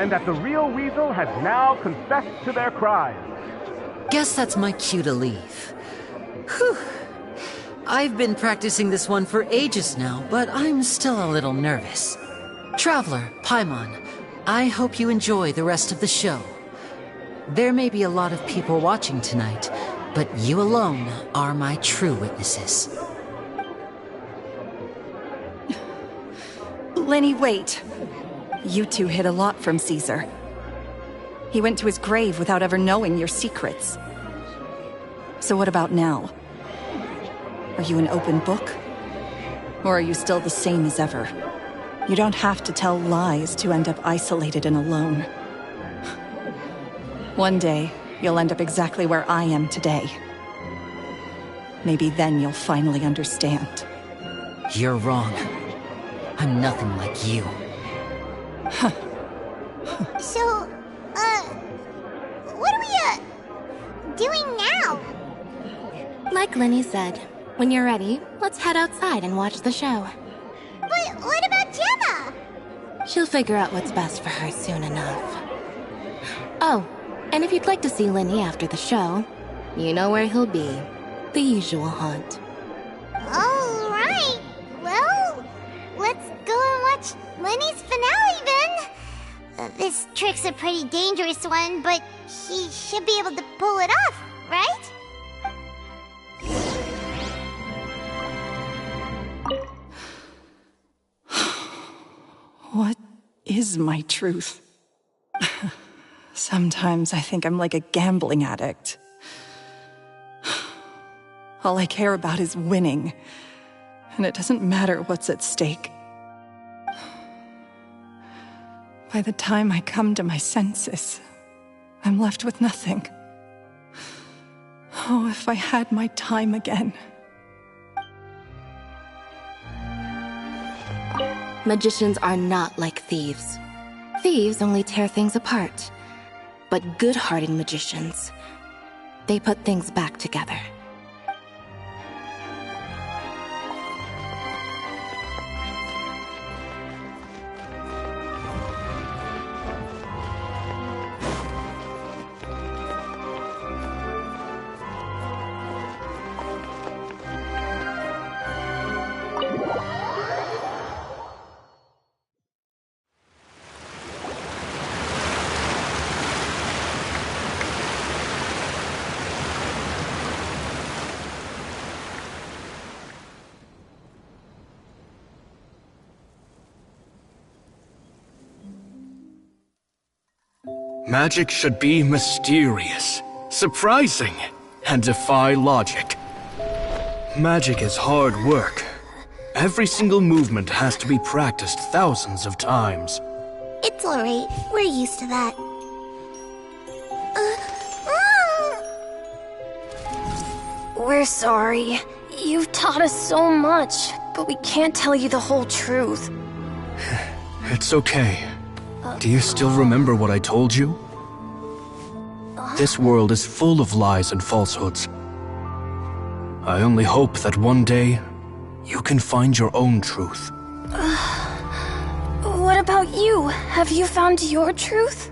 and that the real Weasel has now confessed to their crimes. Guess that's my cue to leave. Whew. I've been practicing this one for ages now, but I'm still a little nervous. Traveler, Paimon, I hope you enjoy the rest of the show. There may be a lot of people watching tonight, but you alone are my true witnesses. Lyney, wait. You two hid a lot from Caesar. He went to his grave without ever knowing your secrets. So what about now? Are you an open book? Or are you still the same as ever? You don't have to tell lies to end up isolated and alone. One day, you'll end up exactly where I am today. Maybe then you'll finally understand. You're wrong. I'm nothing like you. So, what are we, doing now? Like Lyney said, when you're ready, let's head outside and watch the show. But what about Gemma? She'll figure out what's best for her soon enough. Oh, and if you'd like to see Lyney after the show, you know where he'll be. The usual haunt. All right. Well, let's go and watch Lyney's finale then. This trick's a pretty dangerous one, but he should be able to pull it off, right? What is my truth? Sometimes I think I'm like a gambling addict. All I care about is winning, and it doesn't matter what's at stake. By the time I come to my senses, I'm left with nothing. Oh, if I had my time again. Magicians are not like thieves. Thieves only tear things apart. But good-hearted magicians, they put things back together. Magic should be mysterious, surprising, and defy logic. Magic is hard work. Every single movement has to be practiced thousands of times. It's alright. We're used to that. We're sorry. You've taught us so much. But we can't tell you the whole truth. It's okay. Do you still remember what I told you? This world is full of lies and falsehoods. I only hope that one day you can find your own truth. What about you? Have you found your truth?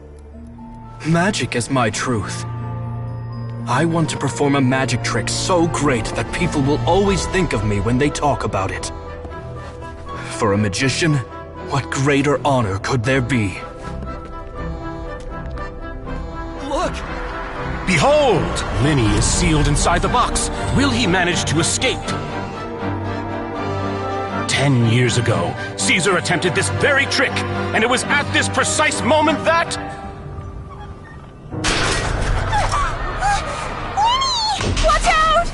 Magic is my truth. I want to perform a magic trick so great that people will always think of me when they talk about it. For a magician, what greater honor could there be? Look! Behold! Lyney is sealed inside the box. Will he manage to escape? 10 years ago, Caesar attempted this very trick, and it was at this precise moment that... Lyney! Watch out!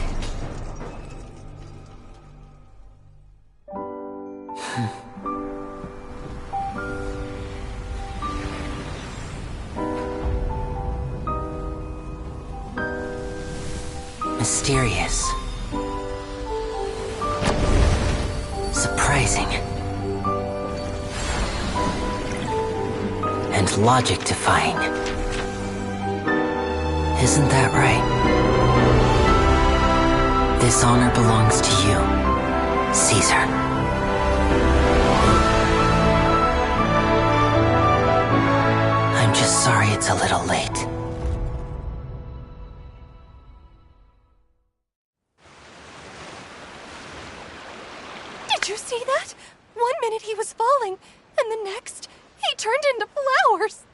Mysterious. Surprising. And logic-defying. Isn't that right? This honor belongs to you, Caesar. I'm just sorry it's a little late. Did you see that? 1 minute he was falling, and the next, he turned into flowers.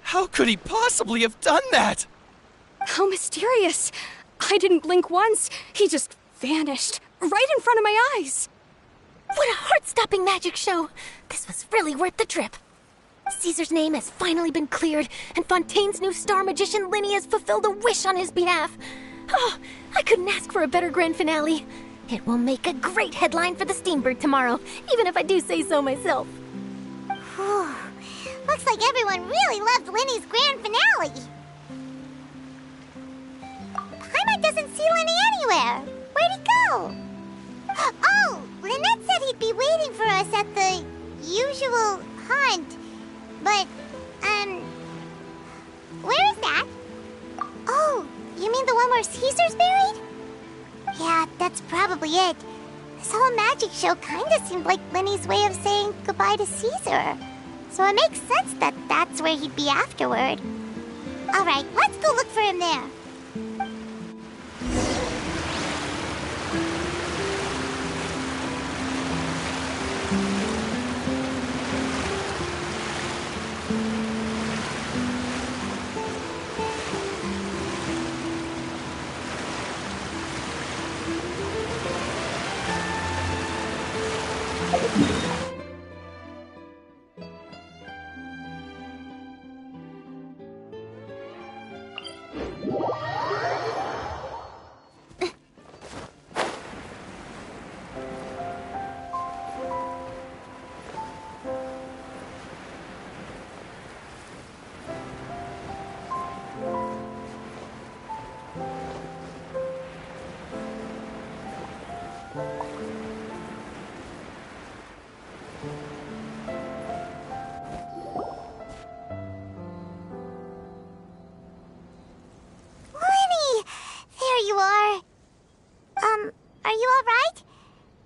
How could he possibly have done that? How mysterious. I didn't blink once. He just vanished, right in front of my eyes. What a heart-stopping magic show. This was really worth the trip. Caesar's name has finally been cleared, and Fontaine's new star magician Lyney has fulfilled a wish on his behalf. Oh, I couldn't ask for a better grand finale. It will make a great headline for the Steambird tomorrow, even if I do say so myself. Whew. Looks like everyone really loved Lyney's grand finale. Paimon doesn't see Lyney anywhere. Where'd he go? Oh, Lynette said he'd be waiting for us at the usual hunt. But, where is that? Oh, you mean the one where Caesar's buried? Yeah, that's probably it. This whole magic show kinda seemed like Lyney's way of saying goodbye to Caesar. So it makes sense that that's where he'd be afterward. Alright, let's go look for him there.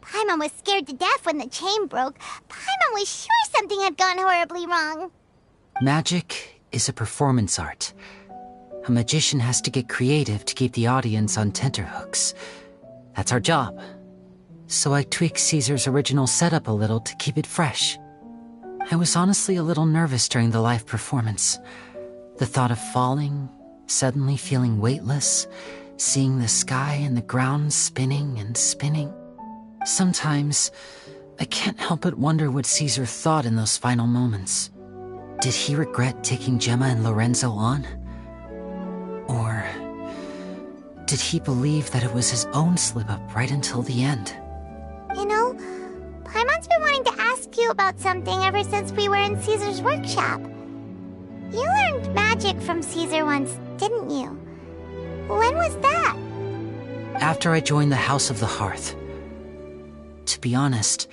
Paimon was scared to death when the chain broke. Paimon was sure something had gone horribly wrong. Magic is a performance art. A magician has to get creative to keep the audience on tenterhooks. That's our job. So I tweaked Caesar's original setup a little to keep it fresh. I was honestly a little nervous during the live performance. The thought of falling, suddenly feeling weightless, seeing the sky and the ground spinning and spinning. Sometimes, I can't help but wonder what Caesar thought in those final moments. Did he regret taking Gemma and Lorenzo on? Or did he believe that it was his own slip-up right until the end? You know, Paimon's been wanting to ask you about something ever since we were in Caesar's workshop. You learned magic from Caesar once, didn't you? When was that? After I joined the House of the Hearth. To be honest,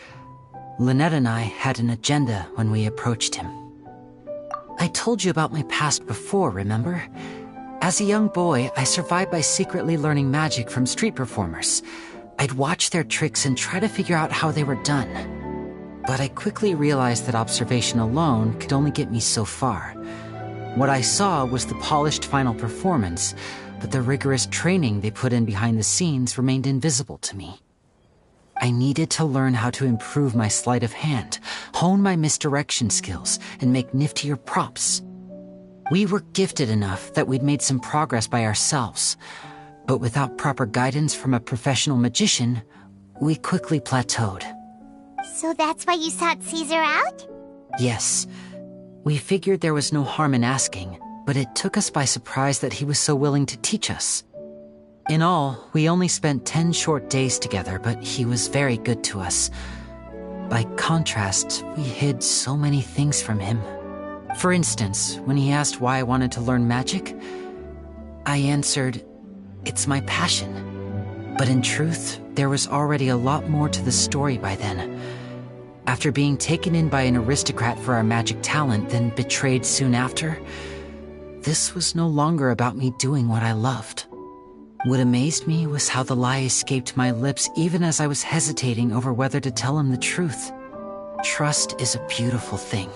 Lynette and I had an agenda when we approached him. I told you about my past before, remember? As a young boy, I survived by secretly learning magic from street performers. I'd watch their tricks and try to figure out how they were done. But I quickly realized that observation alone could only get me so far. What I saw was the polished final performance, but the rigorous training they put in behind the scenes remained invisible to me. I needed to learn how to improve my sleight of hand, hone my misdirection skills, and make niftier props. We were gifted enough that we'd made some progress by ourselves, but without proper guidance from a professional magician, we quickly plateaued. So that's why you sought Caesar out? Yes. We figured there was no harm in asking, but it took us by surprise that he was so willing to teach us. In all, we only spent 10 short days together, but he was very good to us. By contrast, we hid so many things from him. For instance, when he asked why I wanted to learn magic, I answered, "It's my passion." But in truth, there was already a lot more to the story by then. After being taken in by an aristocrat for our magic talent, then betrayed soon after, this was no longer about me doing what I loved. What amazed me was how the lie escaped my lips even as I was hesitating over whether to tell him the truth. Trust is a beautiful thing.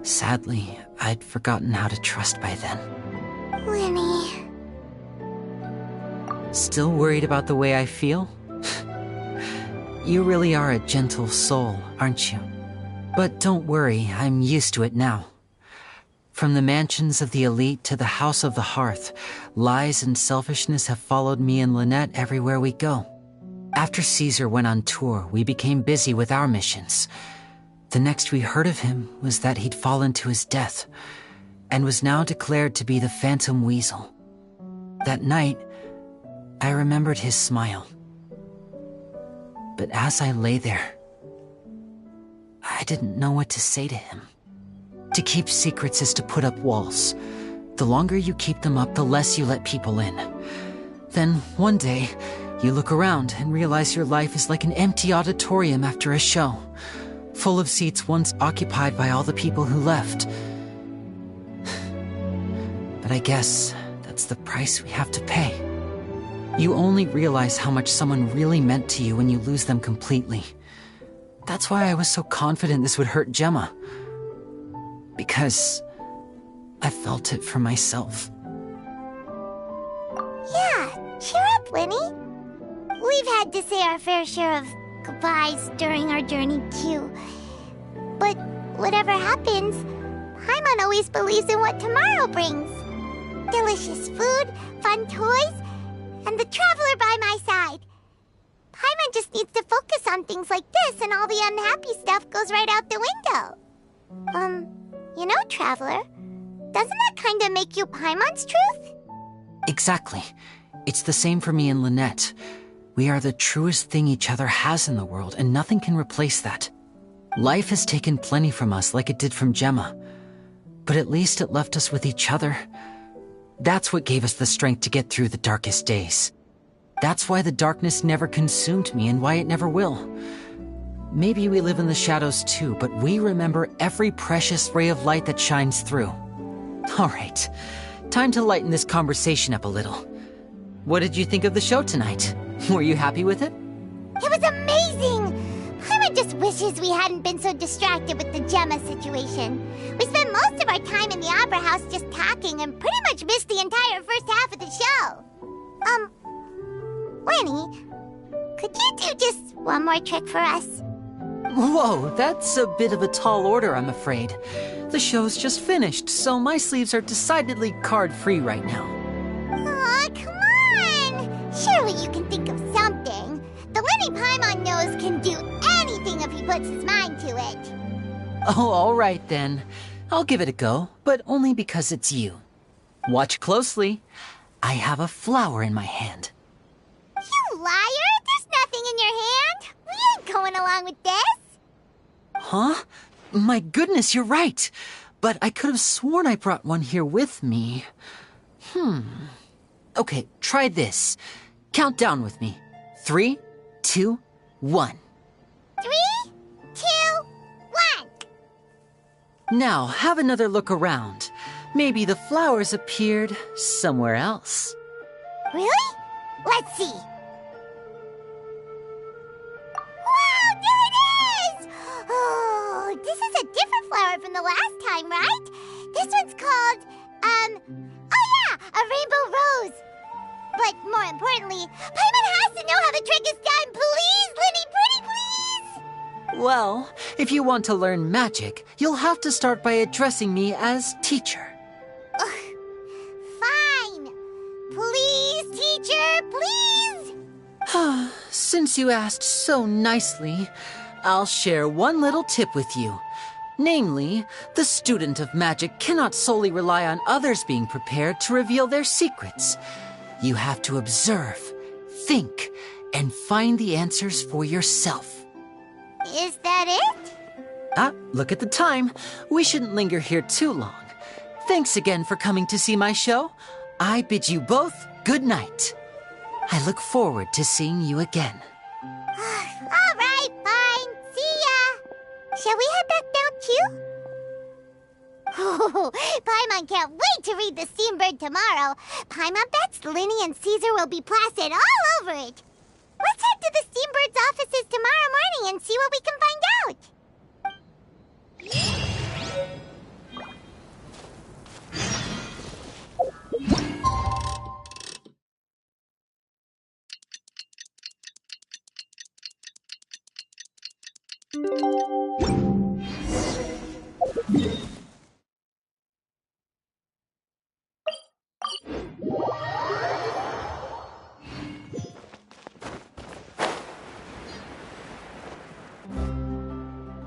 Sadly, I'd forgotten how to trust by then. Lyney. Still worried about the way I feel? You really are a gentle soul, aren't you? But don't worry, I'm used to it now. From the mansions of the elite to the house of the hearth, lies and selfishness have followed me and Lynette everywhere we go. After Caesar went on tour, we became busy with our missions. The next we heard of him was that he'd fallen to his death, and was now declared to be the Phantom Weasel. That night, I remembered his smile. But as I lay there, I didn't know what to say to him. To keep secrets is to put up walls. The longer you keep them up, the less you let people in. Then, one day, you look around and realize your life is like an empty auditorium after a show, full of seats once occupied by all the people who left. But I guess that's the price we have to pay. You only realize how much someone really meant to you when you lose them completely. That's why I was so confident this would hurt Gemma. Because I felt it for myself. Yeah, cheer up, Lyney. We've had to say our fair share of goodbyes during our journey, too. But whatever happens, Paimon always believes in what tomorrow brings. Delicious food, fun toys, and the traveler by my side. Paimon just needs to focus on things like this, and all the unhappy stuff goes right out the window. You know, Traveler, doesn't that kinda make you Paimon's truth? Exactly. It's the same for me and Lynette. We are the truest thing each other has in the world, and nothing can replace that. Life has taken plenty from us, like it did from Gemma. But at least it left us with each other. That's what gave us the strength to get through the darkest days. That's why the darkness never consumed me, and why it never will. Maybe we live in the shadows too, but we remember every precious ray of light that shines through. All right, time to lighten this conversation up a little. What did you think of the show tonight? Were you happy with it? It was amazing! Paimon just wishes we hadn't been so distracted with the Gemma situation. We spent most of our time in the Opera House just talking and pretty much missed the entire first half of the show. Lyney, could you do just one more trick for us? Whoa, that's a bit of a tall order, I'm afraid. The show's just finished, so my sleeves are decidedly card-free right now. Aw, come on! Surely you can think of something. The Lyney Paimon knows can do anything if he puts his mind to it. Oh, all right then. I'll give it a go, but only because it's you. Watch closely. I have a flower in my hand. You liar! There's nothing in your hand! We ain't going along with this! Huh? My goodness, you're right. But I could have sworn I brought one here with me. Okay, try this. Count down with me. 3, 2, 1. 3, 2, 1. Now, have another look around. Maybe the flowers appeared somewhere else. Really? Let's see. Wow, there it is! Oh, this is a different flower from the last time, right? This one's called, oh yeah, a rainbow rose. But more importantly, Paimon has to know how the trick is done. Please, Lyney, pretty please! Well, if you want to learn magic, you'll have to start by addressing me as teacher. Fine. Please, teacher, please! Since you asked so nicely, I'll share one little tip with you. Namely, the student of magic cannot solely rely on others being prepared to reveal their secrets. You have to observe, think, and find the answers for yourself. Is that it? Look at the time. We shouldn't linger here too long. Thanks again for coming to see my show. I bid you both good night. I look forward to seeing you again. All right, fine. See ya. Shall we head back now, too? Oh, Paimon can't wait to read The Steambird tomorrow. Paimon bets Lyney and Caesar will be plastered all over it. Let's head to the Steambird's offices tomorrow morning and see what we can find out.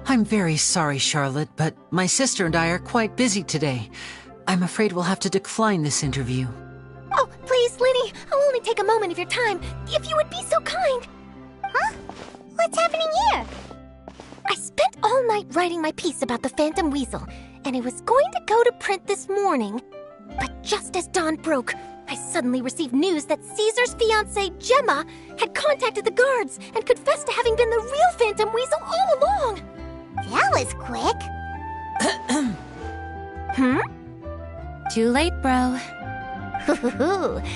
I'm very sorry, Charlotte, but my sister and I are quite busy today. I'm afraid we'll have to decline this interview. Oh, please, Lyney, I'll only take a moment of your time, if you would be so kind. Huh? What's happening here? I spent all night writing my piece about the Phantom Weasel, and it was going to go to print this morning. But just as dawn broke, I suddenly received news that Caesar's fiancée, Gemma, had contacted the guards and confessed to having been the real Phantom Weasel all along. That was quick. Too late, bro.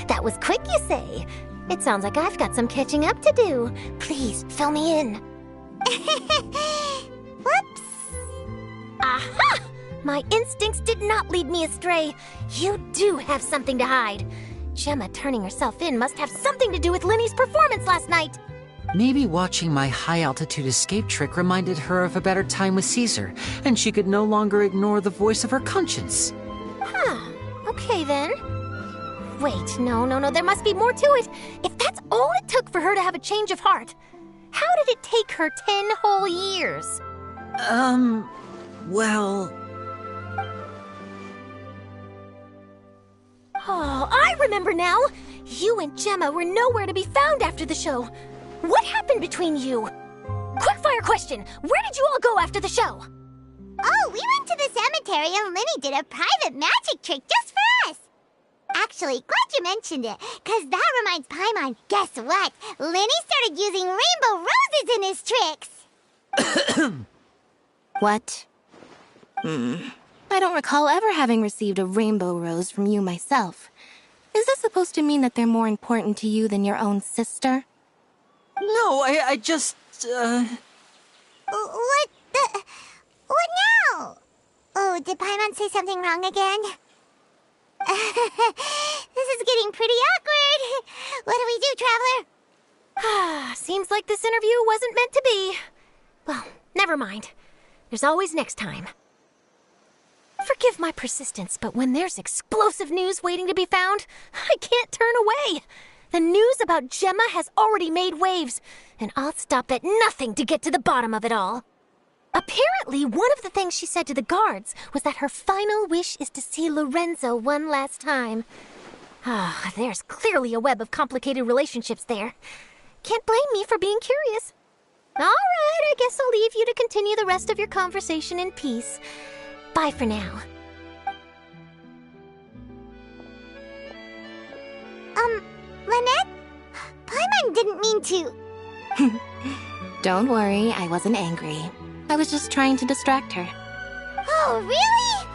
That was quick, you say? It sounds like I've got some catching up to do. Please, fill me in. Whoops. Aha! My instincts did not lead me astray. You do have something to hide. Gemma turning herself in must have something to do with Lyney's performance last night. Maybe watching my high-altitude escape trick reminded her of a better time with Caesar, and she could no longer ignore the voice of her conscience. Okay then. Wait, no, there must be more to it. If that's all it took for her to have a change of heart, how did it take her 10 whole years? Well... Oh, I remember now! You and Gemma were nowhere to be found after the show. What happened between you? Quickfire question! Where did you all go after the show? Oh, we went to the cemetery and Lyney did a private magic trick just for us. Actually, glad you mentioned it, because that reminds Paimon, guess what? Lyney started using rainbow roses in his tricks. What? I don't recall ever having received a rainbow rose from you myself. Is this supposed to mean that they're more important to you than your own sister? No, I just, What now? Oh, did Paimon say something wrong again? This is getting pretty awkward. What do we do, Traveler? Seems like this interview wasn't meant to be. Well, never mind. There's always next time. Forgive my persistence, but when there's explosive news waiting to be found, I can't turn away. The news about Gemma has already made waves, and I'll stop at nothing to get to the bottom of it all. Apparently, one of the things she said to the guards was that her final wish is to see Lorenzo one last time. There's clearly a web of complicated relationships there. Can't blame me for being curious. All right, I guess I'll leave you to continue the rest of your conversation in peace. Bye for now. Lynette? Paimon didn't mean to... Don't worry, I wasn't angry. I was just trying to distract her. Oh, really?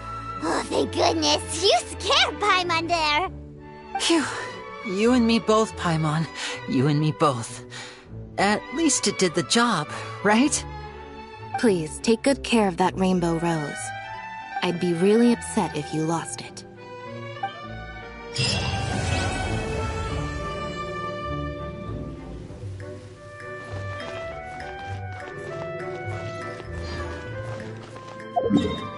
Oh, thank goodness. You scared Paimon there. Phew. You and me both, Paimon. You and me both. At least it did the job, right? Please, take good care of that rainbow rose. I'd be really upset if you lost it. Yeah.